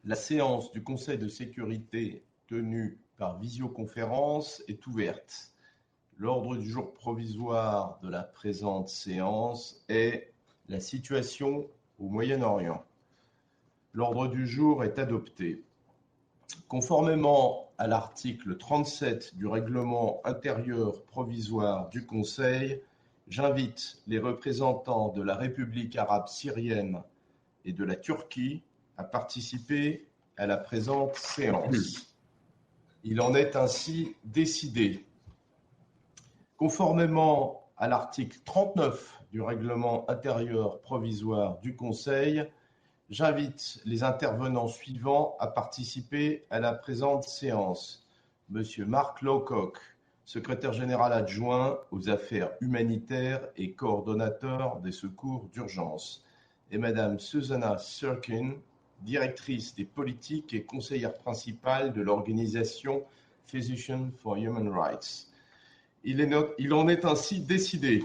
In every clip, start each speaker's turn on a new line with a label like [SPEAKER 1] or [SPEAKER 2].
[SPEAKER 1] La séance du Conseil de sécurité tenue par visioconférence est ouverte. L'ordre du jour provisoire de la présente séance est la situation au Moyen-Orient. L'ordre du jour est adopté. Conformément à l'article 37 du règlement intérieur provisoire du Conseil, j'invite les représentants de la République arabe syrienne et de la Turquie à participer à la présente séance. Il en est ainsi décidé. Conformément à l'article 39 du règlement intérieur provisoire du Conseil, j'invite les intervenants suivants à participer à la présente séance. Monsieur Mark Lowcock, secrétaire général adjoint aux affaires humanitaires et coordonnateur des secours d'urgence, et Madame Susannah Sirkin, directrice des politiques et conseillère principale de l'organisation Physicians for Human Rights. Il en est ainsi décidé.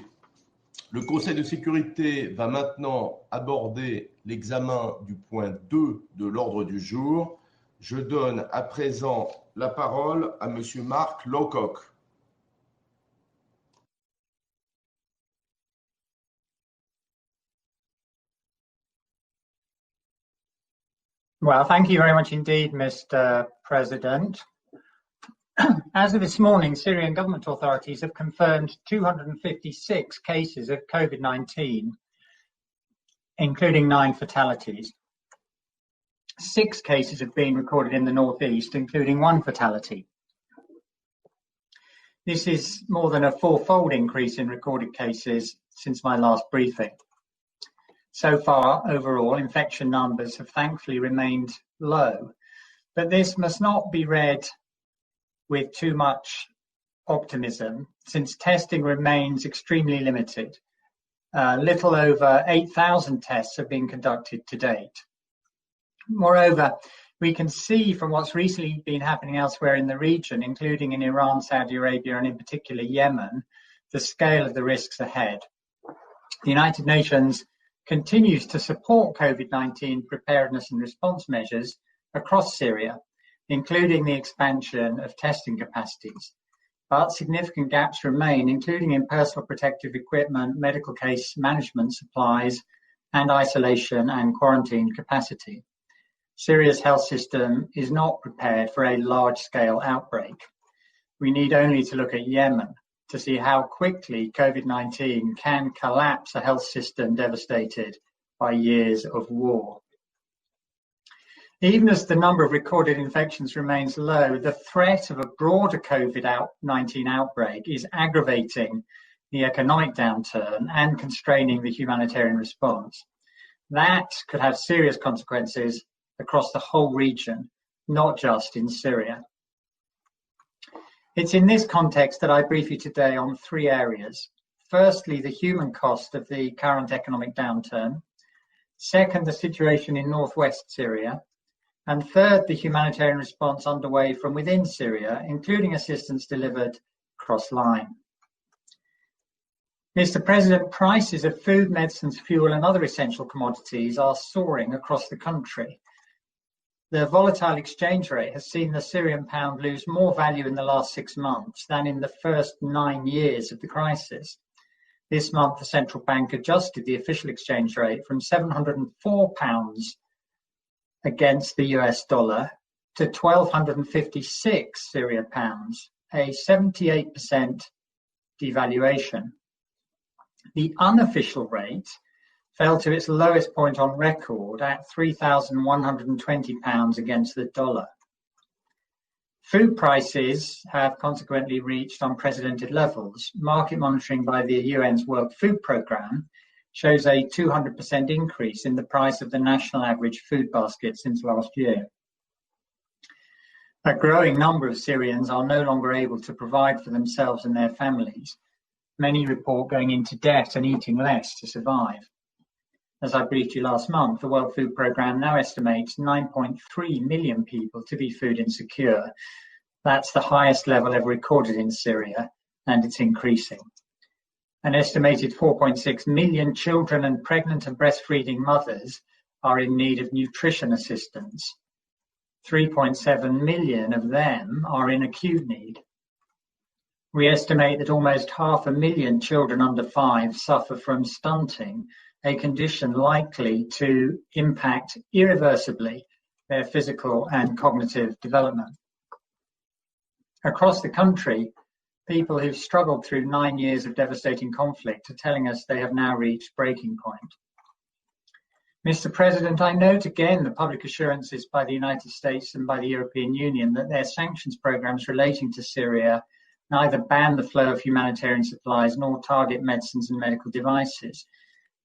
[SPEAKER 1] Le Conseil de sécurité va maintenant aborder l'examen du point 2 de l'ordre du jour. Je donne à présent la parole à Monsieur Mark Lowcock.
[SPEAKER 2] Well, thank you very much indeed, Mr. President. As of this morning, Syrian government authorities have confirmed 256 cases of COVID-19, including 9 fatalities. 6 cases have been recorded in the northeast, including 1 fatality. This is more than a 4-fold increase in recorded cases since my last briefing. So far, overall, infection numbers have thankfully remained low, but this must not be read with too much optimism, since testing remains extremely limited. Little over 8,000 tests have been conducted to date. Moreover, we can see from what's recently been happening elsewhere in the region, including in Iran, Saudi Arabia, and in particular Yemen, the scale of the risks ahead. The United Nations continues to support COVID-19 preparedness and response measures across Syria, including the expansion of testing capacities. But significant gaps remain, including in personal protective equipment, medical case management supplies, and isolation and quarantine capacity. Syria's health system is not prepared for a large-scale outbreak. We need only to look at Yemen to see how quickly COVID-19 can collapse a health system devastated by years of war. Even as the number of recorded infections remains low, the threat of a broader COVID-19 outbreak is aggravating the economic downturn and constraining the humanitarian response. That could have serious consequences across the whole region, not just in Syria. It's in this context that I brief you today on 3 areas. Firstly, the human cost of the current economic downturn. Second, the situation in northwest Syria. And third, the humanitarian response underway from within Syria, including assistance delivered cross-line. Mr. President, prices of food, medicines, fuel, and other essential commodities are soaring across the country. The volatile exchange rate has seen the Syrian pound lose more value in the last 6 months than in the first 9 years of the crisis. This month, the central bank adjusted the official exchange rate from £704 against the US dollar to 1,256 Syria pounds, a 78% devaluation. The unofficial rate fell to its lowest point on record at £3,120 against the dollar. Food prices have consequently reached unprecedented levels. Market monitoring by the UN's World Food Programme shows a 200% increase in the price of the national average food basket since last year. A growing number of Syrians are no longer able to provide for themselves and their families. Many report going into debt and eating less to survive. As I briefed you last month, the World Food Programme now estimates 9.3 million people to be food insecure. That's the highest level ever recorded in Syria, and it's increasing. An estimated 4.6 million children and pregnant and breastfeeding mothers are in need of nutrition assistance. 3.7 million of them are in acute need. We estimate that almost 500,000 children under 5 suffer from stunting, a condition likely to impact irreversibly their physical and cognitive development. Across the country, people who've struggled through 9 years of devastating conflict are telling us they have now reached breaking point. Mr. President, I note again the public assurances by the United States and by the European Union that their sanctions programs relating to Syria neither ban the flow of humanitarian supplies nor target medicines and medical devices.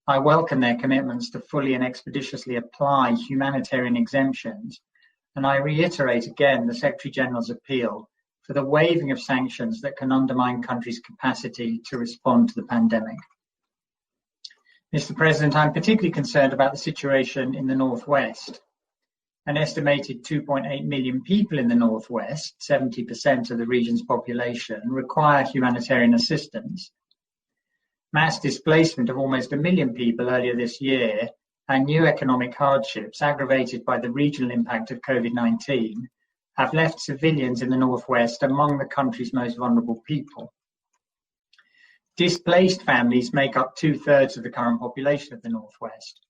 [SPEAKER 2] I welcome their commitments to fully and expeditiously apply humanitarian exemptions, and I reiterate again the Secretary-General's appeal for the waiving of sanctions that can undermine countries' capacity to respond to the pandemic. Mr. President, I'm particularly concerned about the situation in the Northwest. An estimated 2.8 million people in the Northwest, 70% of the region's population, require humanitarian assistance. Mass displacement of almost 1 million people earlier this year and new economic hardships aggravated by the regional impact of COVID-19 have left civilians in the Northwest among the country's most vulnerable people. Displaced families make up 2/3 of the current population of the Northwest.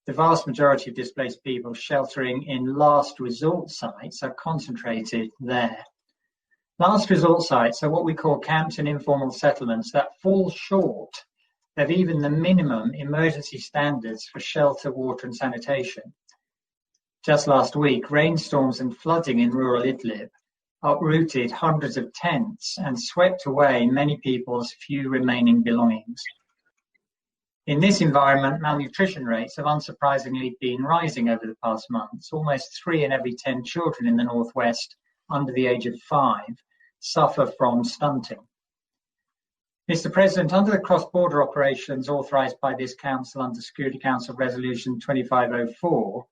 [SPEAKER 2] The vast majority of displaced people sheltering in last resort sites are concentrated there. Last resort sites are what we call camps and informal settlements that fall short of even the minimum emergency standards for shelter, water and sanitation. Just last week, rainstorms and flooding in rural Idlib uprooted hundreds of tents and swept away many people's few remaining belongings. In this environment, malnutrition rates have unsurprisingly been rising over the past months. Almost 3 in every 10 children in the Northwest under the age of 5 suffer from stunting. Mr. President, under the cross-border operations authorised by this Council under Security Council Resolution 2504,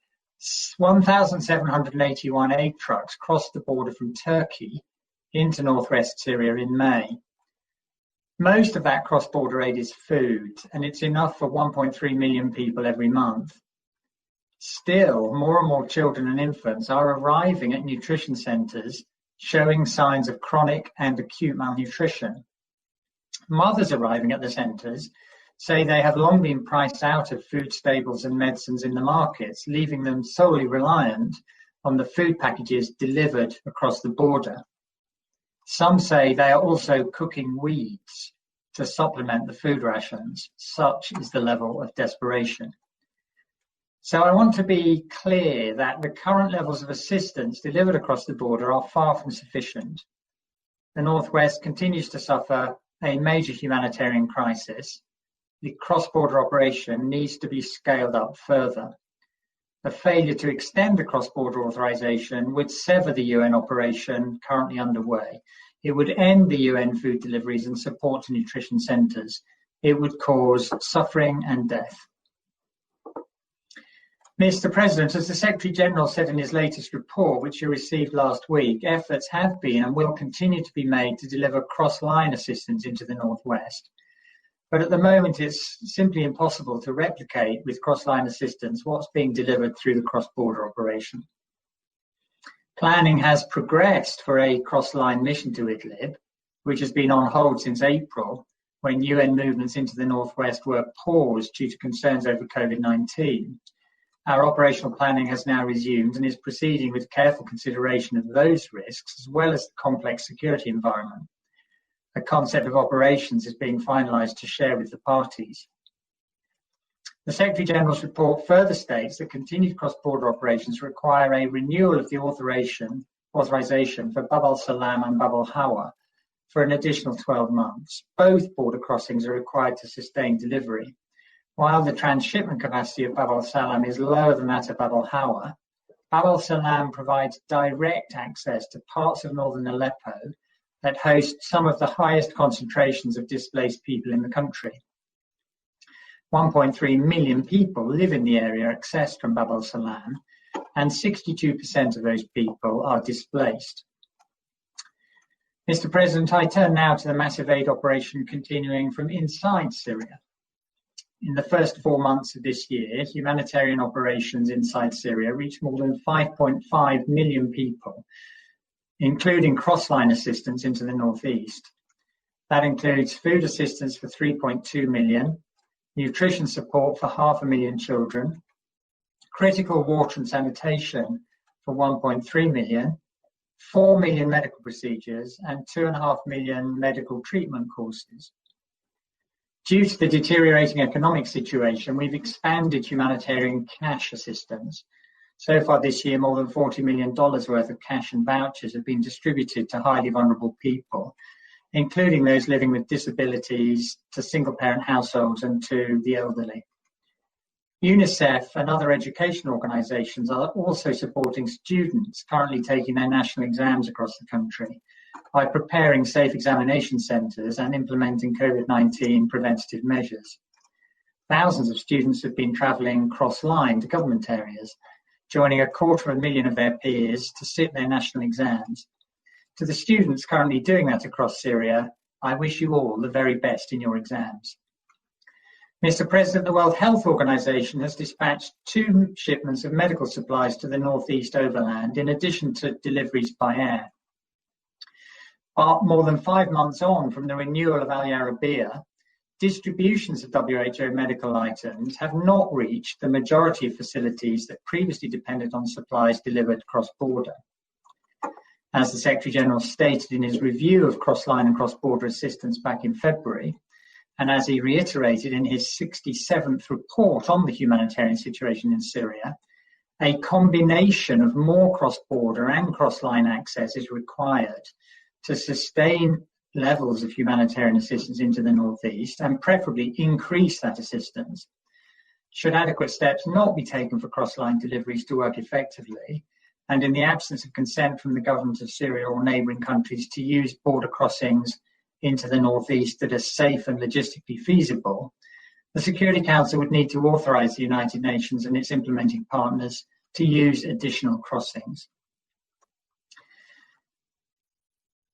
[SPEAKER 2] 1,781 aid trucks crossed the border from Turkey into northwest Syria in May. Most of that cross-border aid is food, and it's enough for 1.3 million people every month. Still, more and more children and infants are arriving at nutrition centres showing signs of chronic and acute malnutrition. Mothers arriving at the centres say they have long been priced out of food staples and medicines in the markets, leaving them solely reliant on the food packages delivered across the border. Some say they are also cooking weeds to supplement the food rations. Such is the level of desperation. So I want to be clear that the current levels of assistance delivered across the border are far from sufficient. The Northwest continues to suffer a major humanitarian crisis. The cross-border operation needs to be scaled up further. A failure to extend the cross-border authorization would sever the UN operation currently underway. It would end the UN food deliveries and support to nutrition centres. It would cause suffering and death. Mr. President, as the Secretary-General said in his latest report, which you received last week, efforts have been and will continue to be made to deliver cross-line assistance into the Northwest. But at the moment, it's simply impossible to replicate with cross-line assistance what's being delivered through the cross-border operation. Planning has progressed for a cross-line mission to Idlib, which has been on hold since April, when UN movements into the Northwest were paused due to concerns over COVID-19. Our operational planning has now resumed and is proceeding with careful consideration of those risks, as well as the complex security environment. A concept of operations is being finalised to share with the parties. The Secretary-General's report further states that continued cross-border operations require a renewal of the authorization for Bab al-Salam and Bab al-Hawa for an additional 12 months. Both border crossings are required to sustain delivery. While the transshipment capacity of Bab al-Salam is lower than that of Bab al-Hawa, Bab al-Salam provides direct access to parts of northern Aleppo that host some of the highest concentrations of displaced people in the country. 1.3 million people live in the area accessed from Bab al-Salam, and 62% of those people are displaced. Mr. President, I turn now to the massive aid operation continuing from inside Syria. in the first 4 months of this year, humanitarian operations inside Syria reached more than 5.5 million people, including cross-line assistance into the northeast. That includes food assistance for 3.2 million, nutrition support for 500,000 children, critical water and sanitation for 1.3 million, 4 million medical procedures, and 2.5 million medical treatment courses. Due to the deteriorating economic situation, we've expanded humanitarian cash assistance. So far this year, more than $40 million worth of cash and vouchers have been distributed to highly vulnerable people, including those living with disabilities, to single-parent households and to the elderly. UNICEF and other education organisations are also supporting students currently taking their national exams across the country by preparing safe examination centres and implementing COVID-19 preventative measures. Thousands of students have been travelling cross-line to government areas, joining 250,000 of their peers to sit their national exams. To the students currently doing that across Syria, I wish you all the very best in your exams. Mr. President, the World Health Organization has dispatched 2 shipments of medical supplies to the northeast overland, in addition to deliveries by air. More than 5 months on from the renewal of Al Arabiya, distributions of WHO medical items have not reached the majority of facilities that previously depended on supplies delivered cross-border. As the Secretary-General stated in his review of cross-line and cross-border assistance back in February, and as he reiterated in his 67th report on the humanitarian situation in Syria, a combination of more cross-border and cross-line access is required to sustain levels of humanitarian assistance into the northeast and preferably increase that assistance. Should adequate steps not be taken for cross-line deliveries to work effectively, and in the absence of consent from the government of Syria or neighbouring countries to use border crossings into the northeast that are safe and logistically feasible, the Security Council would need to authorise the United Nations and its implementing partners to use additional crossings.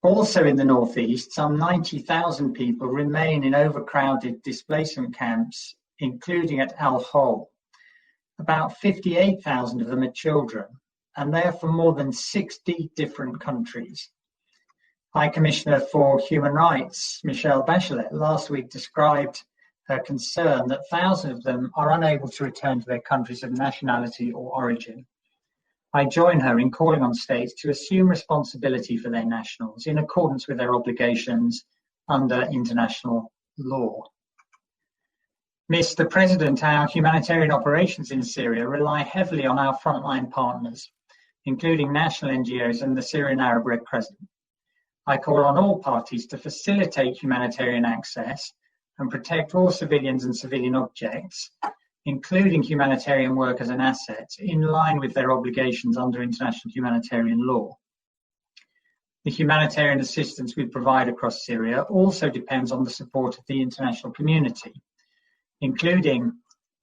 [SPEAKER 2] Also in the northeast, some 90,000 people remain in overcrowded displacement camps, including at Al-Hol. About 58,000 of them are children, and they are from more than 60 different countries. High Commissioner for Human Rights, Michelle Bachelet, last week described her concern that thousands of them are unable to return to their countries of nationality or origin. I join her in calling on states to assume responsibility for their nationals in accordance with their obligations under international law. Mr. President, our humanitarian operations in Syria rely heavily on our frontline partners, including national NGOs and the Syrian Arab Red Crescent. I call on all parties to facilitate humanitarian access and protect all civilians and civilian objects, including humanitarian workers and assets, in line with their obligations under international humanitarian law. The humanitarian assistance we provide across Syria also depends on the support of the international community, including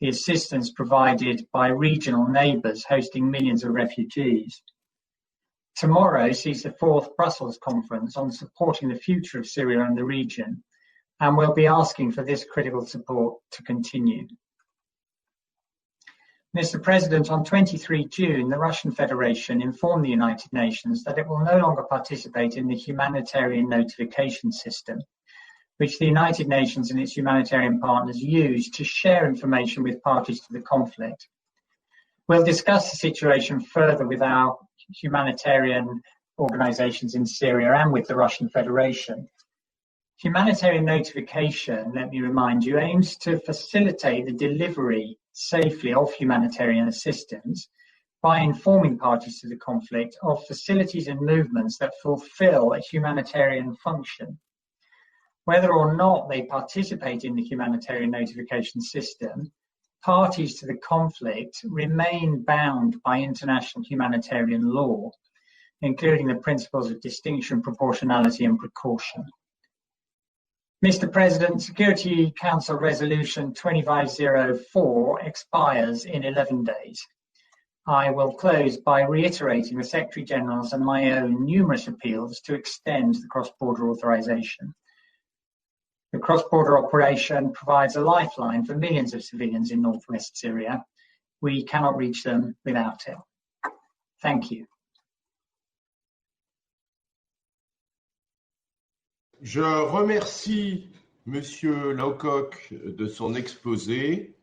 [SPEAKER 2] the assistance provided by regional neighbours hosting millions of refugees. Tomorrow sees the 4th Brussels conference on supporting the future of Syria and the region, and we'll be asking for this critical support to continue. Mr. President, on 23 June, the Russian Federation informed the United Nations that it will no longer participate in the humanitarian notification system, which the United Nations and its humanitarian partners use to share information with parties to the conflict. We'll discuss the situation further with our humanitarian organisations in Syria and with the Russian Federation. Humanitarian notification, let me remind you, aims to facilitate the delivery safely of humanitarian assistance by informing parties to the conflict of facilities and movements that fulfil a humanitarian function. Whether or not they participate in the humanitarian notification system, parties to the conflict remain bound by international humanitarian law, including the principles of distinction, proportionality, and precaution. Mr. President, Security Council Resolution 2504 expires in 11 days. I will close by reiterating the Secretary-General's and my own numerous appeals to extend the cross-border authorization. The cross-border operation provides a lifeline for millions of civilians in northwest Syria. We cannot reach them without it. Thank you.
[SPEAKER 1] Je remercie Monsieur Lowcock de son exposé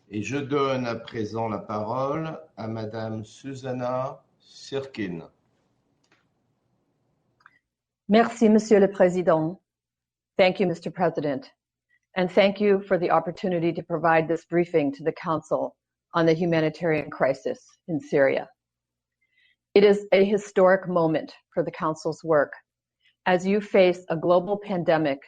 [SPEAKER 1] et je donne à présent la parole à Madame Susannah Sirkin.
[SPEAKER 3] Merci, Monsieur le Président. Thank you, Mr. President. And thank you for the opportunity to provide this briefing to the Council on the humanitarian crisis in Syria. It is a historic moment for the Council's work as you face a global pandemic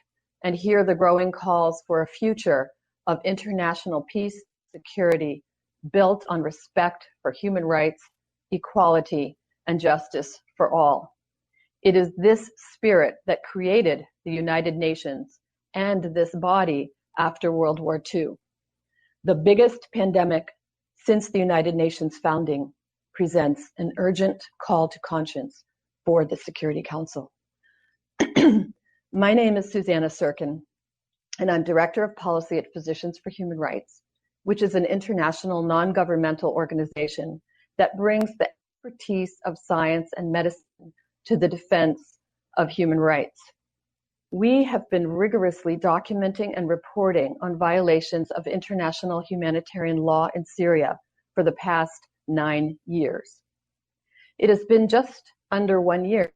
[SPEAKER 3] and hear the growing calls for a future of international peace, security, built on respect for human rights, equality, and justice for all. It is this spirit that created the United Nations and this body after World War II. The biggest pandemic since the United Nations founding presents an urgent call to conscience for the Security Council. My name is Susannah Sirkin, and I'm Director of Policy at Physicians for Human Rights, which is an international non-governmental organization that brings the expertise of science and medicine to the defense of human rights. We have been rigorously documenting and reporting on violations of international humanitarian law in Syria for the past 9 years. It has been just under 1 year since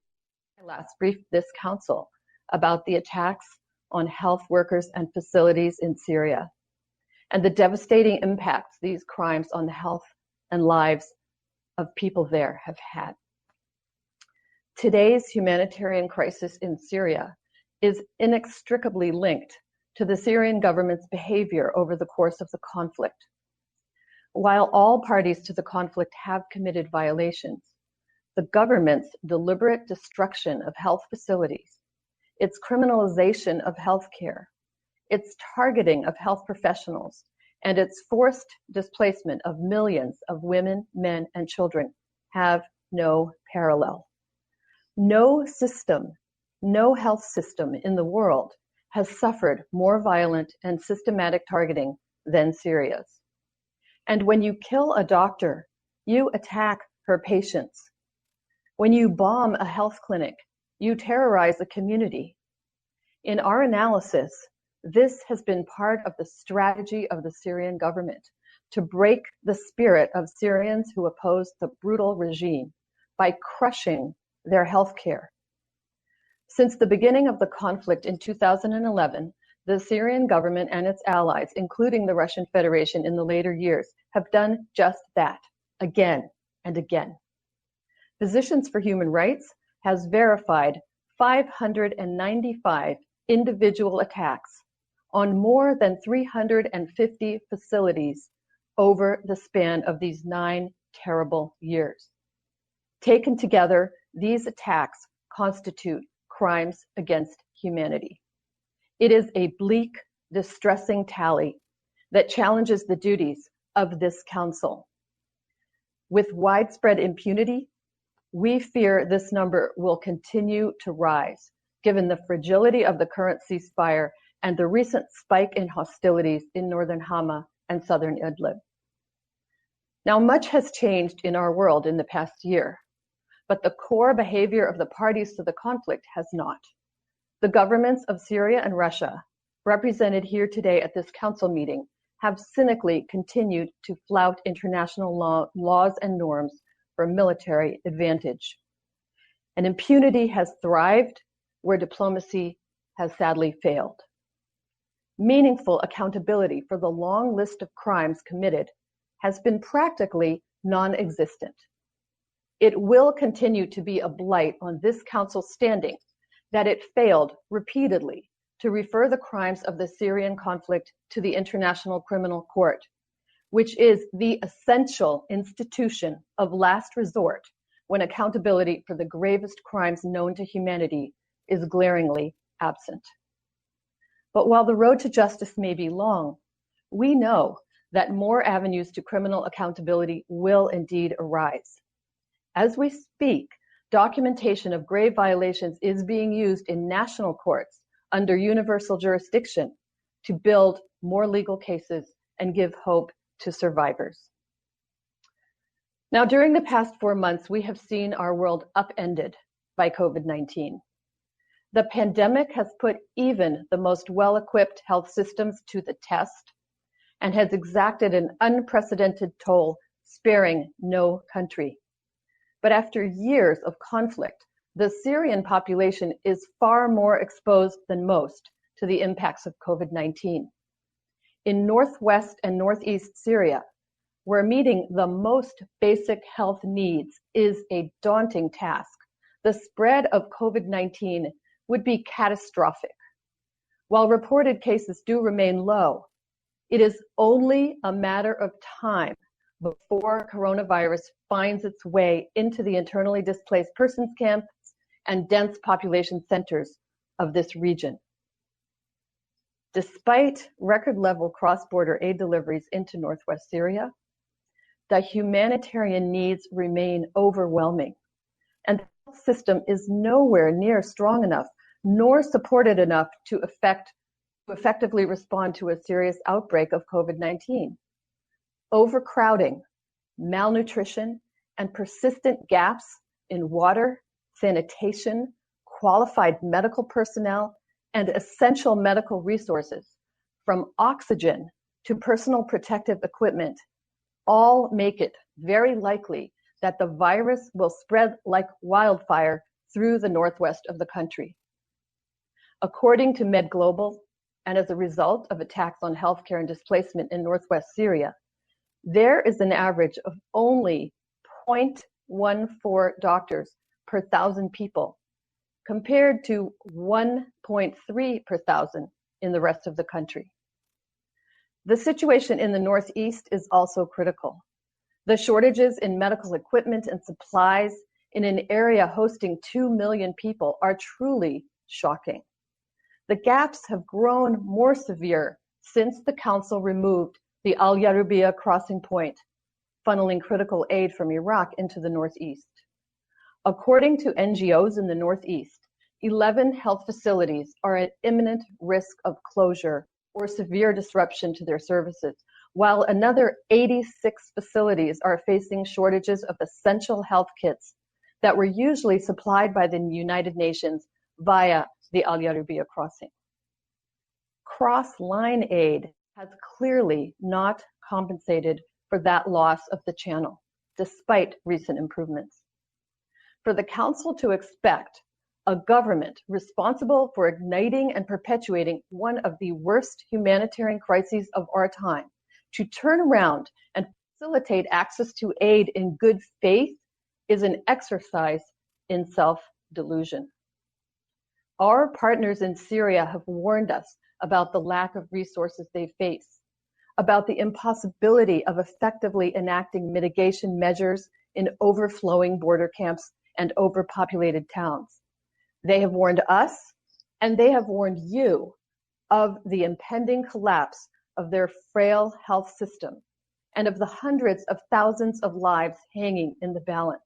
[SPEAKER 3] I last briefed this council about the attacks on health workers and facilities in Syria and the devastating impacts these crimes on the health and lives of people there have had. Today's humanitarian crisis in Syria is inextricably linked to the Syrian government's behavior over the course of the conflict. While all parties to the conflict have committed violations, the government's deliberate destruction of health facilities, its criminalization of healthcare, its targeting of health professionals, and its forced displacement of millions of women, men, and children have no parallel. No system, no health system in the world has suffered more violent and systematic targeting than Syria's. And when you kill a doctor, you attack her patients. When you bomb a health clinic, you terrorize a community. In our analysis, this has been part of the strategy of the Syrian government to break the spirit of Syrians who oppose the brutal regime by crushing their health care. Since the beginning of the conflict in 2011, the Syrian government and its allies, including the Russian Federation in the later years, have done just that again and again. Physicians for Human Rights has verified 595 individual attacks on more than 350 facilities over the span of these 9 terrible years. Taken together, these attacks constitute crimes against humanity. It is a bleak, distressing tally that challenges the duties of this council. With widespread impunity, we fear this number will continue to rise, given the fragility of the current ceasefire and the recent spike in hostilities in northern Hama and southern Idlib. Now, much has changed in our world in the past year, but the core behavior of the parties to the conflict has not. The governments of Syria and Russia, represented here today at this council meeting, have cynically continued to flout international laws and norms for military advantage. And impunity has thrived where diplomacy has sadly failed. Meaningful accountability for the long list of crimes committed has been practically non-existent. It will continue to be a blight on this council's standing that it failed repeatedly to refer the crimes of the Syrian conflict to the International Criminal Court, which is the essential institution of last resort when accountability for the gravest crimes known to humanity is glaringly absent. But while the road to justice may be long, we know that more avenues to criminal accountability will indeed arise. As we speak, documentation of grave violations is being used in national courts under universal jurisdiction to build more legal cases and give hope to survivors. Now, during the past 4 months, we have seen our world upended by COVID-19. The pandemic has put even the most well-equipped health systems to the test and has exacted an unprecedented toll, sparing no country. But after years of conflict, the Syrian population is far more exposed than most to the impacts of COVID-19. In northwest and northeast Syria, where meeting the most basic health needs is a daunting task, the spread of COVID-19 would be catastrophic. While reported cases do remain low, it is only a matter of time before coronavirus finds its way into the internally displaced persons camps and dense population centers of this region. Despite record-level cross-border aid deliveries into northwest Syria, the humanitarian needs remain overwhelming, and the health system is nowhere near strong enough nor supported enough to effectively respond to a serious outbreak of COVID-19. Overcrowding, malnutrition, and persistent gaps in water, sanitation, qualified medical personnel, and essential medical resources, from oxygen to personal protective equipment, all make it very likely that the virus will spread like wildfire through the northwest of the country. According to MedGlobal, and as a result of attacks on healthcare and displacement in northwest Syria, there is an average of only 0.14 doctors per 1,000 people, compared to 1.3 per 1,000 in the rest of the country. The situation in the Northeast is also critical. The shortages in medical equipment and supplies in an area hosting 2 million people are truly shocking. The gaps have grown more severe since the Council removed the Al Yarubia crossing point, funneling critical aid from Iraq into the Northeast. According to NGOs in the Northeast, 11 health facilities are at imminent risk of closure or severe disruption to their services, while another 86 facilities are facing shortages of essential health kits that were usually supplied by the United Nations via the Al Yarubia crossing. Cross-line aid has clearly not compensated for that loss of the channel, despite recent improvements. For the Council to expect a government responsible for igniting and perpetuating one of the worst humanitarian crises of our time to turn around and facilitate access to aid in good faith is an exercise in self-delusion. Our partners in Syria have warned us about the lack of resources they face, about the impossibility of effectively enacting mitigation measures in overflowing border camps and overpopulated towns. They have warned us, and they have warned you, of the impending collapse of their frail health system and of the hundreds of thousands of lives hanging in the balance.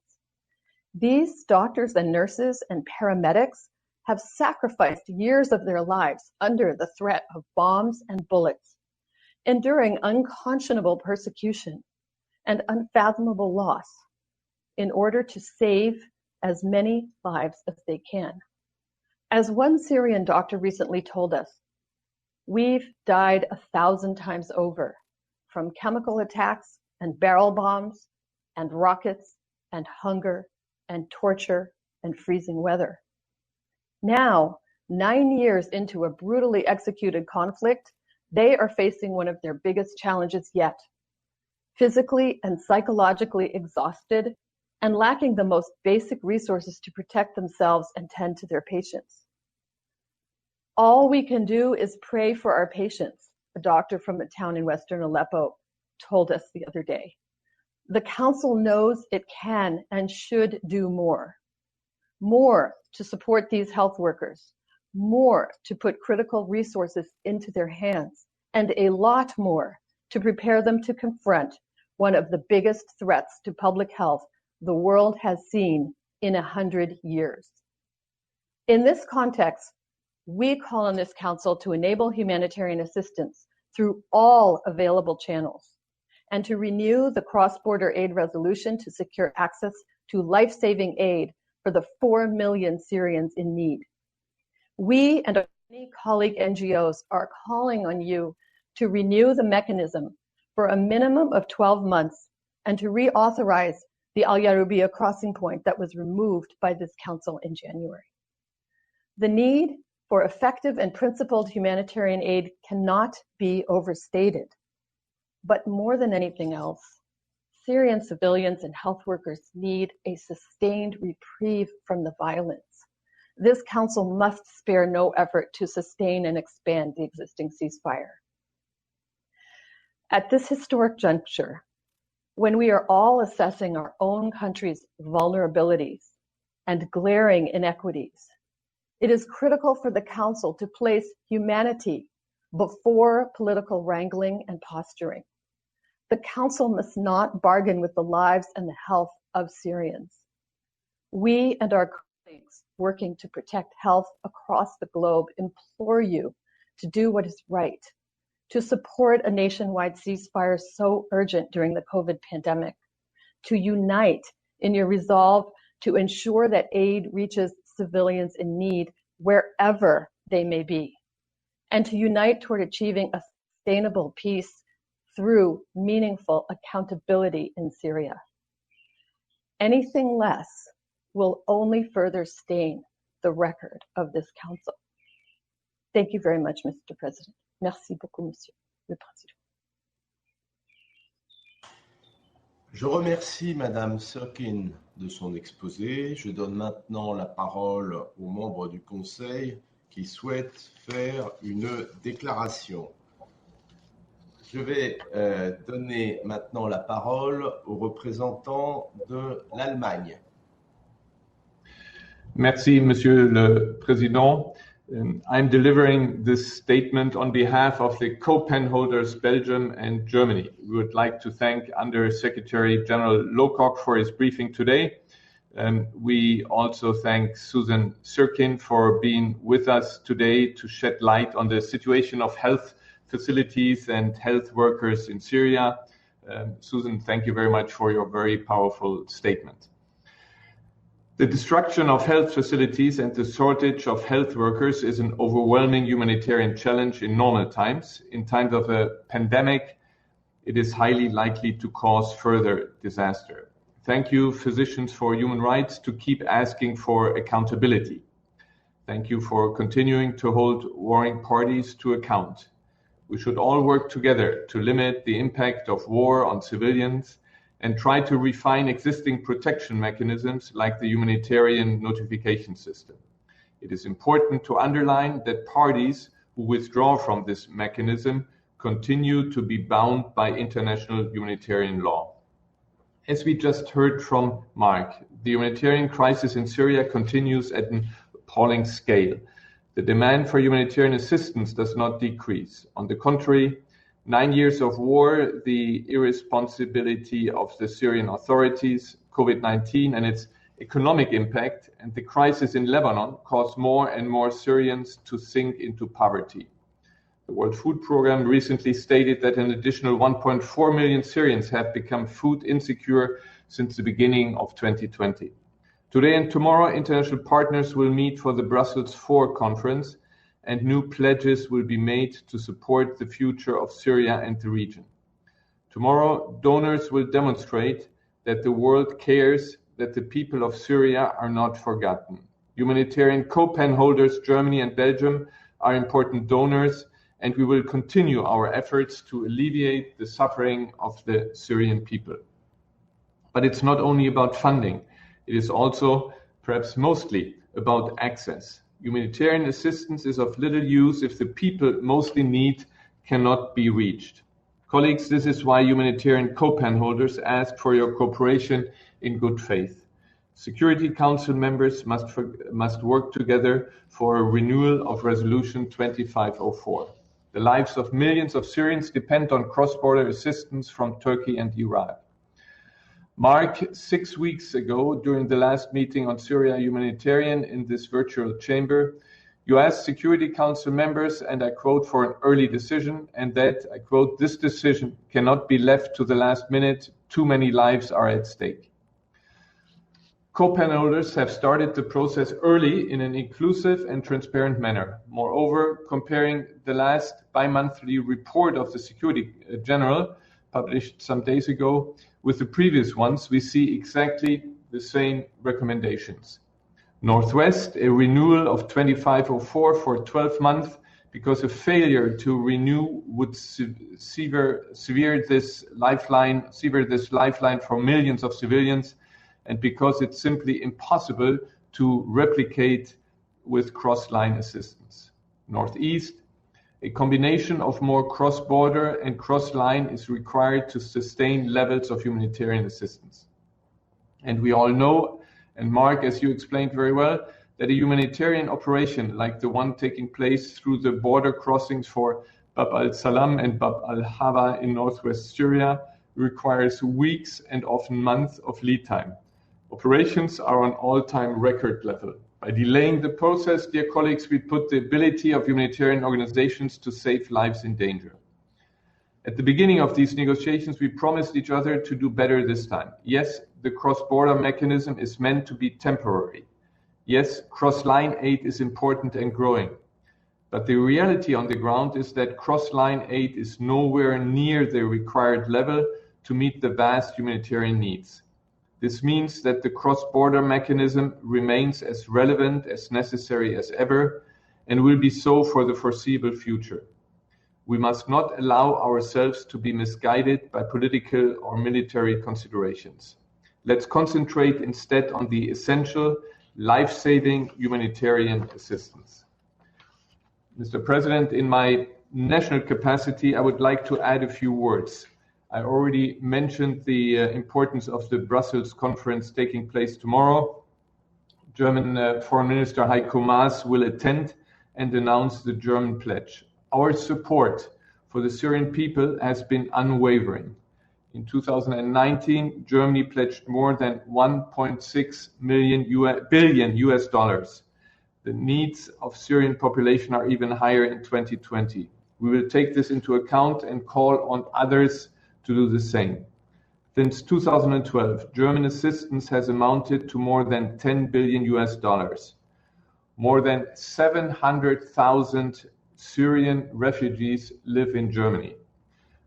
[SPEAKER 3] These doctors and nurses and paramedics have sacrificed years of their lives under the threat of bombs and bullets, enduring unconscionable persecution and unfathomable loss in order to save as many lives as they can. As one Syrian doctor recently told us, we've died 1,000 times over from chemical attacks and barrel bombs and rockets and hunger and torture and freezing weather. Now, 9 years into a brutally executed conflict, they are facing one of their biggest challenges yet. Physically and psychologically exhausted and lacking the most basic resources to protect themselves and tend to their patients. All we can do is pray for our patients, a doctor from a town in western Aleppo told us the other day. The Council knows it can and should do more. More to support these health workers, more to put critical resources into their hands, and a lot more to prepare them to confront one of the biggest threats to public health the world has seen in 100 years. In this context, we call on this Council to enable humanitarian assistance through all available channels and to renew the cross-border aid resolution to secure access to life-saving aid for the 4 million Syrians in need. We and our many colleague NGOs are calling on you to renew the mechanism for a minimum of 12 months and to reauthorize the Al Yarubia crossing point that was removed by this Council in January. The need for effective and principled humanitarian aid cannot be overstated. But more than anything else, Syrian civilians and health workers need a sustained reprieve from the violence. This Council must spare no effort to sustain and expand the existing ceasefire. At this historic juncture, when we are all assessing our own country's vulnerabilities and glaring inequities, it is critical for the Council to place humanity before political wrangling and posturing. The Council must not bargain with the lives and the health of Syrians. We and our colleagues working to protect health across the globe implore you to do what is right, to support a nationwide ceasefire so urgent during the COVID pandemic, to unite in your resolve to ensure that aid reaches civilians in need wherever they may be, and to unite toward achieving a sustainable peace through meaningful accountability in Syria. Anything less will only further stain the record of this Council. Thank you very much, Mr. President. Merci beaucoup, Monsieur le Président.
[SPEAKER 1] Je remercie Madame Sirkin de son exposé. Je donne maintenant la parole aux membres du Conseil qui souhaitent faire une déclaration. Je vais donner maintenant la parole au représentant de l'Allemagne.
[SPEAKER 4] Merci, Monsieur le Président. I'm delivering this statement on behalf of the co-pen holders Belgium and Germany. We would like to thank Under Secretary General Lowcock for his briefing today. We also thank Susannah Sirkin for being with us today to shed light on the situation of health facilities and health workers in Syria. Susan, thank you very much for your very powerful statement. The destruction of health facilities and the shortage of health workers is an overwhelming humanitarian challenge in normal times. In times of a pandemic, it is highly likely to cause further disaster. Thank you, Physicians for Human Rights, to keep asking for accountability. Thank you for continuing to hold warring parties to account. We should all work together to limit the impact of war on civilians and try to refine existing protection mechanisms like the humanitarian notification system. It is important to underline that parties who withdraw from this mechanism continue to be bound by international humanitarian law. As we just heard from Mark, the humanitarian crisis in Syria continues at an appalling scale. The demand for humanitarian assistance does not decrease. On the contrary, 9 years of war, the irresponsibility of the Syrian authorities, COVID-19 and its economic impact, and the crisis in Lebanon cause more and more Syrians to sink into poverty. The World Food Programme recently stated that an additional 1.4 million Syrians have become food insecure since the beginning of 2020. Today and tomorrow, international partners will meet for the Brussels IV conference, and new pledges will be made to support the future of Syria and the region. Tomorrow, donors will demonstrate that the world cares, that the people of Syria are not forgotten. Humanitarian co-pen holders, Germany and Belgium, are important donors, and we will continue our efforts to alleviate the suffering of the Syrian people. But it's not only about funding. It is also, perhaps mostly, about access. Humanitarian assistance is of little use if the people mostly need cannot be reached. Colleagues, this is why humanitarian co-pen holders ask for your cooperation in good faith. Security Council members must work together for a renewal of Resolution 2504. The lives of millions of Syrians depend on cross-border assistance from Turkey and Iraq. Mark, 6 weeks ago, during the last meeting on Syria Humanitarian in this virtual chamber, You asked Security Council members, and I quote, for an early decision, and that, I quote, this decision cannot be left to the last minute. Too many lives are at stake. Co-pen holders have started the process early in an inclusive and transparent manner. Moreover, comparing the last bi-monthly report of the Security General, published some days ago, with the previous ones, we see exactly the same recommendations. Northwest, a renewal of 2504 for 12 months, because a failure to renew would sever this lifeline for millions of civilians, and because it's simply impossible to replicate with cross-line assistance. Northeast, a combination of more cross-border and cross-line is required to sustain levels of humanitarian assistance. And we all know, and Mark, as you explained very well, that a humanitarian operation like the one taking place through the border crossings for Bab al-Salam and Bab al-Haba in northwest Syria requires weeks and often months of lead time. Operations are on all-time record level. By delaying the process, dear colleagues, we put the ability of humanitarian organizations to save lives in danger. At the beginning of these negotiations, we promised each other to do better this time. Yes, the cross-border mechanism is meant to be temporary. Yes, cross-line aid is important and growing. But the reality on the ground is that cross-line aid is nowhere near the required level to meet the vast humanitarian needs. This means that the cross-border mechanism remains as relevant, as necessary as ever, and will be so for the foreseeable future. We must not allow ourselves to be misguided by political or military considerations. Let's concentrate instead on the essential, life-saving humanitarian assistance. Mr. President, in my national capacity, I would like to add a few words. I already mentioned the importance of the Brussels conference taking place tomorrow. German Foreign Minister Heiko Maas will attend and announce the German pledge. Our support for the Syrian people has been unwavering. In 2019, Germany pledged more than 1.6 billion US dollars. The needs of Syrian population are even higher in 2020. We will take this into account and call on others to do the same. Since 2012, German assistance has amounted to more than 10 billion US dollars. More than 700,000 Syrian refugees live in Germany.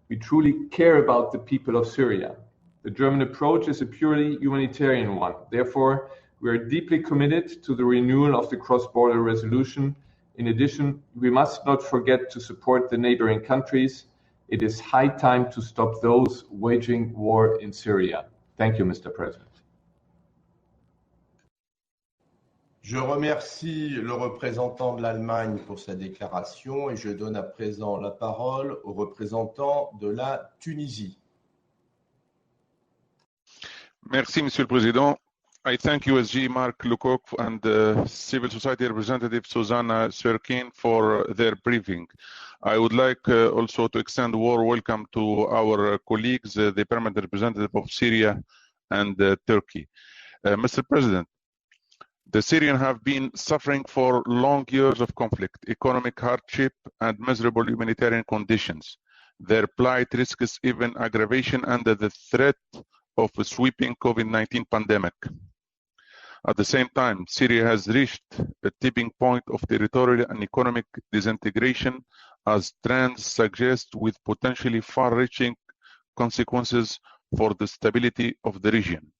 [SPEAKER 4] We truly care about the people of Syria. The German approach is a purely humanitarian one. Therefore, we are deeply committed to the renewal of the cross-border resolution. In addition, we must not forget to support the neighboring countries. It is high time to stop those waging war in Syria. Thank you, Mr. President.
[SPEAKER 1] Je remercie le représentant de l'Allemagne pour sa déclaration et je donne à présent la parole au représentant de la Tunisie.
[SPEAKER 5] Merci, Monsieur le Président. I thank USG Mark Lowcock and civil society representative Susannah Sirkin for their briefing. I would like also to extend a warm welcome to our colleagues, the permanent representative of Syria and Turkey. Mr. President, the Syrians have been suffering for long years of conflict, economic hardship, and miserable humanitarian conditions. Their plight risks even aggravation under the threat of a sweeping COVID-19 pandemic. At the same time, Syria has reached a tipping point of territorial and economic disintegration, as trends suggest, with potentially far-reaching consequences for the stability of the region.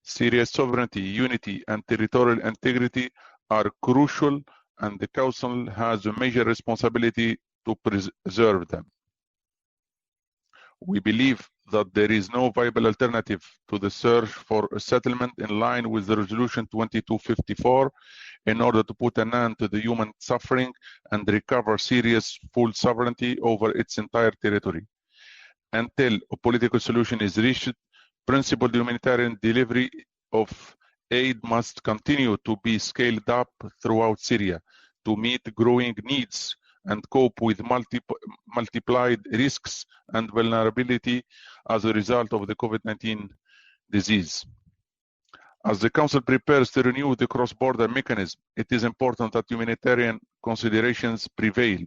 [SPEAKER 5] Syria's sovereignty, unity, and territorial integrity are crucial, and the Council has a major responsibility to preserve them. We believe that there is no viable alternative to the search for a settlement in line with the Resolution 2254 in order to put an end to the human suffering and recover Syria's full sovereignty over its entire territory. Until a political solution is reached, principled humanitarian delivery of aid must continue to be scaled up throughout Syria to meet growing needs and cope with multiplied risks and vulnerability as a result of the COVID-19 disease. As the Council prepares to renew the cross-border mechanism, it is important that humanitarian considerations prevail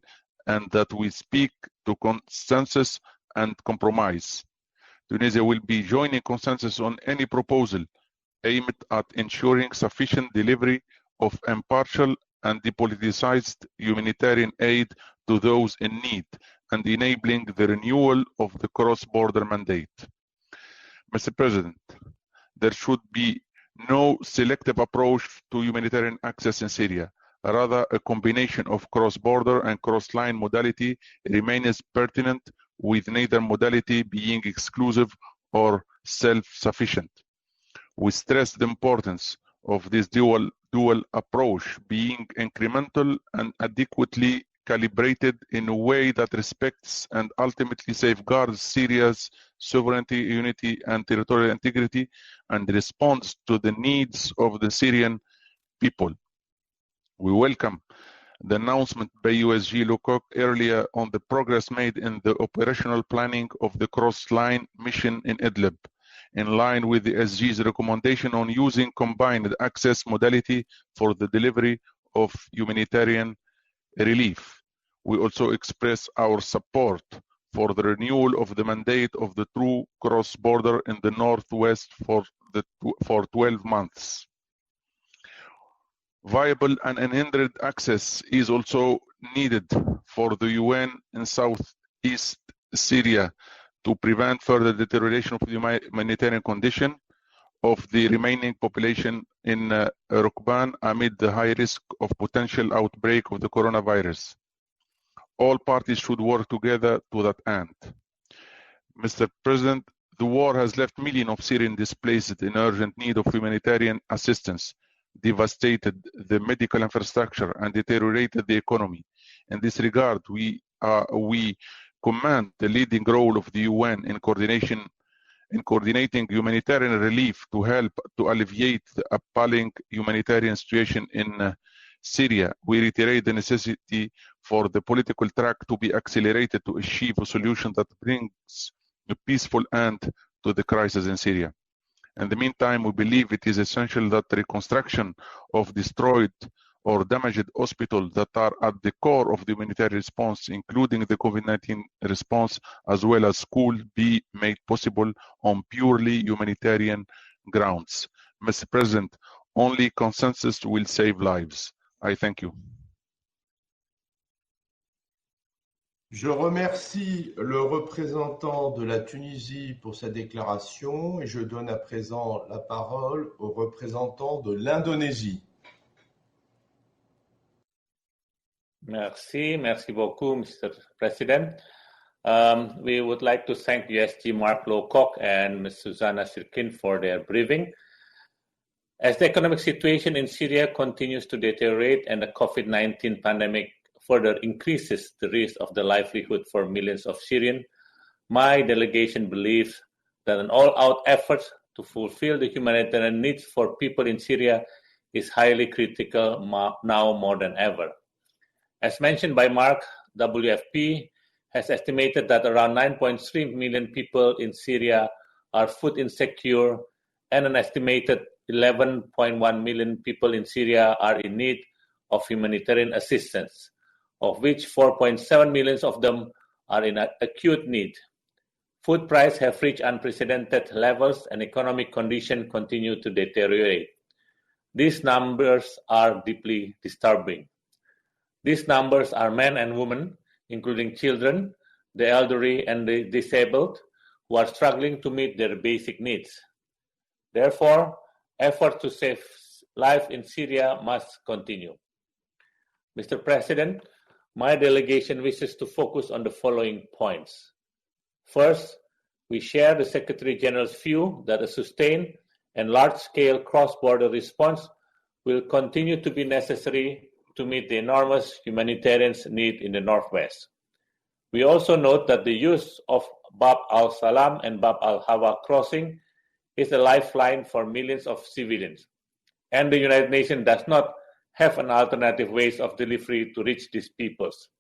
[SPEAKER 5] and that we speak to consensus and compromise. Tunisia will be joining consensus on any proposal aimed at ensuring sufficient delivery of impartial and depoliticized humanitarian aid to those in need and enabling the renewal of the cross-border mandate. Mr. President, there should be no selective approach to humanitarian access in Syria. Rather, a combination of cross-border and cross-line modality remains pertinent, with neither modality being exclusive or self-sufficient. We stress the importance of this dual approach being incremental and adequately calibrated in a way that respects and ultimately safeguards Syria's sovereignty, unity, and territorial integrity and responds to the needs of the Syrian people. We welcome the announcement by USG Lowcock earlier on the progress made in the operational planning of the cross-line mission in Idlib, in line with the SG's recommendation on using combined access modality for the delivery of humanitarian relief. We also express our support for the renewal of the mandate of the true cross-border in the Northwest for 12 months. Viable and unhindered access is also needed for the UN in southeast Syria to prevent further deterioration of the humanitarian condition of the remaining population in Rukban amid the high risk of potential outbreak of the coronavirus. All parties should work together to that end. Mr. President, the war has left millions of Syrians displaced in urgent need of humanitarian assistance, devastated the medical infrastructure, and deteriorated the economy. In this regard, we commend the leading role of the UN in coordinating humanitarian relief to help to alleviate the appalling humanitarian situation in Syria. We reiterate the necessity for the political track to be accelerated to achieve a solution that brings a peaceful end to the crisis in Syria. In the meantime, we believe it is essential that the reconstruction of destroyed or damaged hospitals that are at the core of the humanitarian response, including the COVID-19 response, as well as schools, be made possible on purely humanitarian grounds. Mr. President, only consensus will save lives. I thank you.
[SPEAKER 1] Je remercie le représentant de la Tunisie pour sa déclaration et je donne à présent la parole au représentant de l'Indonésie.
[SPEAKER 6] Merci beaucoup, Mr. President. We would like to thank USG Mark Lowcock and Ms. Susannah Sirkin for their briefing. As the economic situation in Syria continues to deteriorate and the COVID-19 pandemic further increases the risk of the livelihood for millions of Syrians, my delegation believes that an all-out effort to fulfill the humanitarian needs for people in Syria is highly critical now more than ever. As mentioned by Mark, WFP has estimated that around 9.3 million people in Syria are food insecure, and an estimated 11.1 million people in Syria are in need of humanitarian assistance, of which 4.7 million of them are in acute need. Food prices have reached unprecedented levels and economic conditions continue to deteriorate. These numbers are deeply disturbing. These numbers are men and women, including children, the elderly, and the disabled, who are struggling to meet their basic needs. Therefore, efforts to save lives in Syria must continue. Mr. President, my delegation wishes to focus on the following points. First, we share the Secretary General's view that a sustained and large-scale cross-border response will continue to be necessary to meet the enormous humanitarian need in the Northwest. We also note that the use of Bab al-Salam and Bab al-Hawa crossing is a lifeline for millions of civilians, and the United Nations does not have an alternative ways of delivery to reach these peoples.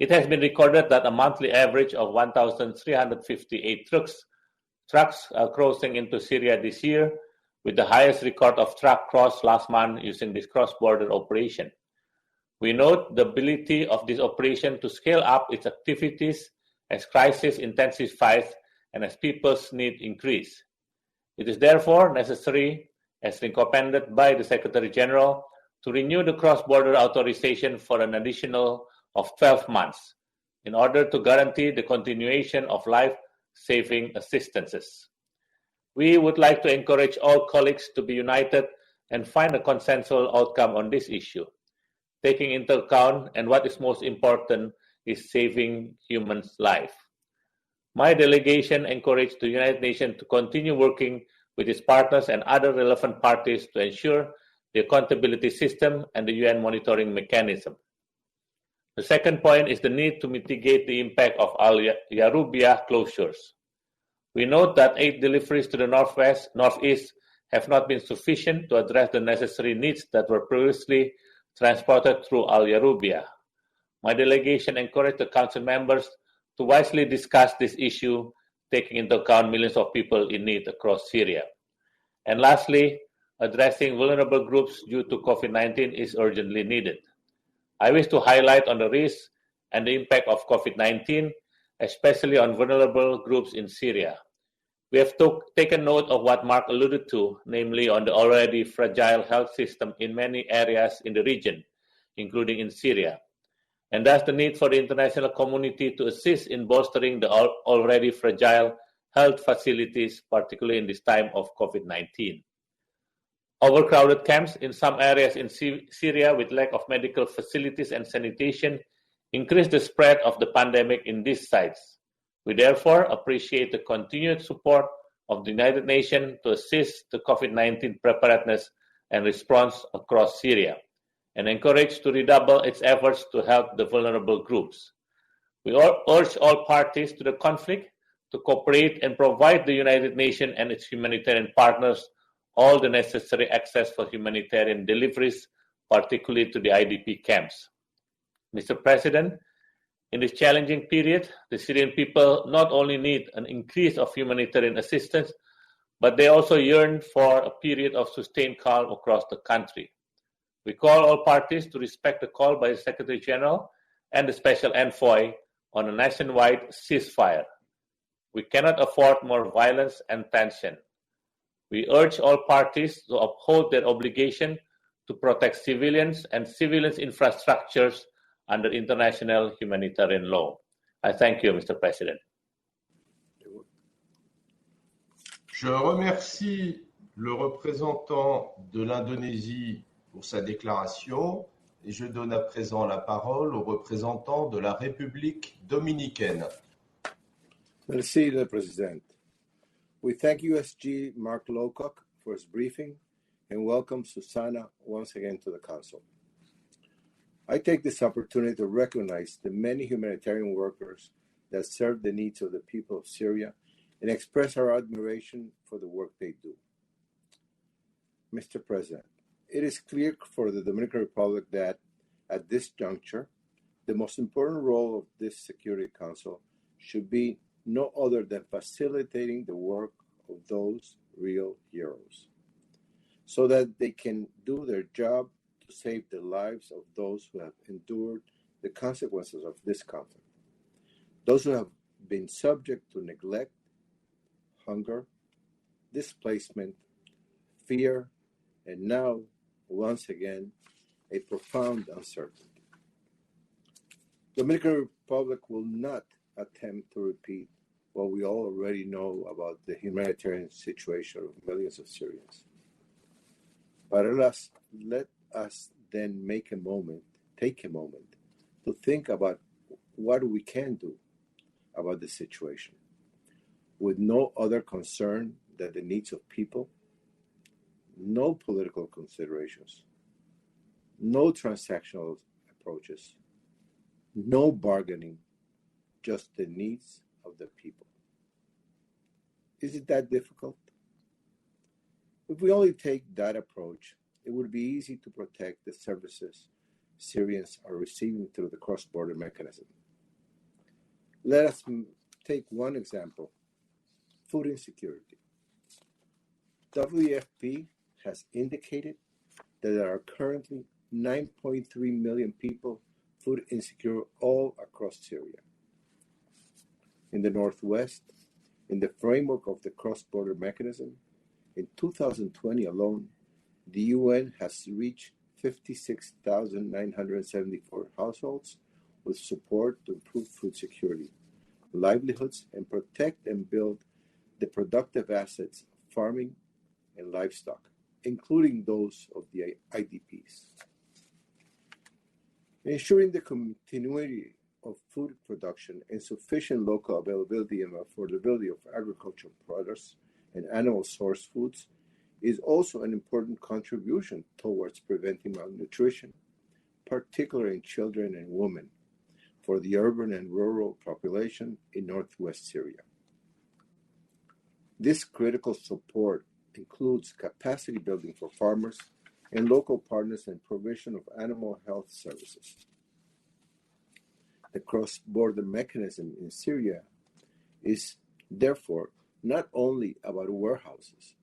[SPEAKER 6] It has been recorded that a monthly average of 1,358 trucks are crossing into Syria this year, with the highest record of truck cross last month using this cross-border operation. We note the ability of this operation to scale up its activities as crisis intensifies and as people's need increase. It is therefore necessary, as recommended by the Secretary General, to renew the cross-border authorization for an additional of 12 months in order to guarantee the continuation of life-saving assistances. We would like to encourage all colleagues to be united and find a consensual outcome on this issue, taking into account, and what is most important, is saving human life. My delegation encouraged the United Nations to continue working with its partners and other relevant parties to ensure the accountability system and the UN monitoring mechanism. The second point is the need to mitigate the impact of Al Yarubia closures. We note that aid deliveries to the northeast have not been sufficient to address the necessary needs that were previously transported through Al Yarubia. My delegation encouraged the Council members to wisely discuss this issue, taking into account millions of people in need across Syria. And lastly, addressing vulnerable groups due to COVID-19 is urgently needed. I wish to highlight on the risks and the impact of COVID-19, especially on vulnerable groups in Syria. We have taken note of what Mark alluded to, namely on the already fragile health system in many areas in the region, including in Syria, and thus the need for the international community to assist in bolstering the already fragile health facilities, particularly in this time of COVID-19. Overcrowded camps in some areas in Syria with lack of medical facilities and sanitation increase the spread of the pandemic in these sites. We therefore appreciate the continued support of the United Nations to assist the COVID-19 preparedness and response across Syria, and encourage to redouble its efforts to help the vulnerable groups. We urge all parties to the conflict to cooperate and provide the United Nations and its humanitarian partners all the necessary access for humanitarian deliveries, particularly to the IDP camps. Mr. President, in this challenging period, the Syrian people not only need an increase of humanitarian assistance, but they also yearn for a period of sustained calm across the country. We call all parties to respect the call by the Secretary General and the Special Envoy on a nationwide ceasefire. We cannot afford more violence and tension. We urge all parties to uphold their obligation to protect civilians and civilians' infrastructures under international humanitarian law. I thank you, Mr. President.
[SPEAKER 1] Je remercie le représentant de l'Indonésie pour sa déclaration et je donne à présent la parole au représentant de la République dominicaine.
[SPEAKER 7] Merci, le Président. We thank USG Mark Lowcock for his briefing and welcome Susannah once again to the Council. I take this opportunity to recognize the many humanitarian workers that serve the needs of the people of Syria and express our admiration for the work they do. Mr. President, it is clear for the Dominican Republic that, at this juncture, the most important role of this Security Council should be no other than facilitating the work of those real heroes, so that they can do their job to save the lives of those who have endured the consequences of this conflict, those who have been subject to neglect, hunger, displacement, fear, and now, once again, a profound uncertainty. The Dominican Republic will not attempt to repeat what we all already know about the humanitarian situation of millions of Syrians. But let us then take a moment to think about what we can do about the situation, with no other concern than the needs of people, no political considerations, no transactional approaches, no bargaining, just the needs of the people. Is it that difficult? If we only take that approach, it would be easy to protect the services Syrians are receiving through the cross-border mechanism. Let us take one example: food insecurity. WFP has indicated that there are currently 9.3 million people food insecure all across Syria. In the Northwest, in the framework of the cross-border mechanism, in 2020 alone, the UN has reached 56,974 households with support to improve food security, livelihoods, and protect and build the productive assets of farming and livestock, including those of the IDPs. Ensuring the continuity of food production and sufficient local availability and affordability of agricultural products and animal source foods is also an important contribution towards preventing malnutrition, particularly in children and women, for the urban and rural population in northwest Syria. This critical support includes capacity building for farmers and local partners and provision of animal health services. The cross-border mechanism in Syria is therefore not only about warehouses,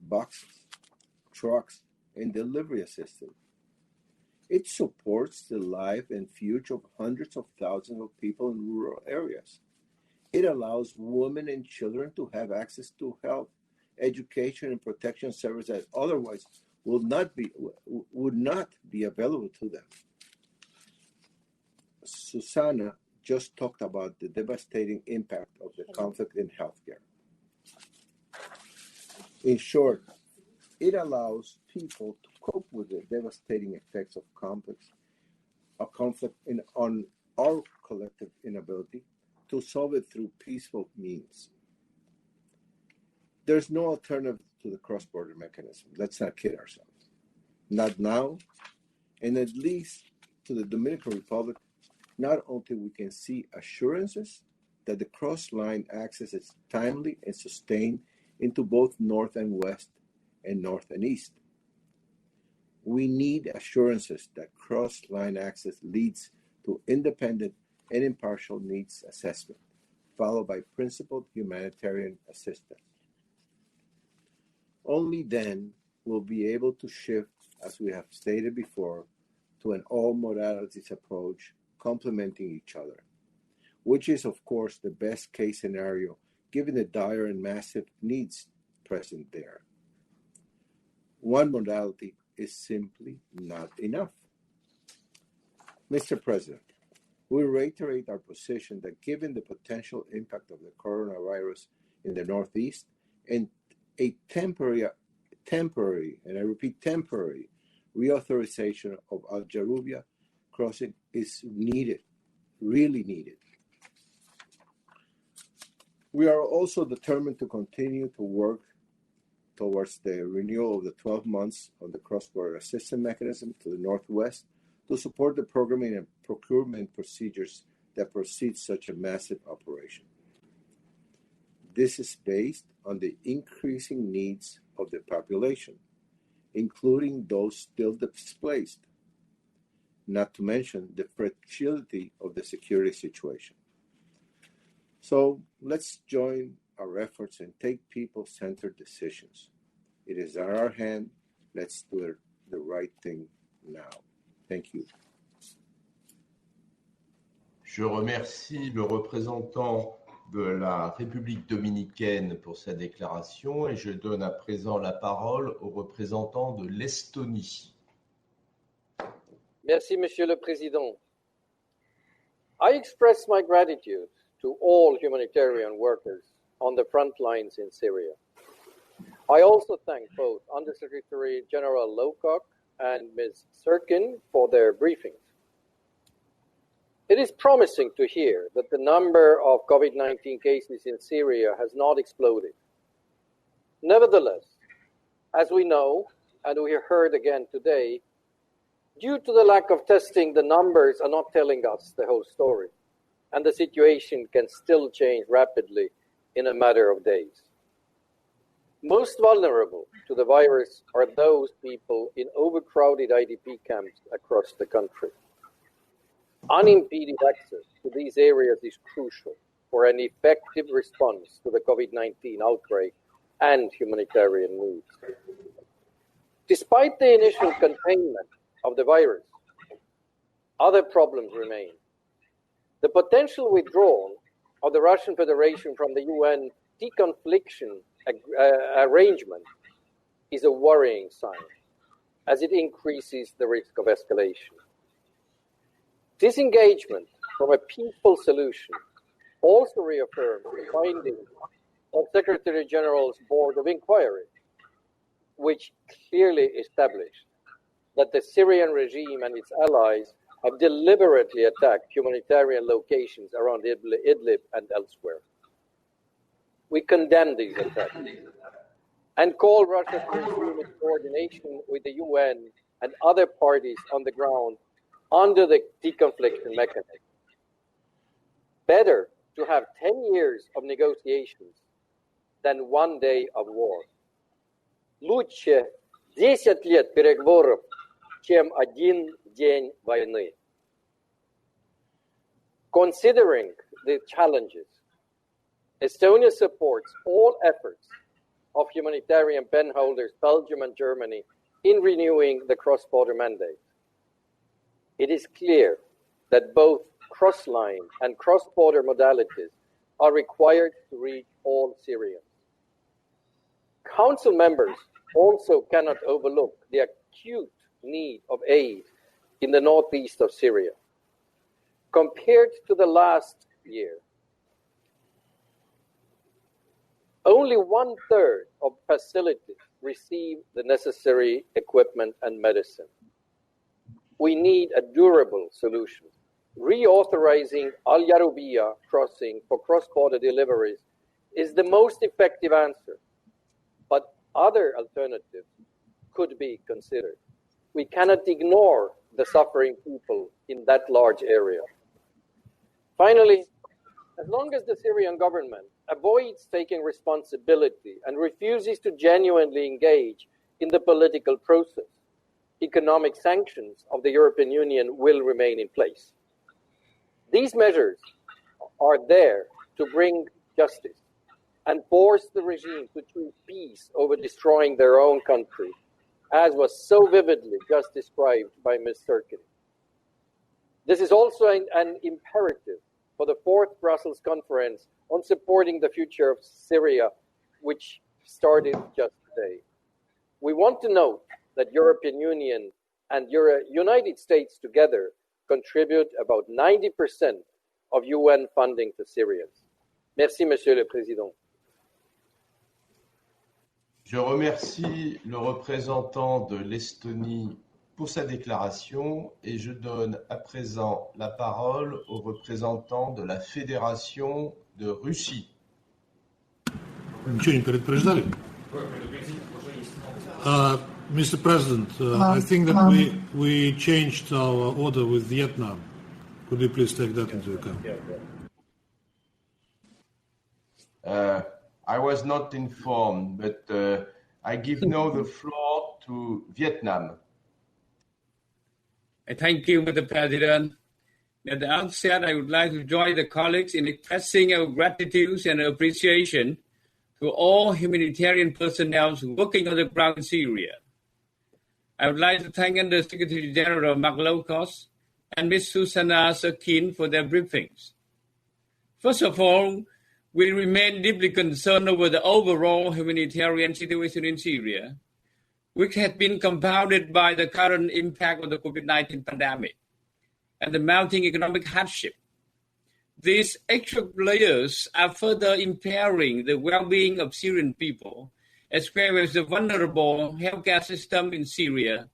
[SPEAKER 7] boxes, trucks, and delivery assistance. It supports the life and future of hundreds of thousands of people in rural areas. It allows women and children to have access to health, education, and protection services that otherwise would not be available to them. Susannah just talked about the devastating impact of the conflict in healthcare. In short, it allows people to cope with the devastating effects of conflict on our collective inability to solve it through peaceful means. There's no alternative to the cross-border mechanism. Let's not kid ourselves. Not now, and at least to the Dominican Republic, not only we can see assurances that the cross-line access is timely and sustained into both north and west and north and east. We need assurances that cross-line access leads to independent and impartial needs assessment, followed by principled humanitarian assistance. Only then will be able to shift, as we have stated before, to an all modalities approach complementing each other, which is, of course, the best case scenario given the dire and massive needs present there. One modality is simply not enough. Mr. President, we reiterate our position that given the potential impact of the coronavirus in the Northeast and a temporary, and I repeat, temporary reauthorization of Al Jarubia crossing is needed, really needed. We are also determined to continue to work towards the renewal of the 12 months of the cross-border assistance mechanism to the Northwest to support the programming and procurement procedures that precede such a massive operation. This is based on the increasing needs of the population, including those still displaced, not to mention the fragility of the security situation. So let's join our efforts and take people-centered decisions. It is at our hand. Let's do the right thing now. Thank you.
[SPEAKER 1] Je remercie le représentant de la République dominicaine pour sa déclaration et je donne à présent la parole au représentant de l'Estonie.
[SPEAKER 8] Merci, Monsieur le Président. I express my gratitude to all humanitarian workers on the front lines in Syria. I also thank both Undersecretary General Lowcock and Ms. Sirkin for their briefings. It is promising to hear that the number of COVID-19 cases in Syria has not exploded. Nevertheless, as we know, and we heard again today, due to the lack of testing, the numbers are not telling us the whole story, and the situation can still change rapidly in a matter of days. Most vulnerable to the virus are those people in overcrowded IDP camps across the country. Unimpeded access to these areas is crucial for an effective response to the COVID-19 outbreak and humanitarian needs. Despite the initial containment of the virus, other problems remain. The potential withdrawal of the Russian Federation from the UN deconfliction arrangement is a worrying sign, as it increases the risk of escalation. Disengagement from a peaceful solution also reaffirms the findings of Secretary General's Board of Inquiry, which clearly established that the Syrian regime and its allies have deliberately attacked humanitarian locations around Idlib and elsewhere. We condemn these attacks and call Russia to resume its coordination with the UN and other parties on the ground under the deconfliction mechanism. Better to have 10 years of negotiations than 1 day of war. Лучше 10 лет переговоров, чем 1 день войны. Considering the challenges, Estonia supports all efforts of humanitarian penholders, Belgium and Germany, in renewing the cross-border mandate. It is clear that both cross-line and cross-border modalities are required to reach all Syrians. Council members also cannot overlook the acute need of aid in the northeast of Syria. Compared to the last year, only 1/3 of facilities receive the necessary equipment and medicine. We need a durable solution. Reauthorizing Al Yaroubiya crossing for cross-border deliveries is the most effective answer, but other alternatives could be considered. We cannot ignore the suffering people in that large area. Finally, as long as the Syrian government avoids taking responsibility and refuses to genuinely engage in the political process, economic sanctions of the European Union will remain in place. These measures are there to bring justice and force the regime to choose peace over destroying their own country, as was so vividly just described by Ms. Sirkin. This is also an imperative for the 4th Brussels Conference on supporting the future of Syria, which started just today. We want to note that European Union and United States together contribute about 90% of UN funding to Syrians. Merci, Monsieur le Président.
[SPEAKER 1] Je remercie le représentant de l'Estonie pour sa déclaration et je donne à présent la parole au représentant de la Fédération de Russie.
[SPEAKER 9] Ничего не предупреждали? Mr. President, I think that we changed our order with Vietnam. Could you please take that into account?
[SPEAKER 1] I was not informed, but I give now the floor to Vietnam.
[SPEAKER 10] Thank you, Mr. President. At the outset, I would like to join the colleagues in expressing our gratitude and appreciation to all humanitarian personnel working on the ground in Syria. I would like to thank Under Secretary General Mark Lowcock and Ms. Susannah Sirkin for their briefings. First of all, we remain deeply concerned over the overall humanitarian situation in Syria, which has been compounded by the current impact of the COVID-19 pandemic and the mounting economic hardship. These extra layers are further impairing the well-being of Syrian people, as well as the vulnerable healthcare system in Syria,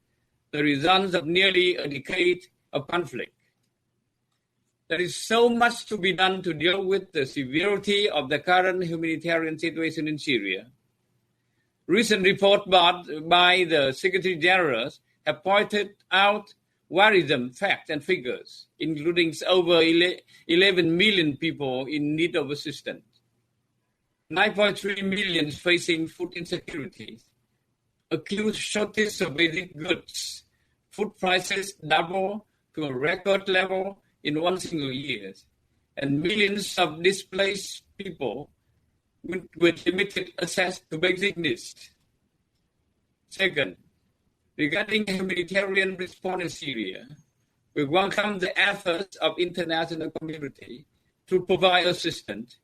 [SPEAKER 10] the results of nearly a decade of conflict. There is so much to be done to deal with the severity of the current humanitarian situation in Syria. Recent reports by the Secretary General have pointed out worrisome facts and figures, including over 11 million people in need of assistance, 9.3 million facing food insecurity, acute shortage of basic goods, food prices double to a record level in one single year, and millions of displaced people with limited access to basic needs. Second, regarding humanitarian response in Syria, we welcome the efforts of international community to provide assistance,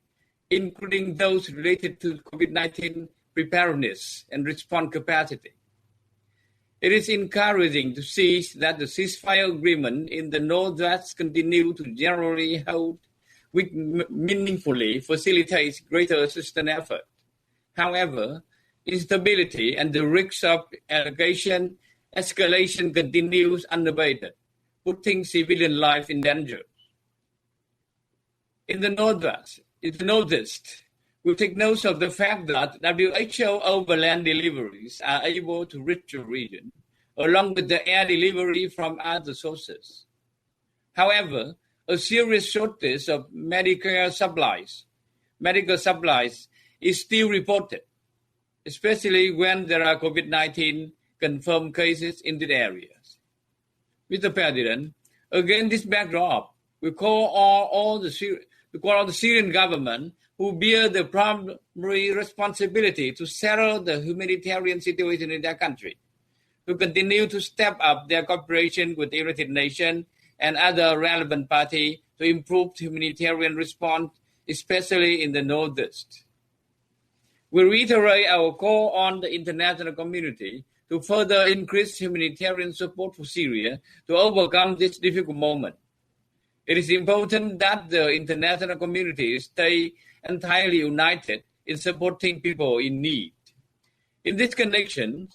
[SPEAKER 10] including those related to COVID-19 preparedness and response capacity. It is encouraging to see that the ceasefire agreement in the Northwest continue to generally hold, which meaningfully facilitates greater assistance effort. However, instability and the risk of escalation continues unabated, putting civilian life in danger. In the Northeast, we take note of the fact that WHO overland deliveries are able to reach the region, along with the air delivery from other sources. However, a serious shortage of medical supplies is still reported, especially when there are COVID-19 confirmed cases in the areas. Mr. President, against this backdrop, we call on the Syrian government who bear the primary responsibility to settle the humanitarian situation in their country, to continue to step up their cooperation with the United Nations and other relevant parties to improve humanitarian response, especially in the Northeast. We reiterate our call on the international community to further increase humanitarian support for Syria to overcome this difficult moment. It is important that the international community stay entirely united in supporting people in need. In this connection,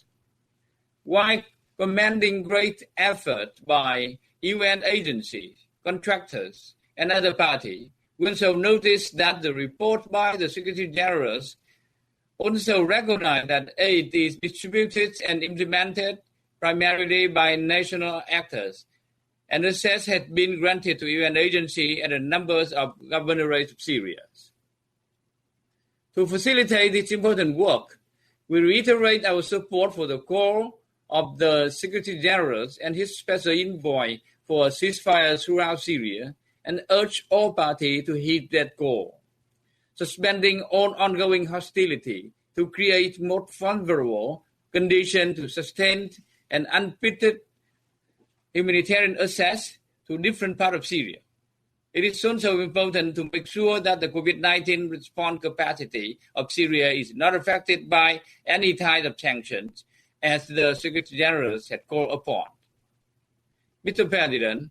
[SPEAKER 10] while commending great effort by UN agencies, contractors, and other parties, we also notice that the report by the Secretary General also recognize that aid is distributed and implemented primarily by national actors, and access has been granted to UN agencies and the numbers of governorates of Syria. To facilitate this important work, we reiterate our support for the call of the Secretary General and his special envoy for a ceasefire throughout Syria and urge all parties to heed that goal, suspending all ongoing hostility to create more favorable conditions to sustain and unimpeded humanitarian access to different parts of Syria. It is also important to make sure that the COVID-19 response capacity of Syria is not affected by any type of sanctions, as the Secretary General had called upon. Mr. President,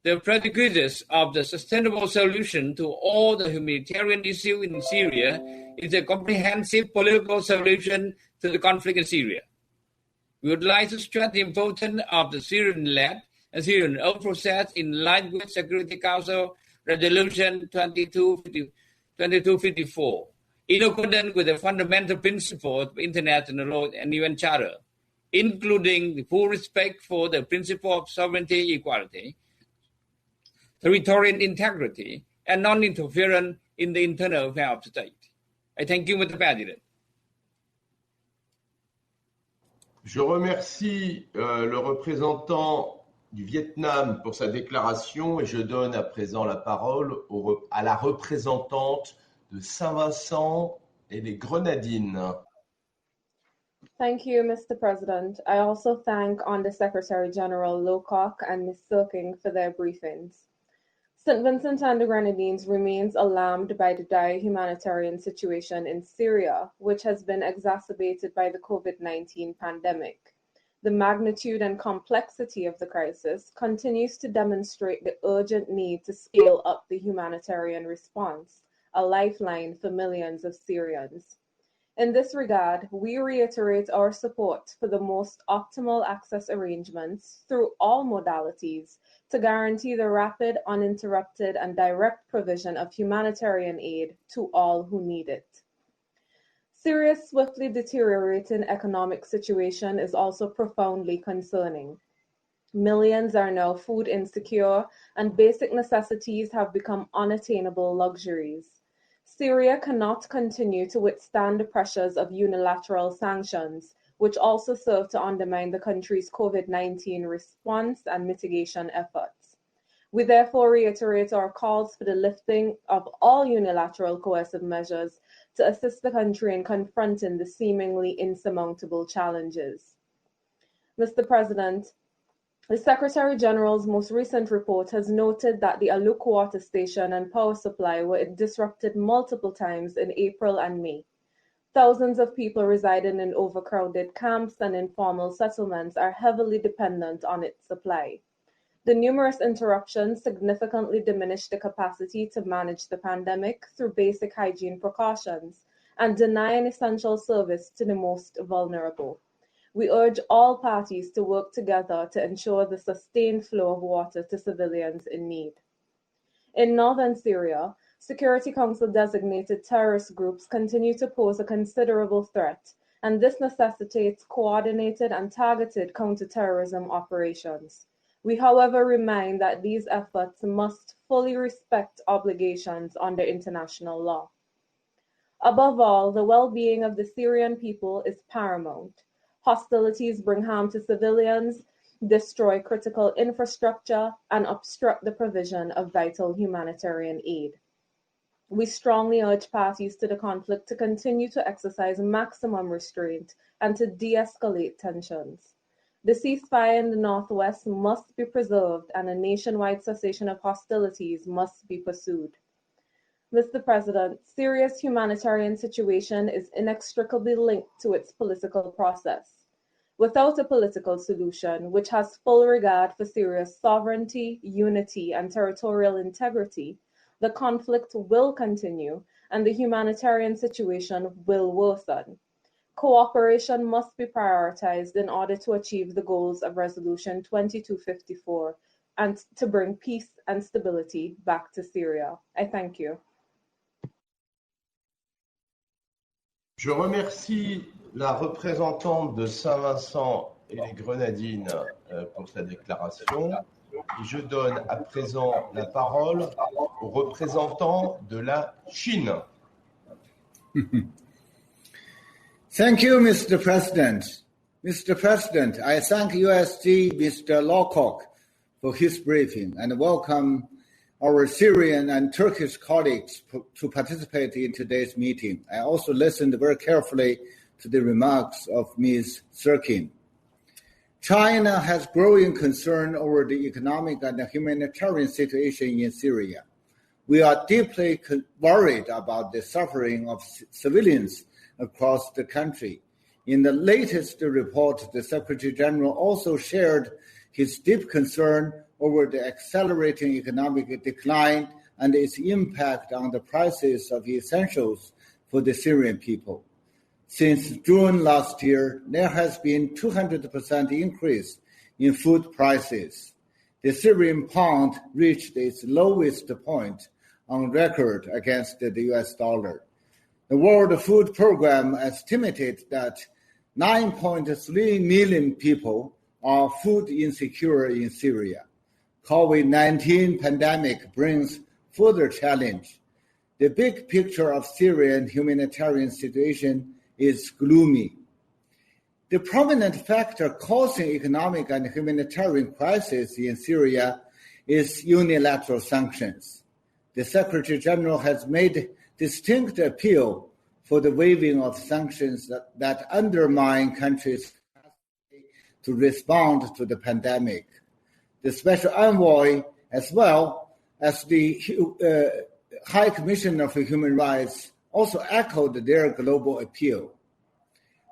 [SPEAKER 10] the prerequisites of the sustainable solution to all the humanitarian issues in Syria is a comprehensive political solution to the conflict in Syria. We would like to stress the importance of the Syrian-led and Syrian-owned process in line with Security Council Resolution 2254, in accordance with the fundamental principles of international law and UN Charter, including the full respect for the principle of sovereignty, equality, territorial integrity, and non-interference in the internal affairs of the state. I thank you, Mr. President.
[SPEAKER 1] Je remercie le représentant du Vietnam pour sa déclaration et je donne à présent la parole à la représentante de Saint-Vincent et les Grenadines.
[SPEAKER 11] Thank you, Mr. President. I also thank Under Secretary General Lowcock and Ms. Sirkin for their briefings. St. Vincent and the Grenadines remains alarmed by the dire humanitarian situation in Syria, which has been exacerbated by the COVID-19 pandemic. The magnitude and complexity of the crisis continues to demonstrate the urgent need to scale up the humanitarian response, a lifeline for millions of Syrians. In this regard, we reiterate our support for the most optimal access arrangements through all modalities to guarantee the rapid, uninterrupted, and direct provision of humanitarian aid to all who need it. Syria's swiftly deteriorating economic situation is also profoundly concerning. Millions are now food insecure, and basic necessities have become unattainable luxuries. Syria cannot continue to withstand the pressures of unilateral sanctions, which also serve to undermine the country's COVID-19 response and mitigation efforts. We therefore reiterate our calls for the lifting of all unilateral coercive measures to assist the country in confronting the seemingly insurmountable challenges. Mr. President, the Secretary General's most recent report has noted that the Aluk water station and power supply were disrupted multiple times in April and May. Thousands of people residing in overcrowded camps and informal settlements are heavily dependent on its supply. The numerous interruptions significantly diminished the capacity to manage the pandemic through basic hygiene precautions and deny an essential service to the most vulnerable. We urge all parties to work together to ensure the sustained flow of water to civilians in need. In northern Syria, Security Council designated terrorist groups continue to pose a considerable threat, and this necessitates coordinated and targeted counterterrorism operations. We, however, remind that these efforts must fully respect obligations under international law. Above all, the well-being of the Syrian people is paramount. Hostilities bring harm to civilians, destroy critical infrastructure, and obstruct the provision of vital humanitarian aid. We strongly urge parties to the conflict to continue to exercise maximum restraint and to de-escalate tensions. The ceasefire in the northwest must be preserved and a nationwide cessation of hostilities must be pursued. Mr. President, Syria's humanitarian situation is inextricably linked to its political process. Without a political solution, which has full regard for Syria's sovereignty, unity, and territorial integrity, the conflict will continue and the humanitarian situation will worsen. Cooperation must be prioritized in order to achieve the goals of Resolution 2254 and to bring peace and stability back to Syria. I thank you.
[SPEAKER 1] Je remercie la représentante de Saint-Vincent et les Grenadines pour sa déclaration. Et je donne à présent la parole au représentant de la Chine.
[SPEAKER 12] Thank you, Mr. President. Mr. President, I thank USG Mr. Lowcock for his briefing and welcome our Syrian and Turkish colleagues to participate in today's meeting. I also listened very carefully to the remarks of Ms. Sirkin. China has growing concern over the economic and humanitarian situation in Syria. We are deeply worried about the suffering of civilians across the country. In the latest report, the Secretary General also shared his deep concern over the accelerating economic decline and its impact on the prices of essentials for the Syrian people. Since June last year, there has been 200% increase in food prices. The Syrian pound reached its lowest point on record against the US dollar. The World Food Program estimated that 9.3 million people are food insecure in Syria. COVID-19 pandemic brings further challenge. The big picture of Syrian humanitarian situation is gloomy. The prominent factor causing economic and humanitarian crisis in Syria is unilateral sanctions. The Secretary General has made distinct appeal for the waiving of sanctions that undermine countries' capacity to respond to the pandemic. The Special Envoy, as well as the High Commissioner for Human Rights, also echoed their global appeal.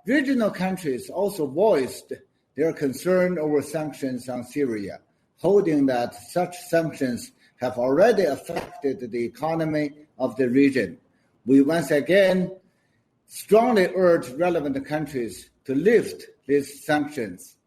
[SPEAKER 12] Regional countries also voiced their concern over sanctions on Syria, holding that such sanctions have already affected the economy of the region. We once again strongly urge relevant countries to lift these sanctions.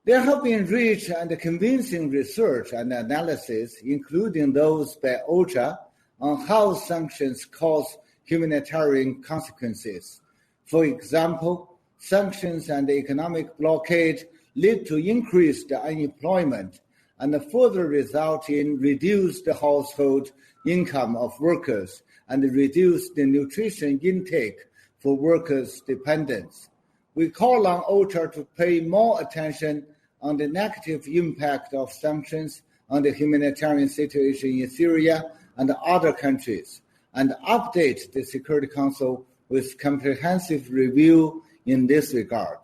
[SPEAKER 12] There have been rich and convincing research and analysis, including those by OCHA, on how sanctions cause humanitarian consequences. For example, sanctions and economic blockade lead to increased unemployment and further result in reduced household income of workers and reduced nutrition intake for workers' dependents. We call on OCHA to pay more attention on the negative impact of sanctions on the humanitarian situation in Syria and other countries, and update the Security Council with comprehensive review in this regard.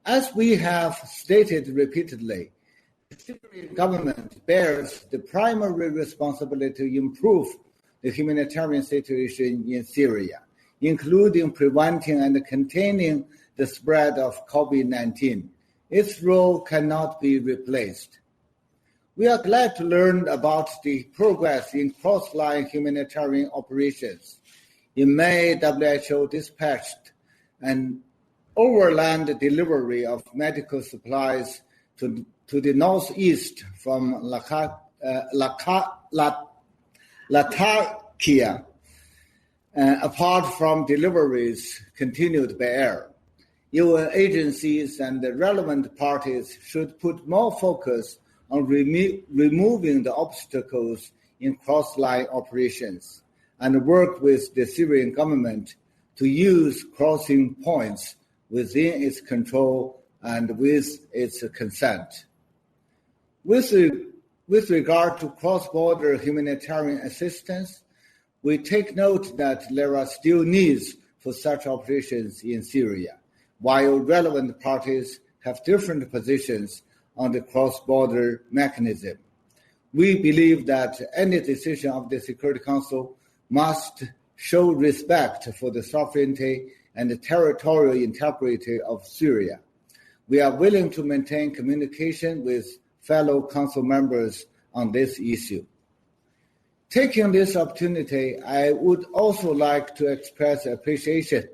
[SPEAKER 12] As we have stated repeatedly, the Syrian government bears the primary responsibility to improve the humanitarian situation in Syria, including preventing and containing the spread of COVID-19. Its role cannot be replaced. We are glad to learn about the progress in cross-line humanitarian operations. In May, WHO dispatched an overland delivery of medical supplies to the northeast from Latakia, apart from deliveries continued by air. UN agencies and the relevant parties should put more focus on removing the obstacles in cross-line operations and work with the Syrian government to use crossing points within its control and with its consent. With regard to cross-border humanitarian assistance, we take note that there are still needs for such operations in Syria, while relevant parties have different positions on the cross-border mechanism. We believe that any decision of the Security Council must show respect for the sovereignty and the territorial integrity of Syria. We are willing to maintain communication with fellow council members on this issue. Taking this opportunity, I would also like to express appreciation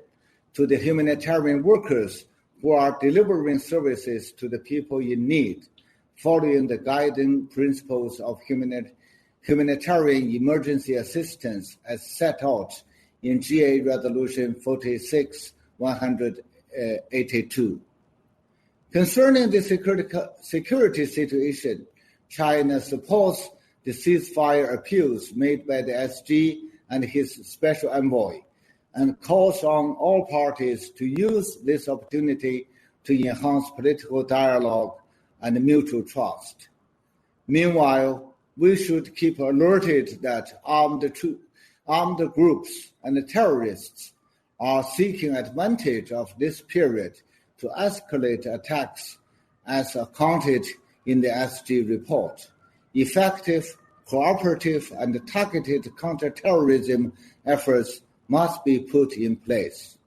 [SPEAKER 12] to the humanitarian workers who are delivering services to the people in need, following the guiding principles of humanitarian emergency assistance as set out in GA Resolution 46/182. Concerning the security situation, China supports the ceasefire appeals made by the SG and his special envoy, and calls on all parties to use this opportunity to enhance political dialogue and mutual trust. Meanwhile, we should keep alerted that armed groups and terrorists are seeking advantage of this period to escalate attacks as accounted in the SG report. Effective, cooperative, and targeted counterterrorism efforts must be put in place.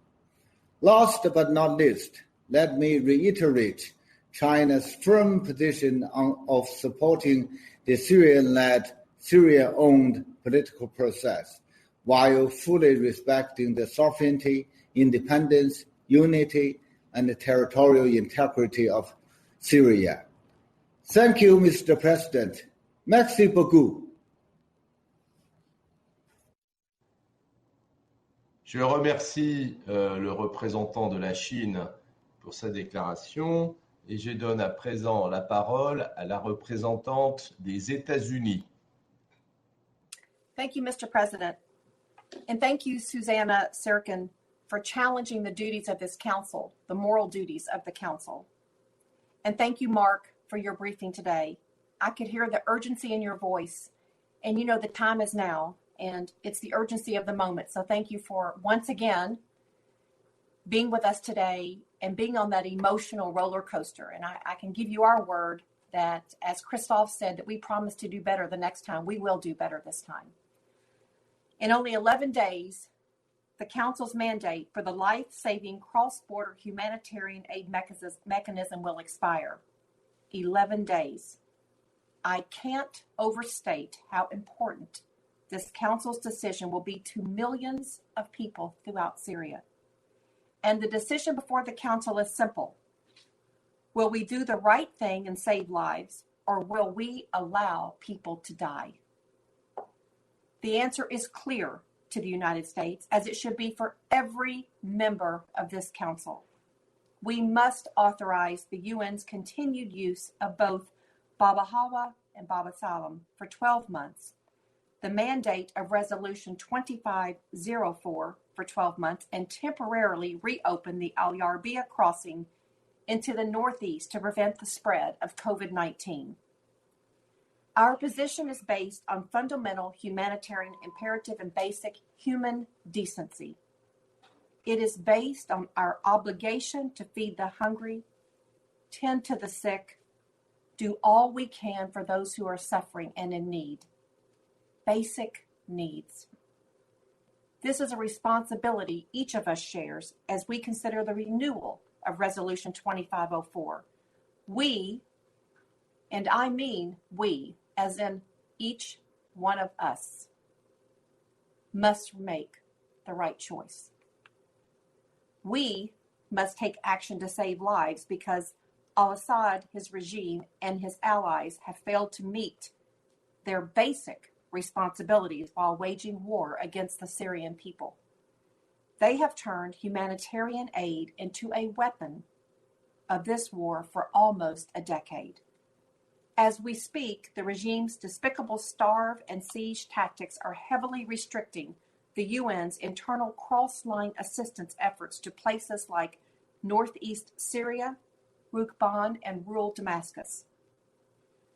[SPEAKER 12] Last but not least, let me reiterate China's firm position of supporting the Syrian-led, Syria-owned political process, while fully respecting the sovereignty, independence, unity, and the territorial integrity of Syria. Thank you, Mr. President. Merci beaucoup.
[SPEAKER 1] Je remercie le représentant de la Chine pour sa déclaration et je donne à présent la parole à la représentante des États-Unis.
[SPEAKER 13] Thank you, Mr. President. And thank you, Susannah Sirkin, for challenging the duties of this council, the moral duties of the council. And thank you, Mark, for your briefing today. I could hear the urgency in your voice, and you know the time is now, and it's the urgency of the moment. So thank you for once again being with us today and being on that emotional roller coaster. And I can give you our word that, as Christoph said, that we promise to do better the next time. We will do better this time. In only 11 days, the Council's mandate for the life-saving cross-border humanitarian aid mechanism will expire. 11 days. I can't overstate how important this Council's decision will be to millions of people throughout Syria. And the decision before the Council is simple. Will we do the right thing and save lives, or will we allow people to die? The answer is clear to the United States, as it should be for every member of this Council. We must authorize the UN's continued use of both Baba Hawa and Baba Salam for 12 months, the mandate of Resolution 2504 for 12 months, and temporarily reopen the Al Yarbiya crossing into the northeast to prevent the spread of COVID-19. Our position is based on fundamental humanitarian imperative and basic human decency. It is based on our obligation to feed the hungry, tend to the sick, do all we can for those who are suffering and in need. Basic needs. This is a responsibility each of us shares as we consider the renewal of Resolution 2504. We, and I mean we, as in each one of us, must make the right choice. We must take action to save lives because al-Assad, his regime, and his allies have failed to meet their basic responsibilities while waging war against the Syrian people. They have turned humanitarian aid into a weapon of this war for almost a decade. As we speak, the regime's despicable starve and siege tactics are heavily restricting the UN's internal cross-line assistance efforts to places like northeast Syria, Rukban, and rural Damascus.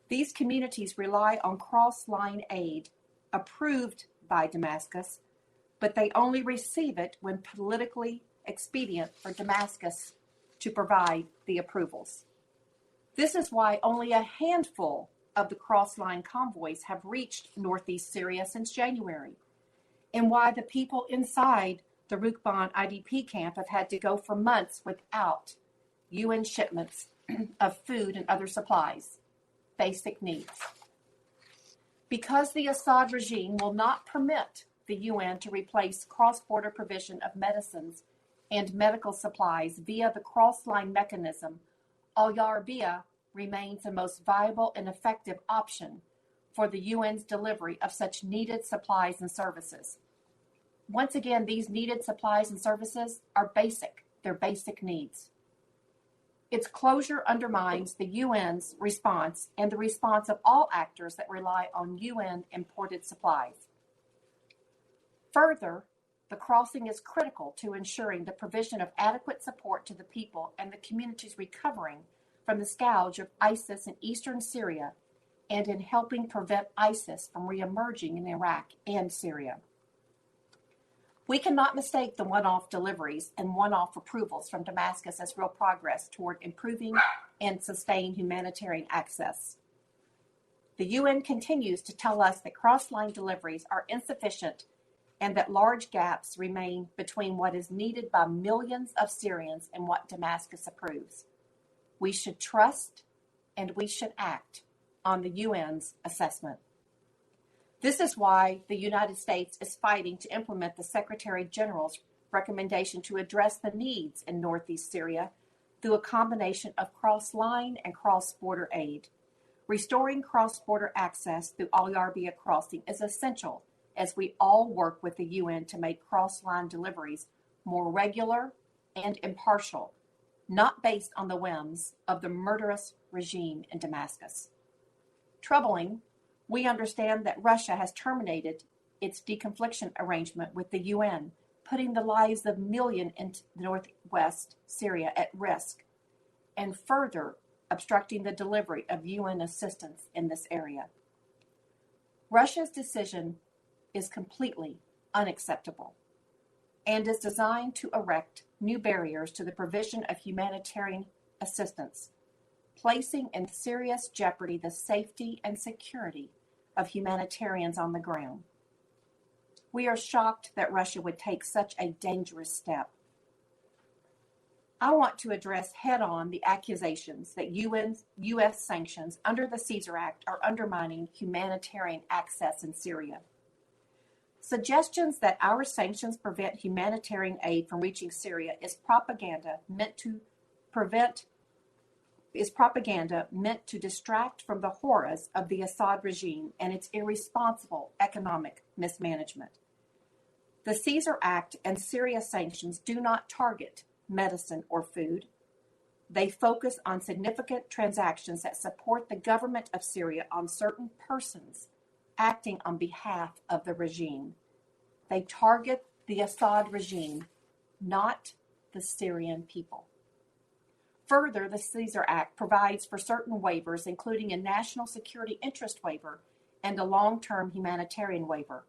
[SPEAKER 13] These communities rely on cross-line aid approved by Damascus, but they only receive it when politically expedient for Damascus to provide the approvals. This is why only a handful of the cross-line convoys have reached northeast Syria since January, and why the people inside the Rukban IDP camp have had to go for months without UN shipments of food and other supplies, basic needs. Because the Assad regime will not permit the UN to replace cross-border provision of medicines and medical supplies via the cross-line mechanism, Al-Yarabiyah remains the most viable and effective option for the UN's delivery of such needed supplies and services. Once again, these needed supplies and services are basic. They're basic needs. Its closure undermines the UN's response and the response of all actors that rely on UN-imported supplies. Further, the crossing is critical to ensuring the provision of adequate support to the people and the communities recovering from the scourge of ISIS in eastern Syria and in helping prevent ISIS from reemerging in Iraq and Syria. We cannot mistake the one-off deliveries and one-off approvals from Damascus as real progress toward improving and sustained humanitarian access. The UN continues to tell us that cross-line deliveries are insufficient and that large gaps remain between what is needed by millions of Syrians and what Damascus approves. We should trust and we should act on the UN's assessment. This is why the United States is fighting to implement the Secretary General's recommendation to address the needs in northeast Syria through a combination of cross-line and cross-border aid. Restoring cross-border access through Al-Yarabiyah crossing is essential as we all work with the UN to make cross-line deliveries more regular and impartial, not based on the whims of the murderous regime in Damascus. Troubling, we understand that Russia has terminated its deconfliction arrangement with the UN, putting the lives of millions in northwest Syria at risk, and further obstructing the delivery of UN assistance in this area. Russia's decision is completely unacceptable and is designed to erect new barriers to the provision of humanitarian assistance, placing in serious jeopardy the safety and security of humanitarians on the ground. We are shocked that Russia would take such a dangerous step. I want to address head-on the accusations that U.S. sanctions under the Cesar Act are undermining humanitarian access in Syria. Suggestions that our sanctions prevent humanitarian aid from reaching Syria is propaganda meant to distract from the horrors of the Assad regime and its irresponsible economic mismanagement. The Cesar Act and Syria sanctions do not target medicine or food. They focus on significant transactions that support the government of Syria on certain persons acting on behalf of the regime. They target the Assad regime, not the Syrian people. Further, the Cesar Act provides for certain waivers, including a national security interest waiver and a long-term humanitarian waiver.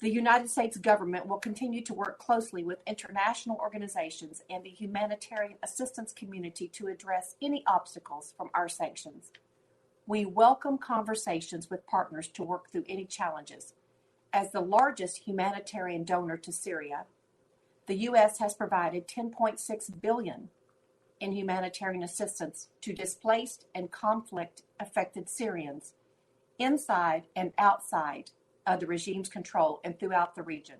[SPEAKER 13] The United States government will continue to work closely with international organizations and the humanitarian assistance community to address any obstacles from our sanctions. We welcome conversations with partners to work through any challenges. As the largest humanitarian donor to Syria, the U.S. has provided $10.6 billion in humanitarian assistance to displaced and conflict-affected Syrians inside and outside of the regime's control and throughout the region.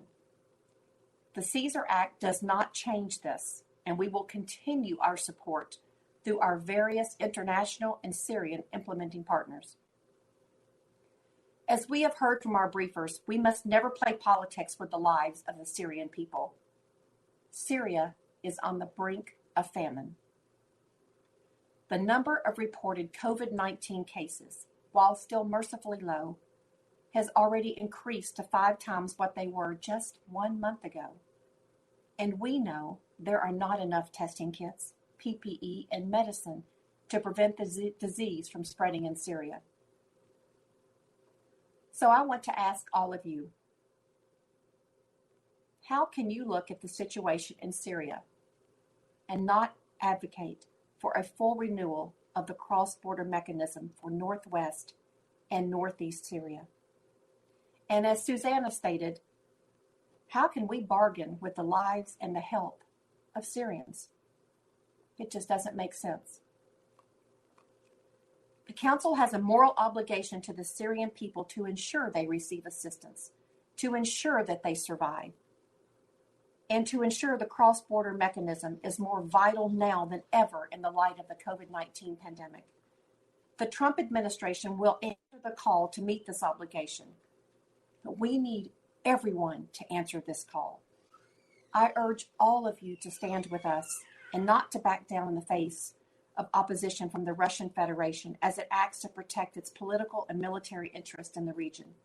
[SPEAKER 13] The Cesar Act does not change this, and we will continue our support through our various international and Syrian implementing partners. As we have heard from our briefers, we must never play politics with the lives of the Syrian people. Syria is on the brink of famine. The number of reported COVID-19 cases, while still mercifully low, has already increased to 5 times what they were just 1 month ago. And we know there are not enough testing kits, PPE, and medicine to prevent the disease from spreading in Syria. So I want to ask all of you, how can you look at the situation in Syria and not advocate for a full renewal of the cross-border mechanism for Northwest and Northeast Syria? And as Susannah stated, how can we bargain with the lives and the health of Syrians? It just doesn't make sense. The Council has a moral obligation to the Syrian people to ensure they receive assistance, to ensure that they survive, and to ensure the cross-border mechanism is more vital now than ever in the light of the COVID-19 pandemic. The Trump administration will answer the call to meet this obligation, but we need everyone to answer this call. I urge all of you to stand with us and not to back down in the face of opposition from the Russian Federation as it acts to protect its political and military interest in the region.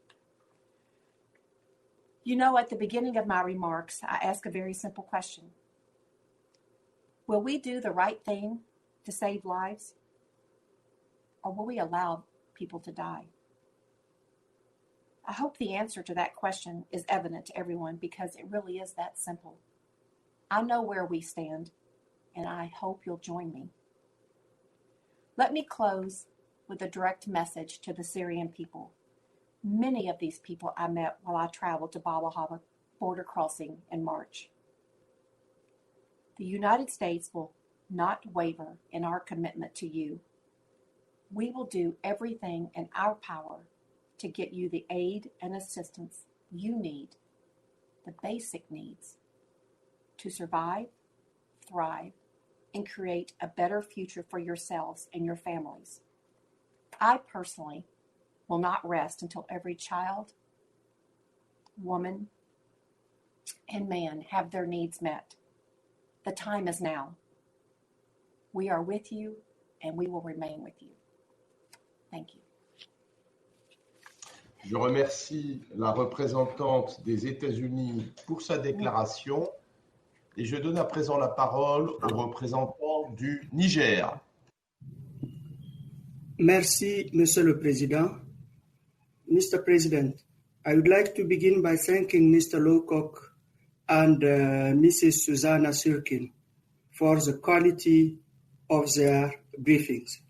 [SPEAKER 13] You know, at the beginning of my remarks, I ask a very simple question. Will we do the right thing to save lives? Or will we allow people to die? I hope the answer to that question is evident to everyone because it really is that simple. I know where we stand, and I hope you'll join me. Let me close with a direct message to the Syrian people. Many of these people I met while I traveled to Bab al-Haba border crossing in March. The United States will not waver in our commitment to you. We will do everything in our power to get you the aid and assistance you need, the basic needs, to survive, thrive, and create a better future for yourselves and your families. I personally will not rest until every child, woman, and man have their needs met. The time is now. We are with you, and we will remain with you. Thank you.
[SPEAKER 1] Je remercie la représentante des États-Unis pour sa déclaration et je donne à présent la parole au représentant du Niger.
[SPEAKER 14] Merci, Monsieur le Président. Mr. President, I would like to begin by thanking Mr. Lowcock and Mrs. Susannah Sirkin for the quality of their briefings.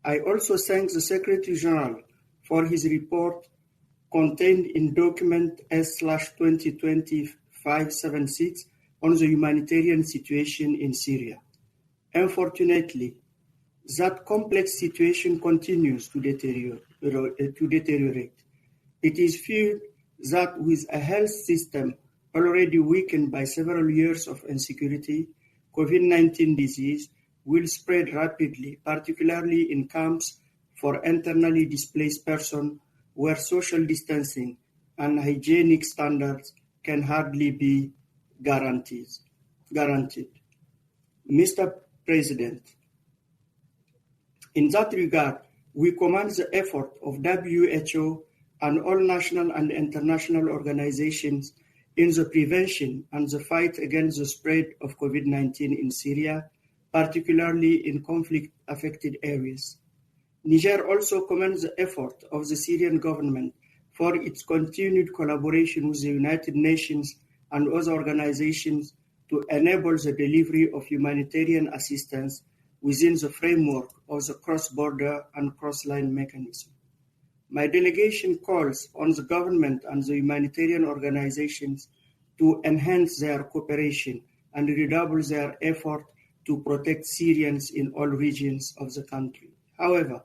[SPEAKER 14] I also thank the Secretary General for his report contained in document S/2020-576 on the humanitarian situation in Syria. Unfortunately, that complex situation continues to deteriorate. It is feared that with a health system already weakened by several years of insecurity, COVID-19 disease will spread rapidly, particularly in camps for internally displaced persons where social distancing and hygienic standards can hardly be guaranteed. Mr. President, in that regard, we commend the effort of WHO and all national and international organizations in the prevention and the fight against the spread of COVID-19 in Syria, particularly in conflict-affected areas. Niger also commends the effort of the Syrian government for its continued collaboration with the United Nations and other organizations to enable the delivery of humanitarian assistance within the framework of the cross-border and cross-line mechanism. My delegation calls on the government and the humanitarian organizations to enhance their cooperation and redouble their effort to protect Syrians in all regions of the country. However,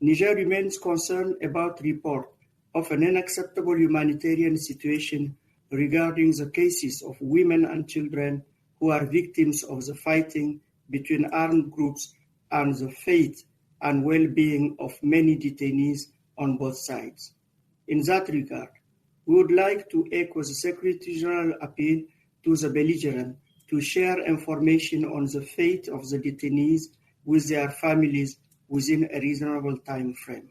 [SPEAKER 14] Niger remains concerned about reports of an unacceptable humanitarian situation regarding the cases of women and children who are victims of the fighting between armed groups and the fate and well-being of many detainees on both sides. In that regard, we would like to echo the Secretary General appeal to the belligerent to share information on the fate of the detainees with their families within a reasonable time frame.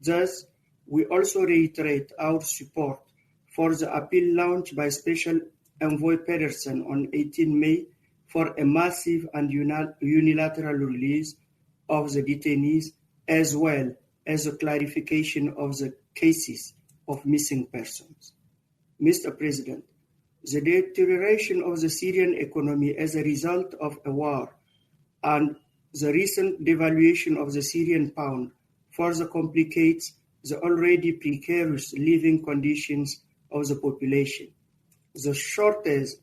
[SPEAKER 14] Thus, we also reiterate our support for the appeal launched by Special Envoy Pedersen on 18 May for a massive and unilateral release of the detainees, as well as a clarification of the cases of missing persons. Mr. President, the deterioration of the Syrian economy as a result of a war and the recent devaluation of the Syrian pound further complicates the already precarious living conditions of the population. The shortage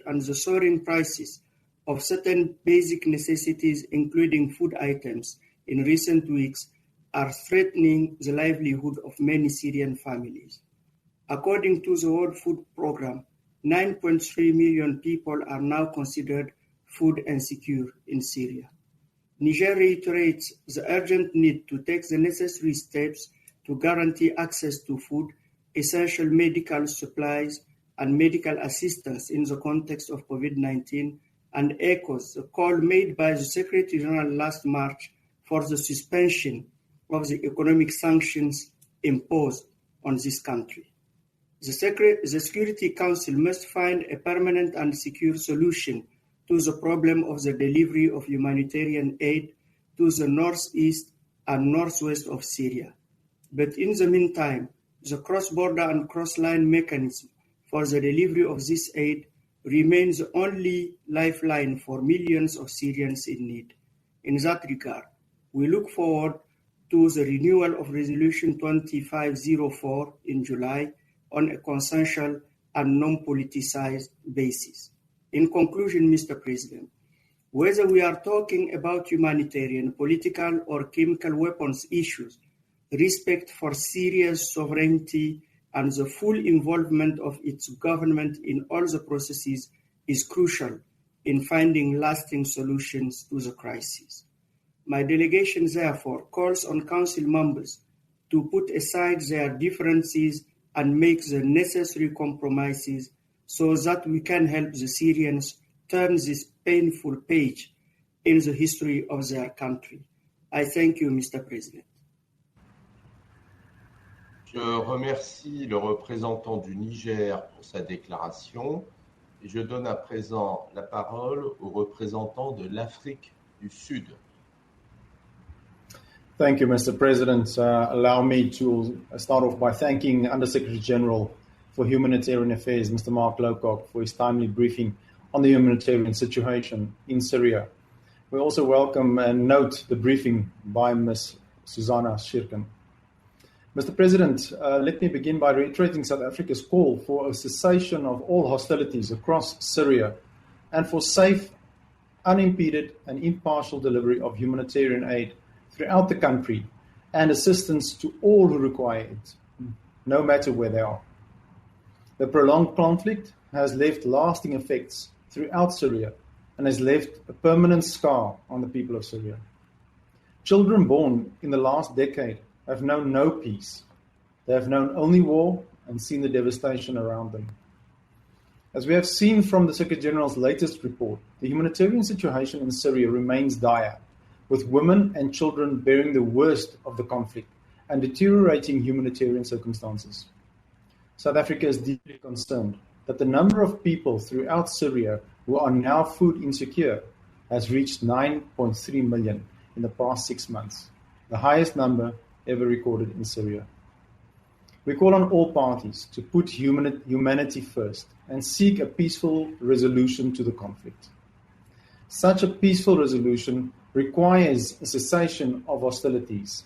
[SPEAKER 14] and the soaring prices of certain basic necessities, including food items, in recent weeks are threatening the livelihood of many Syrian families. According to the World Food Programme, 9.3 million people are now considered food insecure in Syria. Niger reiterates the urgent need to take the necessary steps to guarantee access to food, essential medical supplies, and medical assistance in the context of COVID-19, and echoes the call made by the Secretary General last March for the suspension of the economic sanctions imposed on this country. The Security Council must find a permanent and secure solution to the problem of the delivery of humanitarian aid to the northeast and northwest of Syria. But in the meantime, the cross-border and cross-line mechanism for the delivery of this aid remains the only lifeline for millions of Syrians in need. In that regard, we look forward to the renewal of Resolution 2504 in July on a consensual and non-politicized basis. In conclusion, Mr. President, whether we are talking about humanitarian, political, or chemical weapons issues, respect for Syria's sovereignty and the full involvement of its government in all the processes is crucial in finding lasting solutions to the crisis. My delegation, therefore, calls on Council members to put aside their differences and make the necessary compromises so that we can help the Syrians turn this painful page in the history of their country. I thank you, Mr. President.
[SPEAKER 1] Je remercie le représentant du Niger pour sa déclaration et je donne à présent la parole au représentant de l'Afrique du Sud.
[SPEAKER 15] Thank you, Mr. President. Allow me to start off by thanking Undersecretary General for Humanitarian Affairs, Mr. Mark Lowcock, for his timely briefing on the humanitarian situation in Syria. We also welcome and note the briefing by Ms. Susannah Sirkin. Mr. President, let me begin by reiterating South Africa's call for a cessation of all hostilities across Syria and for safe, unimpeded and impartial delivery of humanitarian aid throughout the country and assistance to all who require it, no matter where they are. The prolonged conflict has left lasting effects throughout Syria and has left a permanent scar on the people of Syria. Children born in the last decade have known no peace. They have known only war and seen the devastation around them. As we have seen from the Secretary General's latest report, the humanitarian situation in Syria remains dire, with women and children bearing the worst of the conflict and deteriorating humanitarian circumstances. South Africa is deeply concerned that the number of people throughout Syria who are now food insecure has reached 9.3 million in the past 6 months, the highest number ever recorded in Syria. We call on all parties to put humanity first and seek a peaceful resolution to the conflict. Such a peaceful resolution requires a cessation of hostilities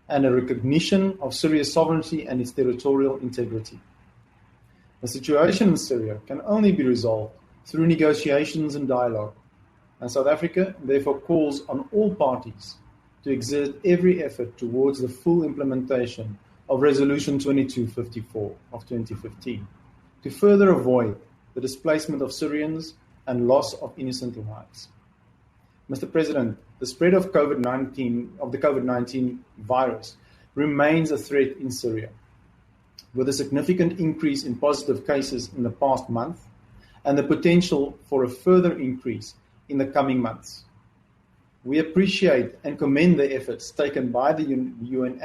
[SPEAKER 15] and a recognition of Syria's sovereignty and its territorial integrity. The situation in Syria can only be resolved through negotiations and dialogue, and South Africa therefore calls on all parties to exert every effort towards the full implementation of Resolution 2254 of 2015 to further avoid the displacement of Syrians and loss of innocent lives. Mr. President, the spread of the COVID-19 virus remains a threat in Syria, with a significant increase in positive cases in the past month and the potential for a further increase in the coming months. We appreciate and commend the efforts taken by the UN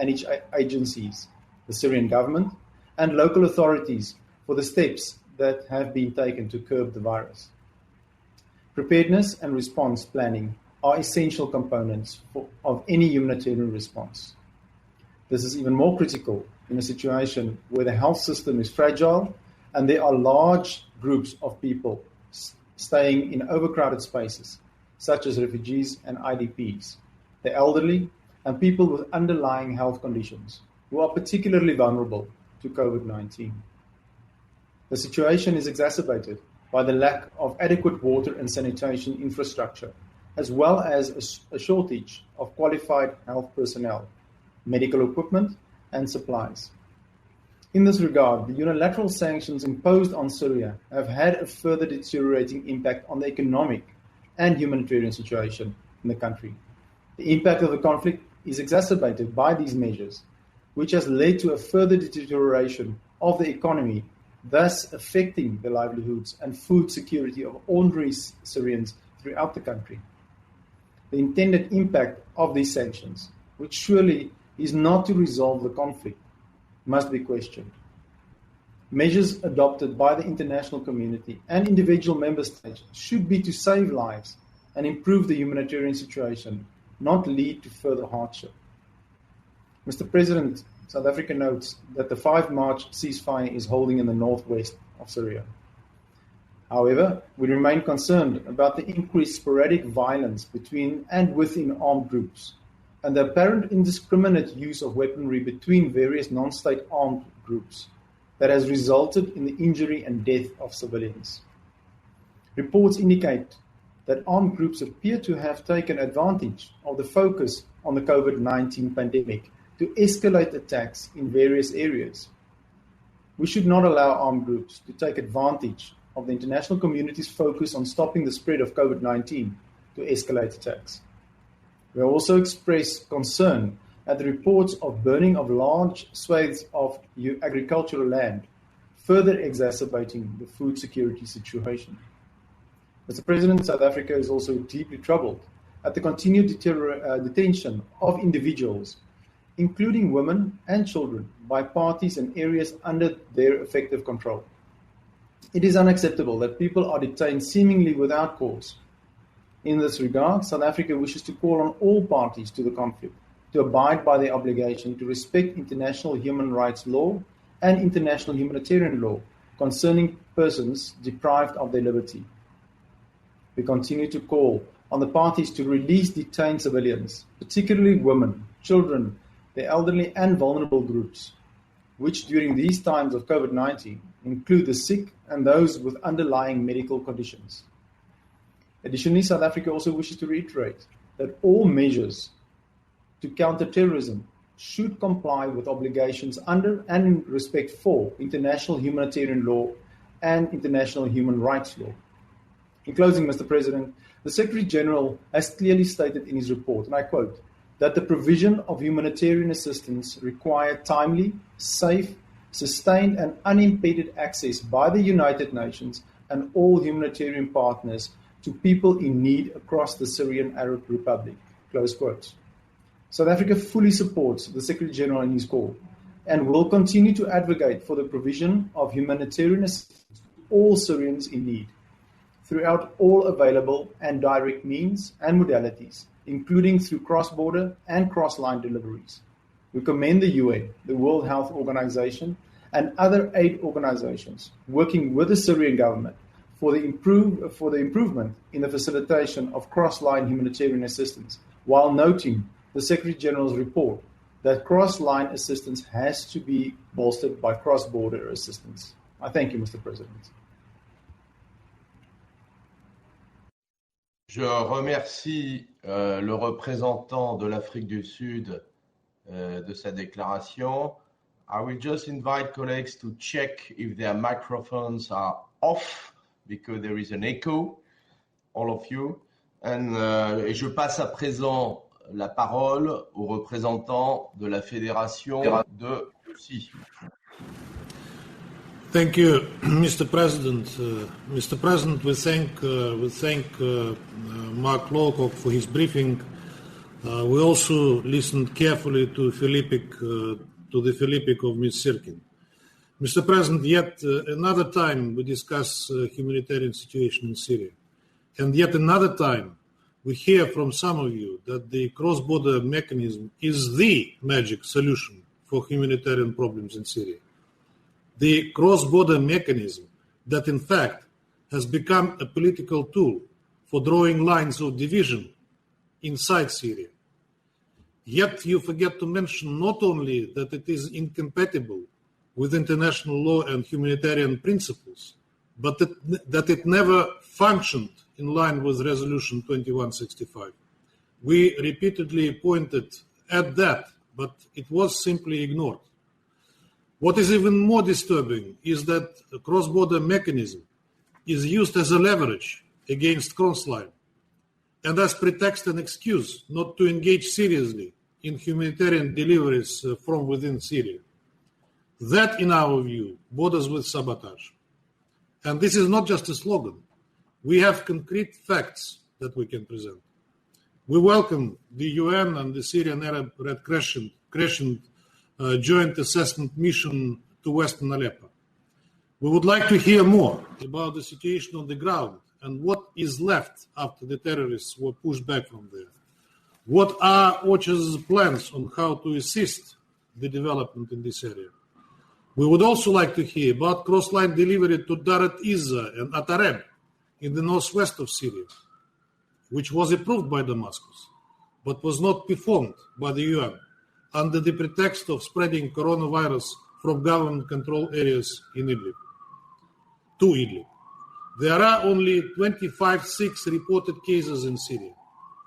[SPEAKER 15] agencies, the Syrian government, and local authorities for the steps that have been taken to curb the virus. Preparedness and response planning are essential components of any humanitarian response. This is even more critical in a situation where the health system is fragile and there are large groups of people staying in overcrowded spaces, such as refugees and IDPs, the elderly, and people with underlying health conditions who are particularly vulnerable to COVID-19. The situation is exacerbated by the lack of adequate water and sanitation infrastructure, as well as a shortage of qualified health personnel, medical equipment, and supplies. In this regard, the unilateral sanctions imposed on Syria have had a further deteriorating impact on the economic and humanitarian situation in the country. The impact of the conflict is exacerbated by these measures, which has led to a further deterioration of the economy, thus affecting the livelihoods and food security of ordinary Syrians throughout the country. The intended impact of these sanctions, which surely is not to resolve the conflict, must be questioned. Measures adopted by the international community and individual member states should be to save lives and improve the humanitarian situation, not lead to further hardship. Mr. President, South Africa notes that the 5 March ceasefire is holding in the northwest of Syria. However, we remain concerned about the increased sporadic violence between and within armed groups and the apparent indiscriminate use of weaponry between various non-state armed groups that has resulted in the injury and death of civilians. Reports indicate that armed groups appear to have taken advantage of the focus on the COVID-19 pandemic to escalate attacks in various areas. We should not allow armed groups to take advantage of the international community's focus on stopping the spread of COVID-19 to escalate attacks. We also express concern at the reports of burning of large swathes of agricultural land, further exacerbating the food security situation. Mr. President, South Africa is also deeply troubled at the continued detention of individuals, including women and children, by parties and areas under their effective control. It is unacceptable that people are detained seemingly without cause. In this regard, South Africa wishes to call on all parties to the conflict to abide by their obligation to respect international human rights law and international humanitarian law concerning persons deprived of their liberty. We continue to call on the parties to release detained civilians, particularly women, children, the elderly and vulnerable groups, which during these times of COVID-19 include the sick and those with underlying medical conditions. Additionally, South Africa also wishes to reiterate that all measures to counter terrorism should comply with obligations under and in respect for international humanitarian law and international human rights law. In closing, Mr. President, the Secretary General has clearly stated in his report, and I quote, that the provision of humanitarian assistance require timely, safe, sustained and unimpeded access by the United Nations and all humanitarian partners to people in need across the Syrian Arab Republic. Close quotes. South Africa fully supports the Secretary General in his call and will continue to advocate for the provision of humanitarian assistance to all Syrians in need throughout all available and direct means and modalities, including through cross-border and cross-line deliveries. We commend the UN, the World Health Organization, and other aid organizations working with the Syrian government for the improvement in the facilitation of cross-line humanitarian assistance, while noting the Secretary General's report that cross-line assistance has to be bolstered by cross-border assistance. I thank you, Mr. President.
[SPEAKER 1] Je remercie le représentant de l'Afrique du Sud de sa déclaration. I will just invite colleagues to check if their microphones are off because there is an echo, all of you. Et je passe à présent la parole au représentant de la Fédération de Russie.
[SPEAKER 9] Thank you, Mr. President. Mr. President, we thank Mark Lowcock for his briefing. We also listened carefully to the Philippic of Ms. Sirkin. Mr. President, yet another time we discuss humanitarian situation in Syria. And yet another time we hear from some of you that the cross-border mechanism is the magic solution for humanitarian problems in Syria. The cross-border mechanism that in fact has become a political tool for drawing lines of division inside Syria. Yet you forget to mention not only that it is incompatible with international law and humanitarian principles, but that it never functioned in line with Resolution 2165. We repeatedly pointed at that, but it was simply ignored. What is even more disturbing is that the cross-border mechanism is used as a leverage against cross-line and as pretext and excuse not to engage seriously in humanitarian deliveries from within Syria. That, in our view, borders with sabotage. And this is not just a slogan. We have concrete facts that we can present. We welcome the UN and the Syrian Arab Red Crescent joint assessment mission to Western Aleppo. We would like to hear more about the situation on the ground and what is left after the terrorists were pushed back from there. What are OCHA's plans on how to assist the development in this area? We would also like to hear about cross-line delivery to Darat Izza and Atareb in the northwest of Syria, which was approved by Damascus, but was not performed by the UN under the pretext of spreading coronavirus from government-controlled areas in Idlib to Idlib. There are only 25,6 reported cases in Syria.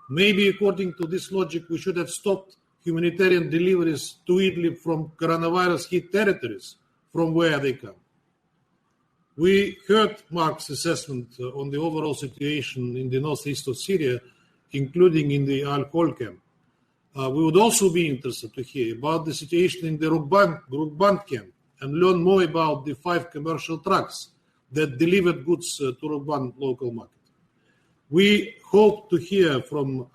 [SPEAKER 9] Maybe according to this logic, we should have stopped humanitarian deliveries to Idlib from coronavirus-hit territories from where they come. We heard Mark's assessment on the overall situation in the northeast of Syria, including in the Al-Hol camp. We would also be interested to hear about the situation in the Rukban camp and learn more about the 5 commercial trucks that delivered goods to Rukban local market. We hope to hear from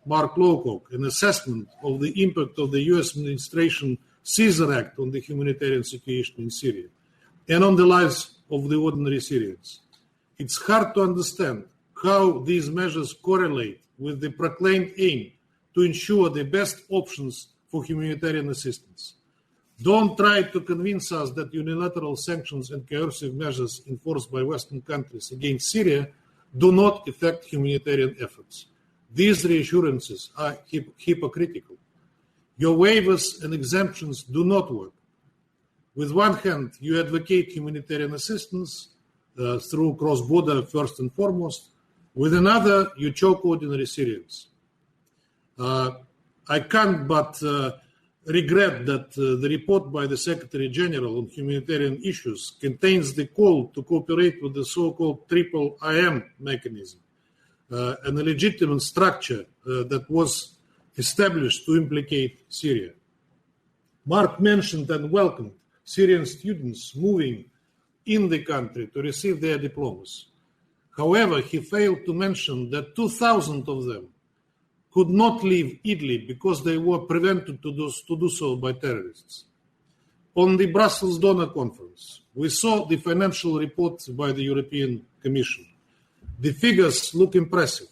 [SPEAKER 9] Mark Lowcock an assessment of the impact of the US administration Cesar Act on the humanitarian situation in Syria and on the lives of the ordinary Syrians. It's hard to understand how these measures correlate with the proclaimed aim to ensure the best options for humanitarian assistance. Don't try to convince us that unilateral sanctions and coercive measures enforced by Western countries against Syria do not affect humanitarian efforts. These reassurances are hypocritical. Your waivers and exemptions do not work. With one hand, you advocate humanitarian assistance through cross-border first and foremost. With another, you choke ordinary Syrians. I can't but regret that the report by the Secretary General on humanitarian issues contains the call to cooperate with the so-called triple IM mechanism, an illegitimate structure that was established to implicate Syria. Mark mentioned and welcomed Syrian students moving in the country to receive their diplomas. However, he failed to mention that 2,000 of them could not leave Idlib because they were prevented to do so by terrorists. On the Brussels Donor Conference, we saw the financial report by the European Commission. The figures look impressive,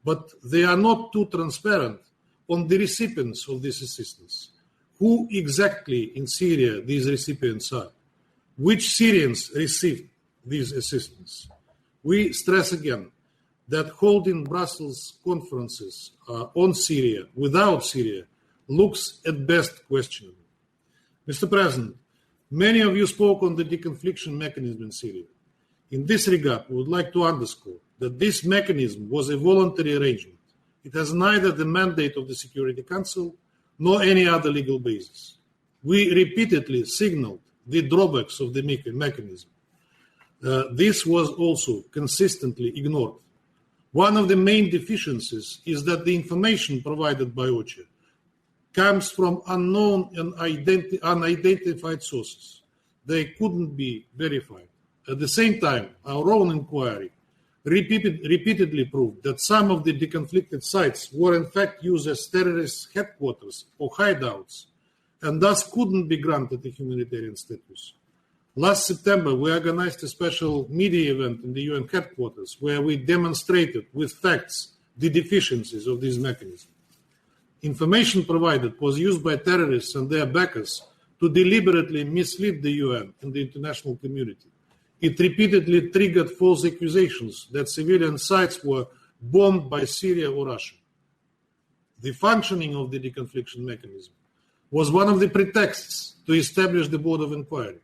[SPEAKER 9] but they are not too transparent on the recipients of this assistance. Who exactly in Syria these recipients are? Which Syrians received this assistance? We stress again that holding Brussels conferences on Syria without Syria looks at best questionable. Mr. President, many of you spoke on the deconfliction mechanism in Syria. In this regard, we would like to underscore that this mechanism was a voluntary arrangement. It has neither the mandate of the Security Council nor any other legal basis. We repeatedly signaled the drawbacks of the mechanism. This was also consistently ignored. One of the main deficiencies is that the information provided by OCHA comes from unknown and unidentified sources. They couldn't be verified. At the same time, our own inquiry repeatedly proved that some of the deconflicted sites were in fact used as terrorist headquarters or hideouts, and thus couldn't be granted a humanitarian status. Last September, we organized a special media event in the UN headquarters where we demonstrated with facts the deficiencies of this mechanism. Information provided was used by terrorists and their backers to deliberately mislead the UN and the international community. It repeatedly triggered false accusations that civilian sites were bombed by Syria or Russia. The functioning of the deconfliction mechanism was one of the pretexts to establish the Board of Inquiry.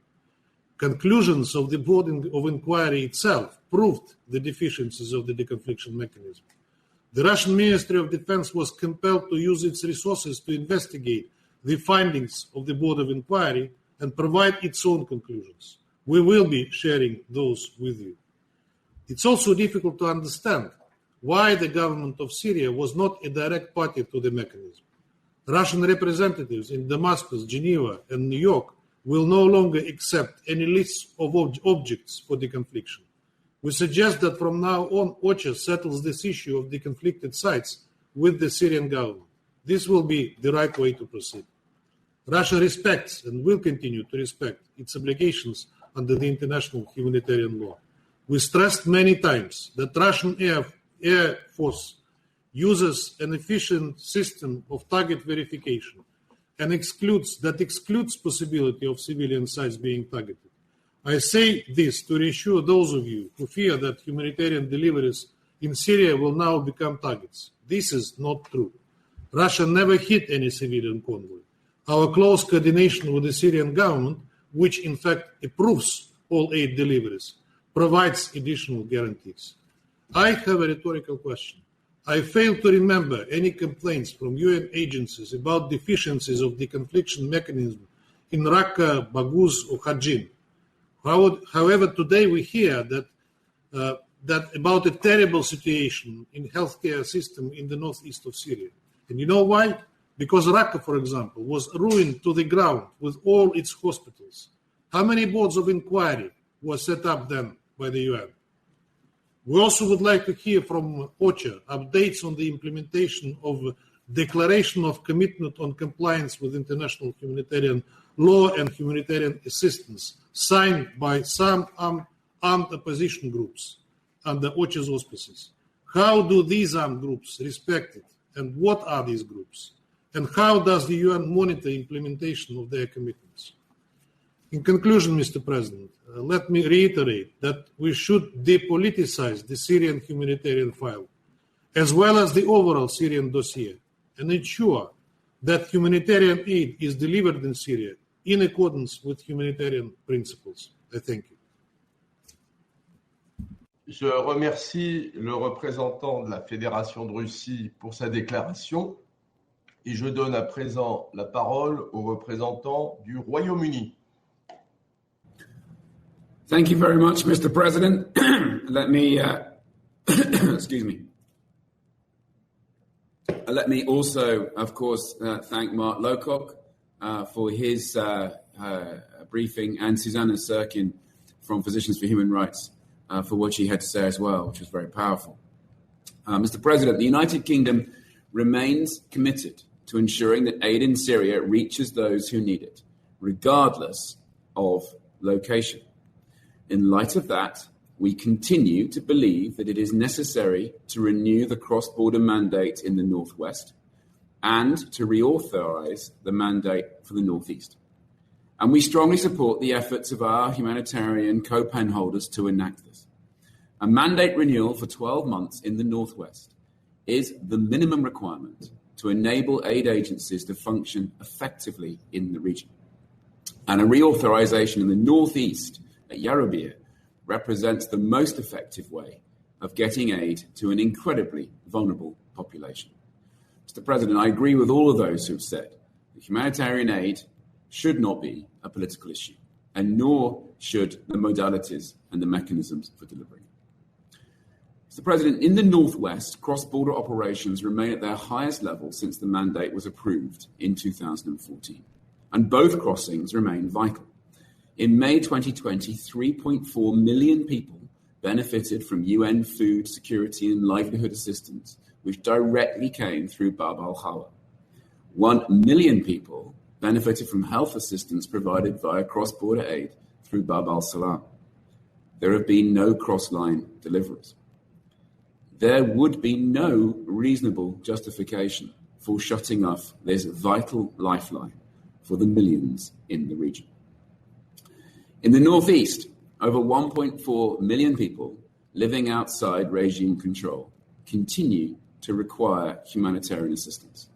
[SPEAKER 9] Conclusions of the Board of Inquiry itself proved the deficiencies of the deconfliction mechanism. The Russian Ministry of Defense was compelled to use its resources to investigate the findings of the Board of Inquiry and provide its own conclusions. We will be sharing those with you. It's also difficult to understand why the government of Syria was not a direct party to the mechanism. Russian representatives in Damascus, Geneva, and New York will no longer accept any lists of objects for deconfliction. We suggest that from now on, OCHA settles this issue of deconflicted sites with the Syrian government. This will be the right way to proceed. Russia respects and will continue to respect its obligations under the international humanitarian law. We stressed many times that Russian Air Force uses an efficient system of target verification and excludes possibility of civilian sites being targeted. I say this to reassure those of you who fear that humanitarian deliveries in Syria will now become targets. This is not true. Russia never hit any civilian convoy. Our close coordination with the Syrian government, which in fact approves all aid deliveries, provides additional guarantees. I have a rhetorical question. I fail to remember any complaints from UN agencies about deficiencies of the deconfliction mechanism in Raqqa, Baghouz, or Khartoum. However, today we hear that about a terrible situation in healthcare system in the northeast of Syria. And you know why? Because Raqqa, for example, was ruined to the ground with all its hospitals. How many boards of inquiry were set up then by the UN? We also would like to hear from OCHA updates on the implementation of Declaration of Commitment on Compliance with International Humanitarian Law and Humanitarian Assistance, signed by some armed opposition groups under OCHA's auspices. How do these armed groups respect it, and what are these groups? And how does the UN monitor implementation of their commitments? In conclusion, Mr. President, let me reiterate that we should depoliticize the Syrian humanitarian file, as well as the overall Syrian dossier, and ensure that humanitarian aid is delivered in Syria in accordance with humanitarian principles. I thank you.
[SPEAKER 1] Je remercie le représentant de la Fédération de Russie pour sa déclaration et je donne à présent la parole au représentant du Royaume-Uni.
[SPEAKER 16] Thank you very much, Mr. President. Let me, excuse me. Let me also, of course, thank Mark Lowcock for his briefing and Susannah Sirkin from Physicians for Human Rights for what she had to say as well, which was very powerful. Mr. President, the United Kingdom remains committed to ensuring that aid in Syria reaches those who need it, regardless of location. In light of that, we continue to believe that it is necessary to renew the cross-border mandate in the Northwest and to reauthorize the mandate for the Northeast. And we strongly support the efforts of our humanitarian co-pen holders to enact this. A mandate renewal for 12 months in the Northwest is the minimum requirement to enable aid agencies to function effectively in the region. And a reauthorization in the Northeast at Yarubia represents the most effective way of getting aid to an incredibly vulnerable population. Mr. President, I agree with all of those who have said that humanitarian aid should not be a political issue, and nor should the modalities and the mechanisms for delivering it. Mr. President, in the Northwest, cross-border operations remain at their highest level since the mandate was approved in 2014, and both crossings remain vital. In May 2020, 3.4 million people benefited from UN food security and livelihood assistance, which directly came through Bab al-Hawa. 1 million people benefited from health assistance provided via cross-border aid through Bab al-Salam. There have been no cross-line deliveries. There would be no reasonable justification for shutting off this vital lifeline for the millions in the region. In the Northeast, over 1.4 million people living outside regime control continue to require humanitarian assistance.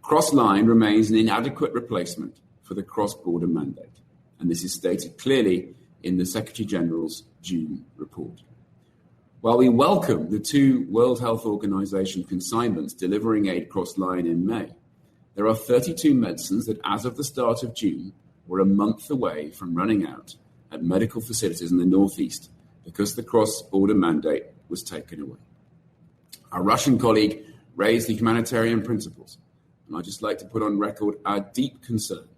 [SPEAKER 16] Cross-line remains an inadequate replacement for the cross-border mandate, and this is stated clearly in the Secretary General's June report. While we welcome the 2 World Health Organization consignments delivering aid cross-line in May, there are 32 medicines that, as of the start of June, were a month away from running out at medical facilities in the Northeast because the cross-border mandate was taken away. Our Russian colleague raised the humanitarian principles, and I'd just like to put on record our deep concern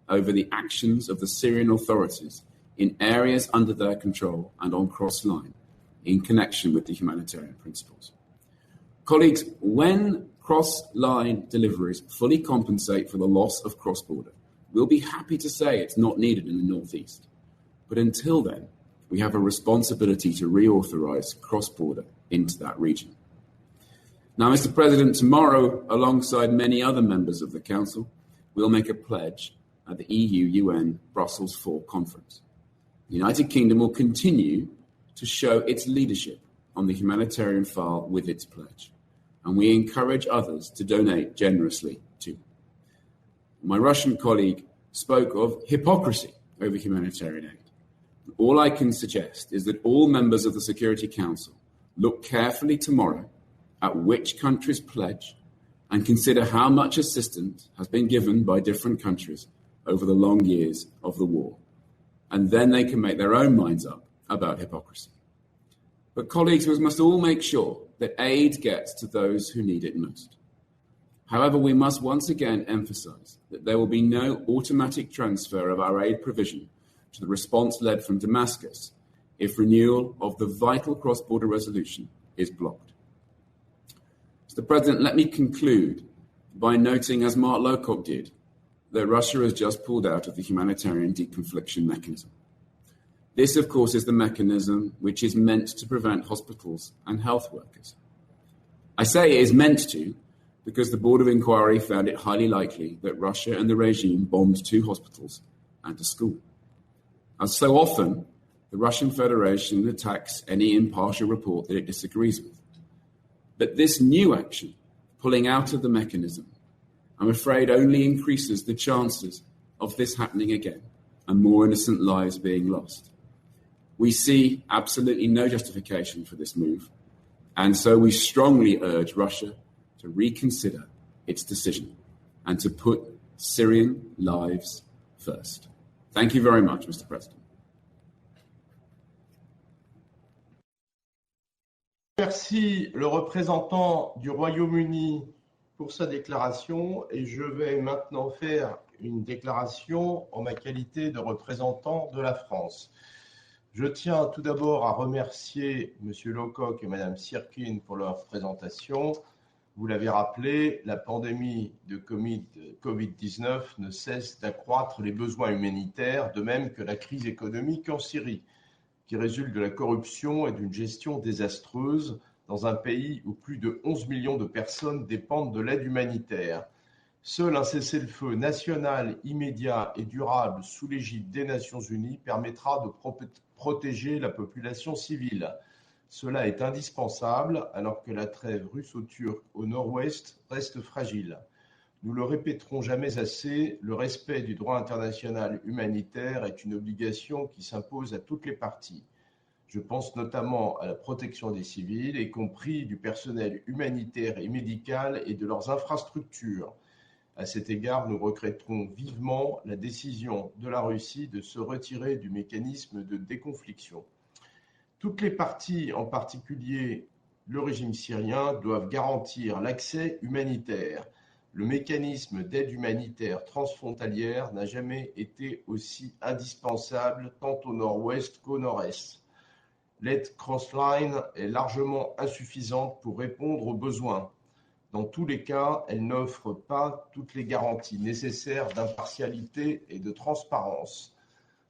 [SPEAKER 16] over the actions of the Syrian authorities in areas under their control and on cross-line in connection with the humanitarian principles. Colleagues, when cross-line deliveries fully compensate for the loss of cross-border, we'll be happy to say it's not needed in the Northeast. But until then, we have a responsibility to reauthorize cross-border into that region. Now, Mr. President, tomorrow, alongside many other members of the Council, we'll make a pledge at the EU-UN Brussels IV conference. The United Kingdom will continue to show its leadership on the humanitarian file with its pledge, and we encourage others to donate generously too. My Russian colleague spoke of hypocrisy over humanitarian aid. All I can suggest is that all members of the Security Council look carefully tomorrow at which countries pledge and consider how much assistance has been given by different countries over the long years of the war. And then they can make their own minds up about hypocrisy. But colleagues, we must all make sure that aid gets to those who need it most. However, we must once again emphasize that there will be no automatic transfer of our aid provision to the response led from Damascus if renewal of the vital cross-border resolution is blocked. Mr. President, let me conclude by noting, as Mark Lowcock did, that Russia has just pulled out of the humanitarian deconfliction mechanism. This, of course, is the mechanism which is meant to prevent hospitals and health workers. I say it is meant to because the Board of Inquiry found it highly likely that Russia and the regime bombed 2 hospitals and a school. As so often, the Russian Federation attacks any impartial report that it disagrees with. But this new action, pulling out of the mechanism, I'm afraid only increases the chances of this happening again and more innocent lives being lost. We see absolutely no justification for this move, and so we strongly urge Russia to reconsider its decision and to put Syrian lives first. Thank you very much, Mr. President.
[SPEAKER 1] Merci le représentant du Royaume-Uni pour sa déclaration et je vais maintenant faire une déclaration en ma qualité de représentant de la France. Je tiens tout d'abord à remercier M. Lowcock et Mme Sirkin pour leur présentation. Vous l'avez rappelé, la pandémie de Covid-19 ne cesse d'accroître les besoins humanitaires, de même que la crise économique en Syrie. qui résulte de la corruption et d'une gestion désastreuse dans un pays où plus de 11 millions de personnes dépendent de l'aide humanitaire. Seul un cessez-le-feu national, immédiat et durable sous l'égide des Nations Unies permettra de protéger la population civile. Cela est indispensable alors que la trêve russo-turque au nord-ouest reste fragile. Nous le répéterons jamais assez, le respect du droit international humanitaire est une obligation qui s'impose à toutes les parties. Je pense notamment à la protection des civils, y compris du personnel humanitaire et médical et de leurs infrastructures. À cet égard, nous regretterons vivement la décision de la Russie de se retirer du mécanisme de déconfliction. Toutes les parties, en particulier le régime syrien, doivent garantir l'accès humanitaire. Le mécanisme d'aide humanitaire transfrontalière n'a jamais été aussi indispensable tant au nord-ouest qu'au nord-est. L'aide cross-line est largement insuffisante pour répondre aux besoins. Dans tous les cas, elle n'offre pas toutes les garanties nécessaires d'impartialité et de transparence.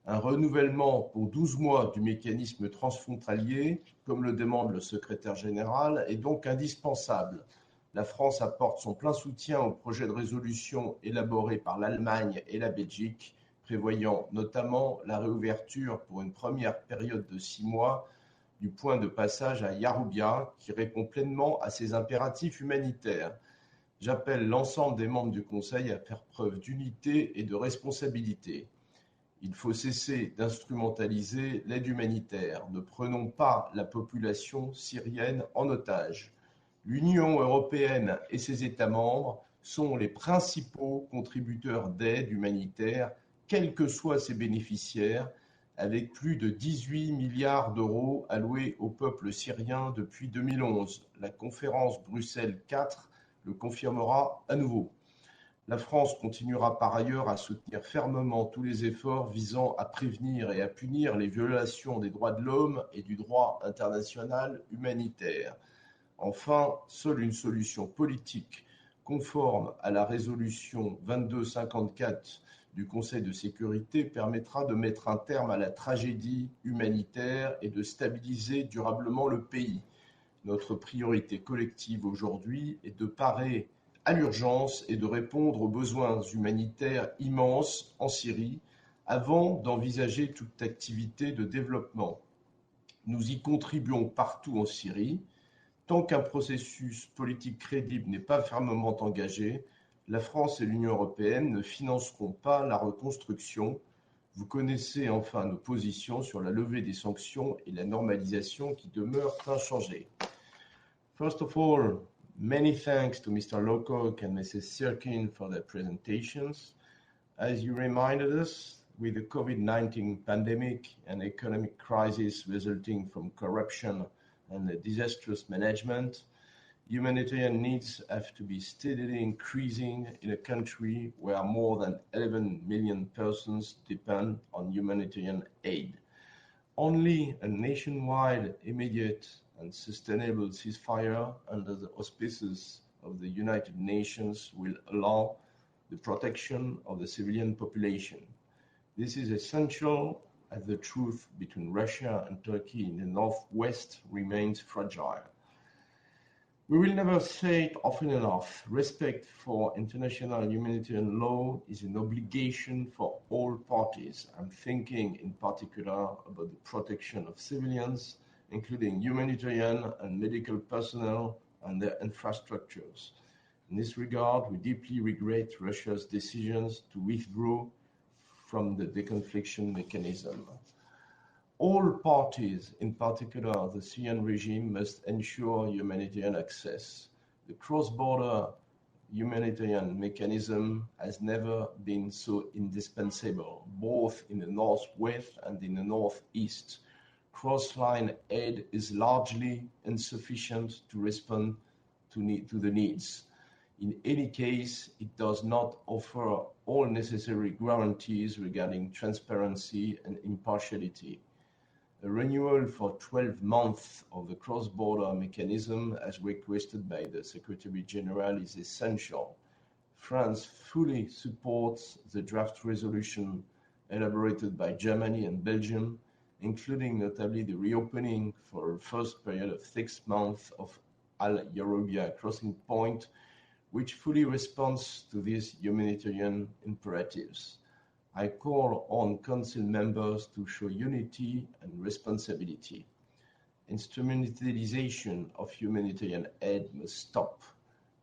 [SPEAKER 1] Un renouvellement pour 12 mois du mécanisme transfrontalier, comme le demande le secrétaire général, est donc indispensable. La France apporte son plein soutien au projet de résolution élaboré par l'Allemagne et la Belgique, prévoyant notamment la réouverture pour une première période de 6 mois du point de passage à Yaroubia, qui répond pleinement à ces impératifs humanitaires. J'appelle l'ensemble des membres du Conseil à faire preuve d'unité et de responsabilité. Il faut cesser d'instrumentaliser l'aide humanitaire. Ne prenons pas la population syrienne en otage. L'Union européenne et ses États membres sont les principaux contributeurs d'aide humanitaire, quels que soient ses bénéficiaires, avec plus de 18 milliards d'euros alloués au peuple syrien depuis 2011. La conférence Bruxelles IV le confirmera à nouveau. La France continuera par ailleurs à soutenir fermement tous les efforts visant à prévenir et à punir les violations des droits de l'homme et du droit international humanitaire. Enfin, seule une solution politique conforme à la résolution 2254 du Conseil de sécurité permettra de mettre un terme à la tragédie humanitaire et de stabiliser durablement le pays. Notre priorité collective aujourd'hui est de parer à l'urgence et de répondre aux besoins humanitaires immenses en Syrie avant d'envisager toute activité de développement. Nous y contribuons partout en Syrie. Tant qu'un processus politique crédible n'est pas fermement engagé, la France et l'Union européenne ne financeront pas la reconstruction. Vous connaissez enfin nos positions sur la levée des sanctions et la normalisation qui demeurent inchangées. First of all, many thanks to Mr. Lowcock and Mrs. Sirkin for their presentations. As you reminded us, with the COVID-19 pandemic and economic crisis resulting from corruption and the disastrous management, humanitarian needs have to be steadily increasing in a country where more than 11 million persons depend on humanitarian aid. Only a nationwide, immediate and sustainable ceasefire under the auspices of the United Nations will allow the protection of the civilian population. This is essential as the truce between Russia and Turkey in the northwest remains fragile. We will never say it often enough, respect for international humanitarian law is an obligation for all parties. I'm thinking in particular about the protection of civilians, including humanitarian and medical personnel and their infrastructures. In this regard, we deeply regret Russia's decisions to withdraw from the deconfliction mechanism. All parties, in particular the Syrian regime, must ensure humanitarian access. The cross-border humanitarian mechanism has never been so indispensable, both in the northwest and in the northeast. Cross-line aid is largely insufficient to respond to the needs. In any case, it does not offer all necessary guarantees regarding transparency and impartiality. A renewal for 12 months of the cross-border mechanism, as requested by the Secretary General, is essential. France fully supports the draft resolution elaborated by Germany and Belgium, including notably the reopening for a first period of 6 months of Al Yarubia crossing point, which fully responds to these humanitarian imperatives. I call on Council members to show unity and responsibility. Instrumentalization of humanitarian aid must stop.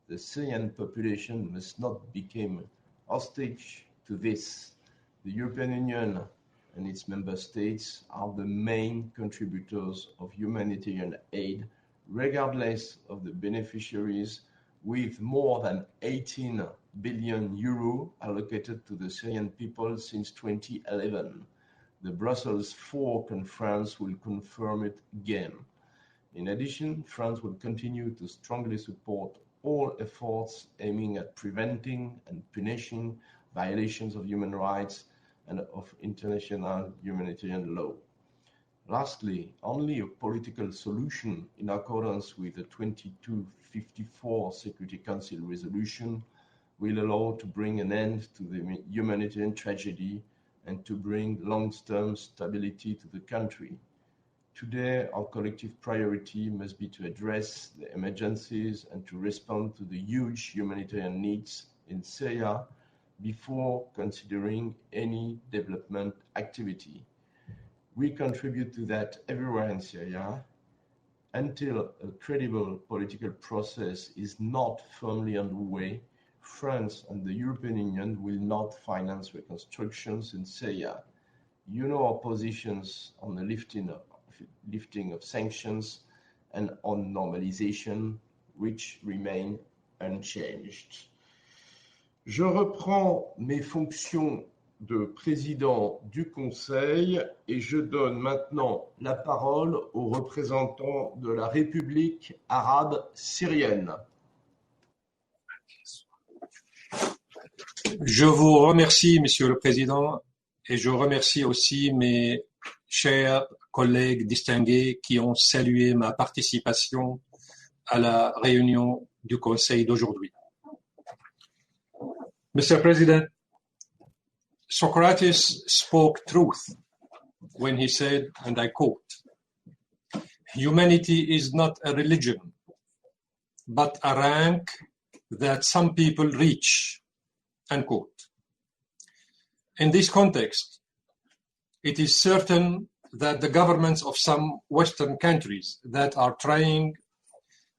[SPEAKER 1] The Syrian population must not become hostage to this. The European Union and its member states are the main contributors of humanitarian aid, regardless of the beneficiaries, with more than 18 billion euro allocated to the Syrian people since 2011. The Brussels IV conference will confirm it again. In addition, France will continue to strongly support all efforts aiming at preventing and punishing violations of human rights and of international humanitarian law. Lastly, only a political solution in accordance with the 2254 Security Council resolution will allow to bring an end to the humanitarian tragedy and to bring long-term stability to the country. Today, our collective priority must be to address the emergencies and to respond to the huge humanitarian needs in Syria before considering any development activity. We contribute to that everywhere in Syria. Until a credible political process is not firmly underway, France and the European Union will not finance reconstructions in Syria. You know our positions on the lifting of sanctions and on normalisation, which remain unchanged. Je reprends mes fonctions de président du Conseil et je donne maintenant la parole au représentant de la République arabe syrienne.
[SPEAKER 17] Je vous remercie, Monsieur le Président, et je remercie aussi mes chers collègues distingués qui ont salué ma participation à la réunion du Conseil d'aujourd'hui. Mr. President, Socrates spoke truth when he said, and I quote, "Humanity is not a religion, but a rank that some people reach," unquote. In this context, it is certain that the governments of some Western countries that are trying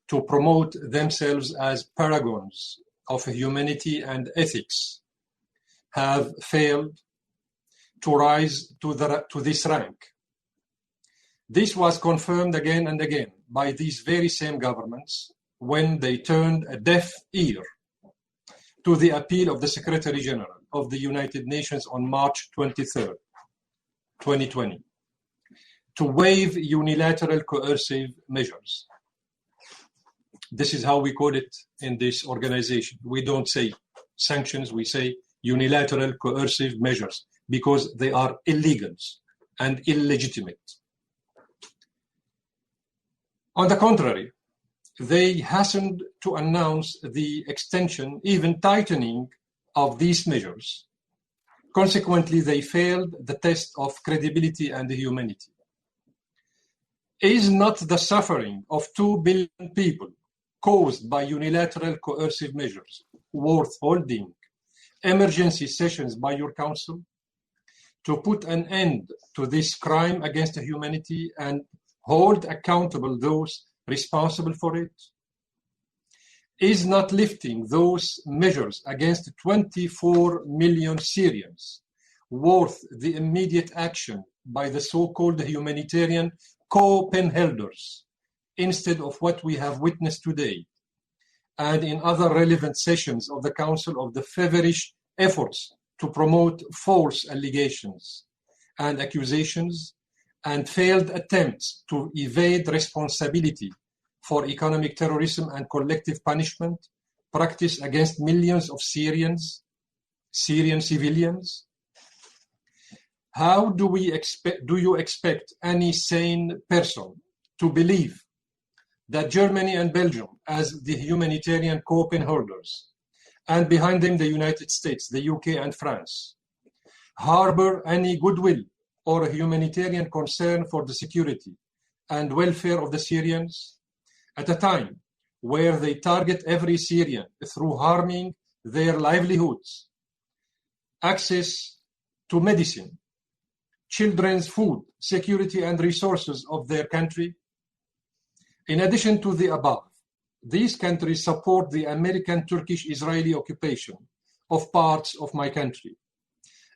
[SPEAKER 17] to promote themselves as paragons of humanity and ethics have failed to rise to this rank. This was confirmed again and again by these very same governments when they turned a deaf ear to the appeal of the Secretary General of the United Nations on March 23rd, 2020, to waive unilateral coercive measures. This is how we call it in this organization. We don't say sanctions, we say unilateral coercive measures because they are illegal and illegitimate. On the contrary, they hastened to announce the extension, even tightening of these measures. Consequently, they failed the test of credibility and humanity. Is not the suffering of 2 billion people caused by unilateral coercive measures worth holding emergency sessions by your Council to put an end to this crime against humanity and hold accountable those responsible for it? Is not lifting those measures against 24 million Syrians worth the immediate action by the so-called humanitarian co-penholders instead of what we have witnessed today and in other relevant sessions of the Council of the feverish efforts to promote false allegations and accusations and failed attempts to evade responsibility for economic terrorism and collective punishment practiced against millions of Syrian civilians? How do you expect any sane person to believe that Germany and Belgium, as the humanitarian co-penholders, and behind them the United States, the UK and France, harbor any goodwill or a humanitarian concern for the security and welfare of the Syrians at a time where they target every Syrian through harming their livelihoods, access to medicine, children's food, security and resources of their country. In addition to the above, these countries support the American Turkish-Israeli occupation of parts of my country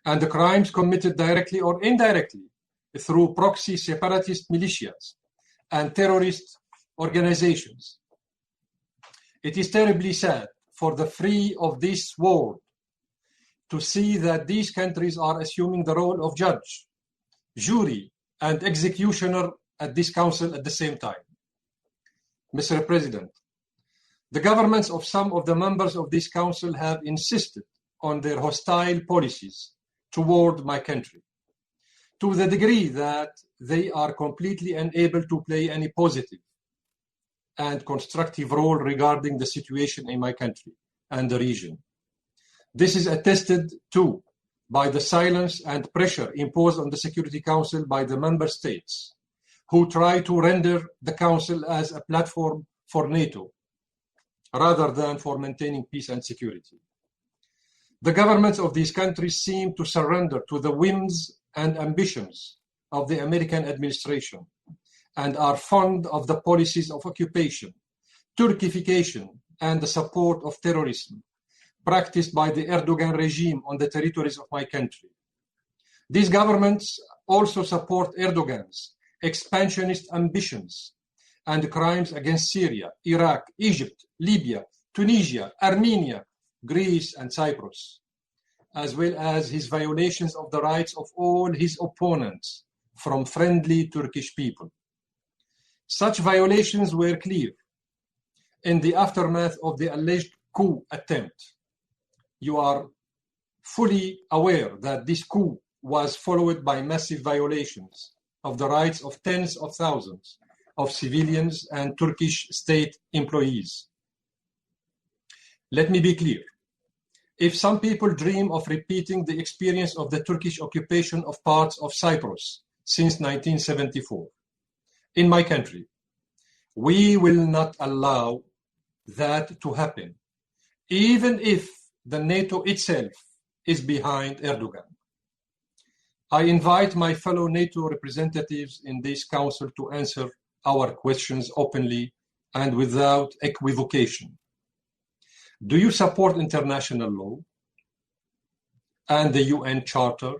[SPEAKER 17] and the crimes committed directly or indirectly through proxy separatist militias and terrorist organizations. It is terribly sad for the free of this world to see that these countries are assuming the role of judge, jury, and executioner at this council at the same time. Mr. President, the governments of some of the members of this council have insisted on their hostile policies toward my country, to the degree that they are completely unable to play any positive and constructive role regarding the situation in my country and the region. This is attested to by the silence and pressure imposed on the Security Council by the member states, who try to render the Council as a platform for NATO, rather than for maintaining peace and security. The governments of these countries seem to surrender to the whims and ambitions of the American administration and are fond of the policies of occupation, Turkification, and the support of terrorism practiced by the Erdogan regime on the territories of my country. These governments also support Erdogan's expansionist ambitions and crimes against Syria, Iraq, Egypt, Libya, Tunisia, Armenia, Greece, and Cyprus, as well as his violations of the rights of all his opponents from friendly Turkish people. Such violations were clear in the aftermath of the alleged coup attempt. You are fully aware that this coup was followed by massive violations of the rights of tens of thousands of civilians and Turkish state employees. Let me be clear. If some people dream of repeating the experience of the Turkish occupation of parts of Cyprus since 1974, in my country, we will not allow that to happen, even if the NATO itself is behind Erdogan. I invite my fellow NATO representatives in this council to answer our questions openly and without equivocation. Do you support international law and the UN Charter,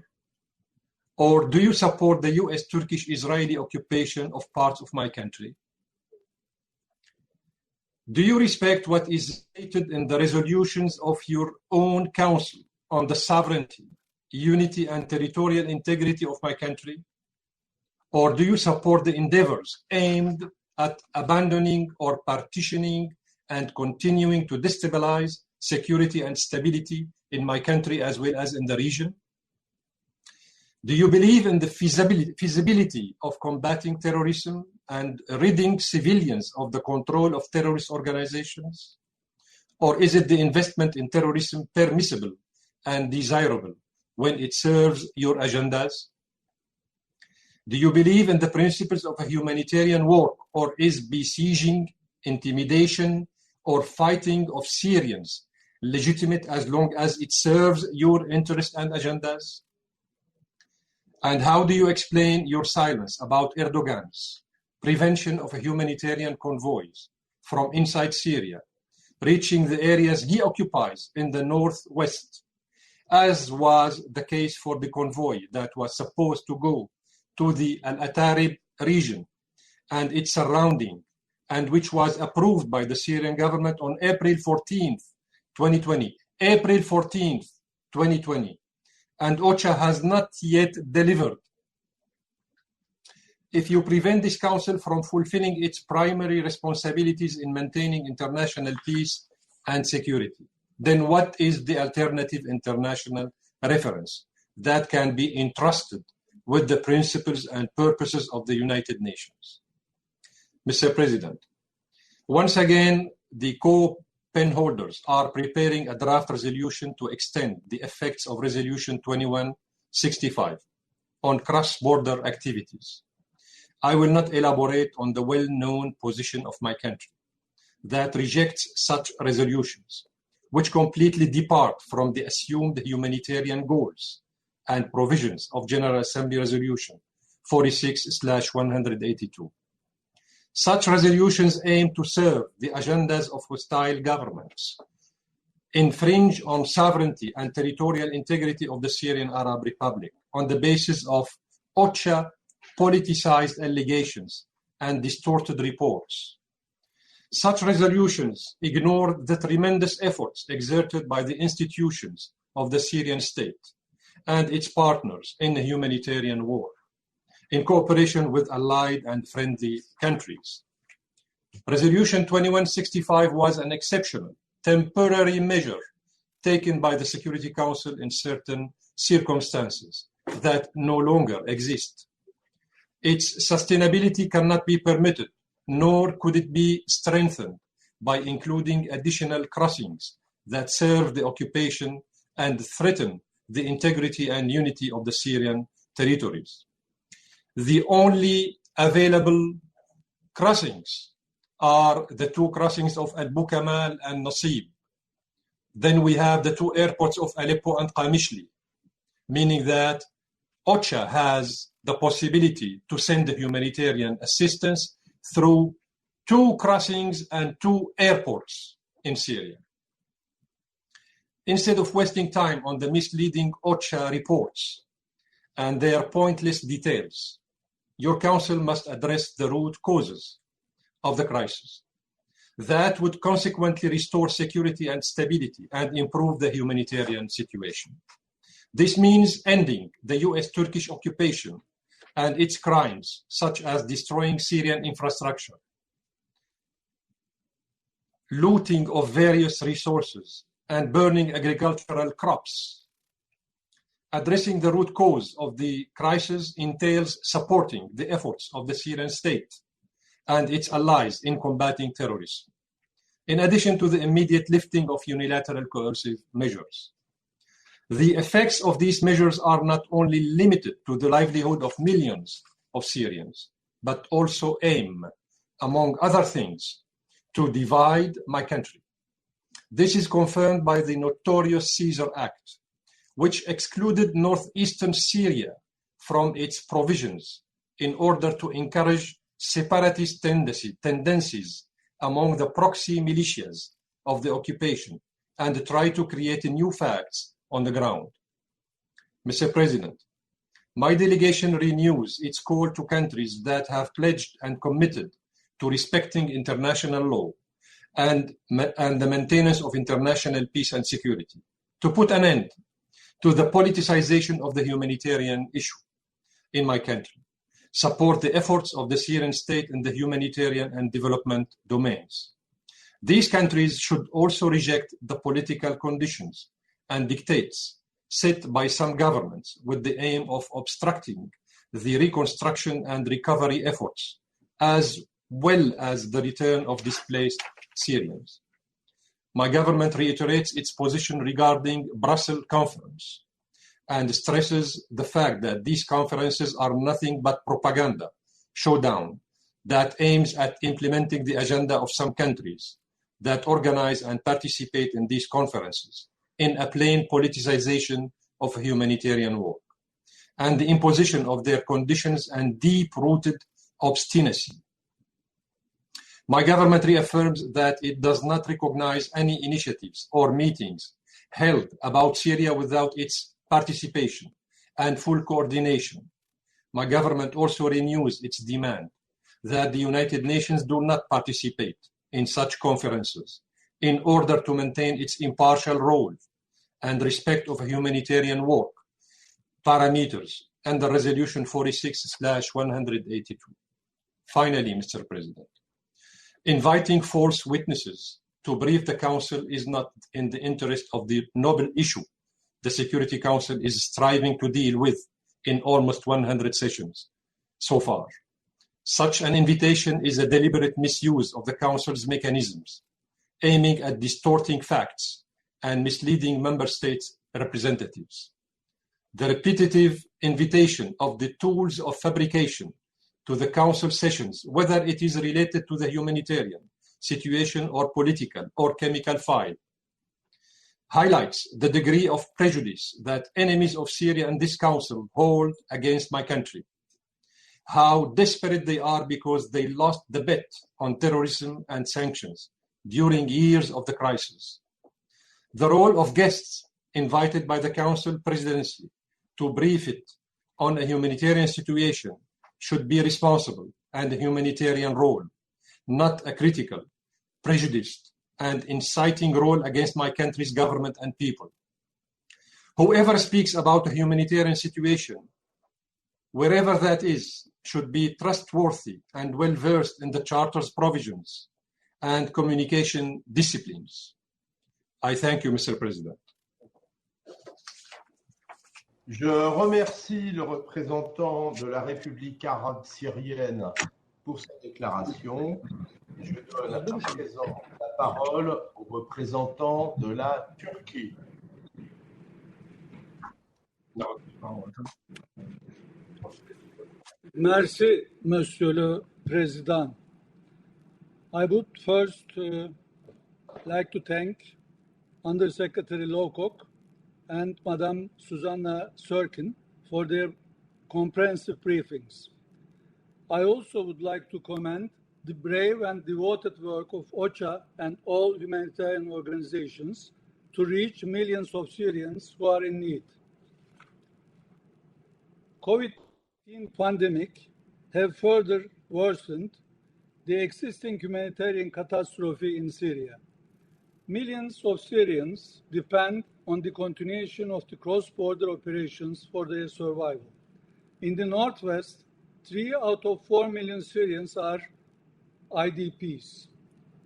[SPEAKER 17] or do you support the US Turkish-Israeli occupation of parts of my country? Do you respect what is stated in the resolutions of your own council on the sovereignty, unity, and territorial integrity of my country? Or do you support the endeavors aimed at abandoning or partitioning and continuing to destabilize security and stability in my country as well as in the region? Do you believe in the feasibility of combating terrorism and ridding civilians of the control of terrorist organizations? Or is it the investment in terrorism permissible and desirable when it serves your agendas? Do you believe in the principles of a humanitarian work, or is besieging, intimidation, or fighting of Syrians legitimate as long as it serves your interests and agendas? And how do you explain your silence about Erdogan's prevention of a humanitarian convoys from inside Syria, reaching the areas he occupies in the northwest, as was the case for the convoy that was supposed to go to the Al-Atarib region and its surrounding, and which was approved by the Syrian government on April 14th, 2020. April 14th, 2020. And OCHA has not yet delivered. If you prevent this council from fulfilling its primary responsibilities in maintaining international peace and security, then what is the alternative international reference that can be entrusted with the principles and purposes of the United Nations? Mr. President, once again, the pen holders are preparing a draft resolution to extend the effects of Resolution 2165 on cross-border activities. I will not elaborate on the well-known position of my country that rejects such resolutions, which completely depart from the assumed humanitarian goals and provisions of General Assembly Resolution 46/182. Such resolutions aim to serve the agendas of hostile governments, infringe on sovereignty and territorial integrity of the Syrian Arab Republic on the basis of OCHA politicized allegations and distorted reports. Such resolutions ignore the tremendous efforts exerted by the institutions of the Syrian state and its partners in the humanitarian war, in cooperation with allied and friendly countries. Resolution 2165 was an exceptional, temporary measure taken by the Security Council in certain circumstances that no longer exist. Its sustainability cannot be permitted, nor could it be strengthened by including additional crossings that serve the occupation and threaten the integrity and unity of the Syrian territories. The only available crossings are the two crossings of Abu Kamal and Nasib. Then we have the two airports of Aleppo and Qamishli, meaning that OCHA has the possibility to send humanitarian assistance through two crossings and two airports in Syria. Instead of wasting time on the misleading OCHA reports and their pointless details, your council must address the root causes of the crisis. That would consequently restore security and stability and improve the humanitarian situation. This means ending the US-Turkish occupation and its crimes, such as destroying Syrian infrastructure, looting of various resources, and burning agricultural crops. Addressing the root cause of the crisis entails supporting the efforts of the Syrian state and its allies in combating terrorism, in addition to the immediate lifting of unilateral coercive measures. The effects of these measures are not only limited to the livelihood of millions of Syrians, but also aim, among other things, to divide my country. This is confirmed by the notorious Cesar Act, which excluded northeastern Syria from its provisions in order to encourage separatist tendencies among the proxy militias of the occupation and try to create new facts on the ground. Mr. President, my delegation renews its call to countries that have pledged and committed to respecting international law and the maintenance of international peace and security, to put an end to the politicization of the humanitarian issue in my country, support the efforts of the Syrian state in the humanitarian and development domains. These countries should also reject the political conditions and dictates set by some governments with the aim of obstructing the reconstruction and recovery efforts, as well as the return of displaced Syrians. My government reiterates its position regarding Brussels Conference and stresses the fact that these conferences are nothing but propaganda showdown that aims at implementing the agenda of some countries that organize and participate in these conferences in a plain politicization of humanitarian work and the imposition of their conditions and deep-rooted obstinacy. My government reaffirms that it does not recognize any initiatives or meetings held about Syria without its participation and full coordination. My government also renews its demand that the United Nations do not participate in such conferences in order to maintain its impartial role and respect of humanitarian work parameters under Resolution 46/182. Finally, Mr. President, inviting false witnesses to brief the Council is not in the interest of the noble issue the Security Council is striving to deal with in almost 100 sessions so far. Such an invitation is a deliberate misuse of the Council's mechanisms, aiming at distorting facts and misleading member states' representatives. The repetitive invitation of the tools of fabrication to the Council sessions, whether it is related to the humanitarian situation or political or chemical file, highlights the degree of prejudice that enemies of Syria and this Council hold against my country. How desperate they are because they lost the bet on terrorism and sanctions during years of the crisis. The role of guests invited by the Council presidency to brief it on a humanitarian situation should be responsible and a humanitarian role, not a critical, prejudiced, and inciting role against my country's government and people. Whoever speaks about a humanitarian situation, wherever that is, should be trustworthy and well-versed in the Charter's provisions and communication disciplines. I thank you, Mr. President.
[SPEAKER 1] Je remercie le représentant de la République arabe syrienne pour sa déclaration. Je donne à présent la parole au représentant de la Turquie.
[SPEAKER 18] Merci, Monsieur le Président. I would first like to thank Undersecretary Lowcock and Madam Susannah Sirkin for their comprehensive briefings. I also would like to commend the brave and devoted work of OCHA and all humanitarian organizations to reach millions of Syrians who are in need. COVID-19 pandemic have further worsened the existing humanitarian catastrophe in Syria. Millions of Syrians depend on the continuation of the cross-border operations for their survival. In the Northwest, 3 out of 4 million Syrians are IDPs.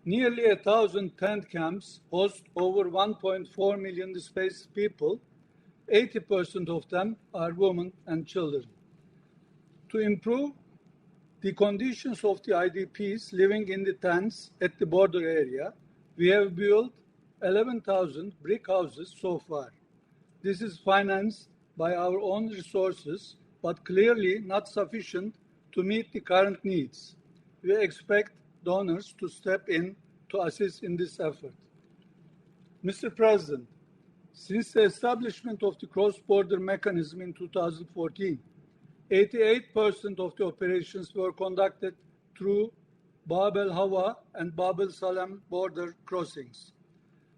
[SPEAKER 18] Nearly 1,000 tent camps host over 1.4 million displaced people. 80% of them are women and children. To improve the conditions of the IDPs living in the tents at the border area, we have built 11,000 brick houses so far. This is financed by our own resources, but clearly not sufficient to meet the current needs. We expect donors to step in to assist in this effort. Mr. President, since the establishment of the cross-border mechanism in 2014, 88% of the operations were conducted through Bab el-Hawa and Bab el-Salam border crossings.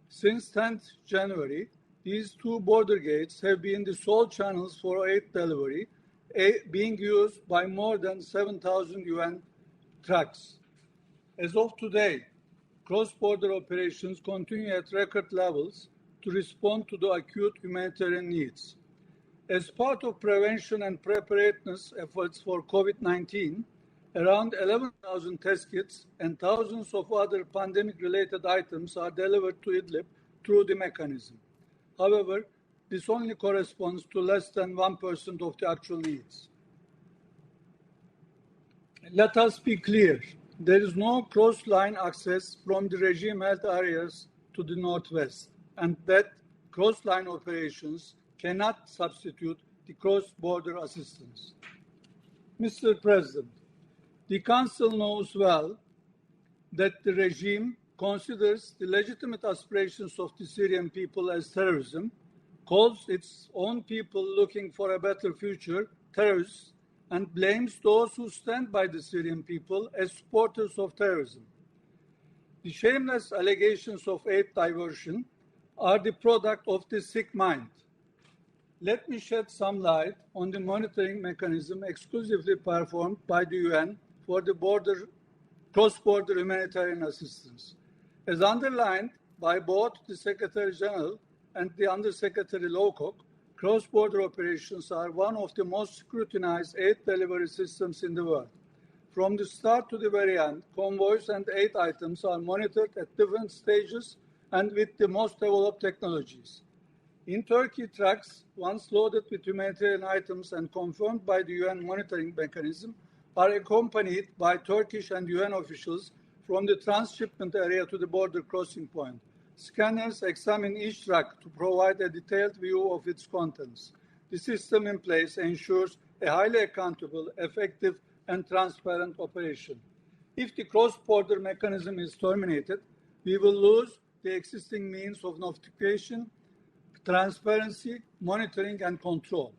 [SPEAKER 18] Since 10th January, these 2 border gates have been the sole channels for aid delivery, being used by more than 7,000 UN trucks. As of today, cross-border operations continue at record levels to respond to the acute humanitarian needs. As part of prevention and preparedness efforts for COVID-19, around 11,000 test kits and thousands of other pandemic-related items are delivered to Idlib through the mechanism. However, this only corresponds to less than 1% of the actual needs. Let us be clear. There is no cross-line access from the regime-held areas to the northwest, and that cross-line operations cannot substitute the cross-border assistance. Mr. President, the Council knows well that the regime considers the legitimate aspirations of the Syrian people as terrorism, calls its own people looking for a better future terrorists, and blames those who stand by the Syrian people as supporters of terrorism. The shameless allegations of aid diversion are the product of the sick mind. Let me shed some light on the monitoring mechanism exclusively performed by the UN for the cross-border humanitarian assistance. As underlined by both the Secretary General and the Undersecretary Lowcock, cross-border operations are one of the most scrutinized aid delivery systems in the world. From the start to the very end, convoys and aid items are monitored at different stages and with the most developed technologies. In Turkey, trucks, once loaded with humanitarian items and confirmed by the UN monitoring mechanism, are accompanied by Turkish and UN officials from the transshipment area to the border crossing point. Scanners examine each truck to provide a detailed view of its contents. The system in place ensures a highly accountable, effective, and transparent operation. If the cross-border mechanism is terminated, we will lose the existing means of notification, transparency, monitoring, and control.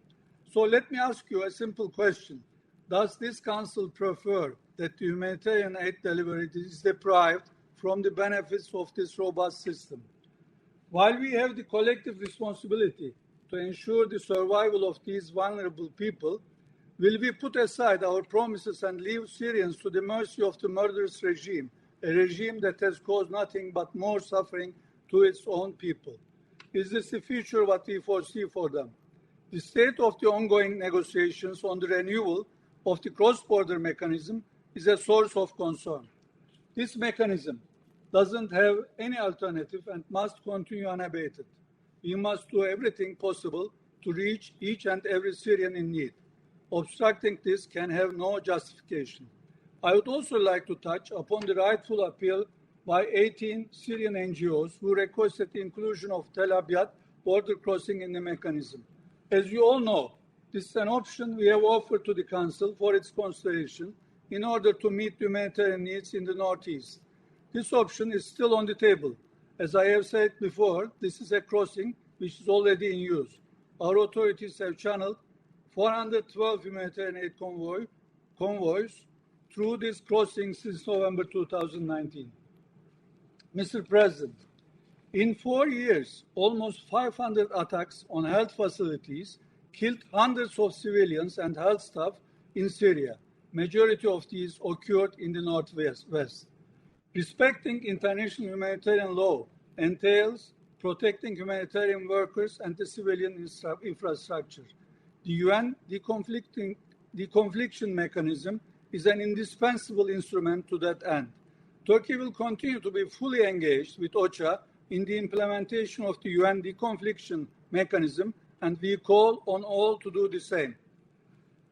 [SPEAKER 18] So let me ask you a simple question. Does this Council prefer that the humanitarian aid delivery is deprived from the benefits of this robust system? While we have the collective responsibility to ensure the survival of these vulnerable people, will we put aside our promises and leave Syrians to the mercy of the murderous regime, a regime that has caused nothing but more suffering to its own people? Is this the future what we foresee for them? The state of the ongoing negotiations on the renewal of the cross-border mechanism is a source of concern. This mechanism doesn't have any alternative and must continue unabated. We must do everything possible to reach each and every Syrian in need. Obstructing this can have no justification. I would also like to touch upon the rightful appeal by 18 Syrian NGOs who requested the inclusion of Tel Abyad border crossing in the mechanism. As you all know, this is an option we have offered to the Council for its consideration in order to meet humanitarian needs in the northeast. This option is still on the table. As I have said before, this is a crossing which is already in use. Our authorities have channeled 412 humanitarian aid convoys through this crossing since November 2019. Mr. President, in 4 years, almost 500 attacks on health facilities killed hundreds of civilians and health staff in Syria. Majority of these occurred in the northwest. Respecting international humanitarian law entails protecting humanitarian workers and the civilian infrastructure. The UN deconfliction mechanism is an indispensable instrument to that end. Turkey will continue to be fully engaged with OCHA in the implementation of the UN deconfliction mechanism, and we call on all to do the same.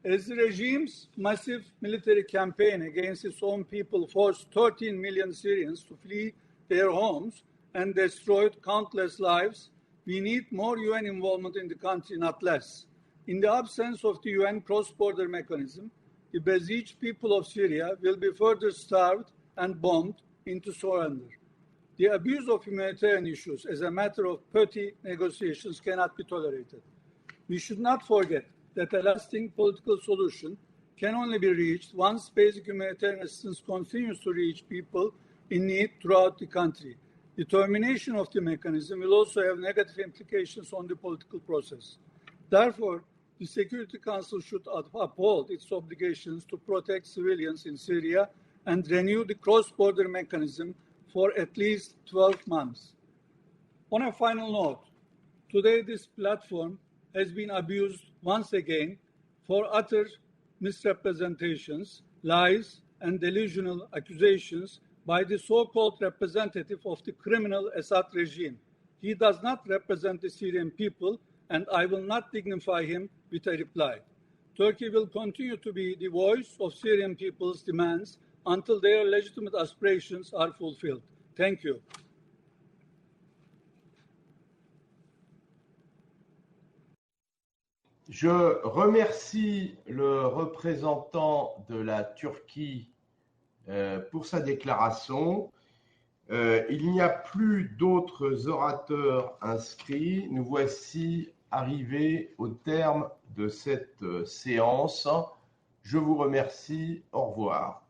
[SPEAKER 18] As the regime's massive military campaign against its own people forced 13 million Syrians to flee their homes and destroyed countless lives, we need more UN involvement in the country, not less. In the absence of the UN cross-border mechanism, the besieged people of Syria will be further starved and bombed into surrender. The abuse of humanitarian issues as a matter of petty negotiations cannot be tolerated. We should not forget that a lasting political solution can only be reached once basic humanitarian assistance continues to reach people in need throughout the country. The termination of the mechanism will also have negative implications on the political process. Therefore, the Security Council should uphold its obligations to protect civilians in Syria and renew the cross-border mechanism for at least 12 months. On a final note, today this platform has been abused once again for utter misrepresentations, lies, and delusional accusations by the so-called representative of the criminal Assad regime. He does not represent the Syrian people, and I will not dignify him with a reply. Turkey will continue to be the voice of Syrian people's demands until their legitimate aspirations are fulfilled. Thank you.
[SPEAKER 1] Je remercie le représentant de la Turquie pour sa déclaration. Il n'y a plus d'autres orateurs inscrits. Nous voici arrivés au terme de cette séance. Je vous remercie. Au revoir.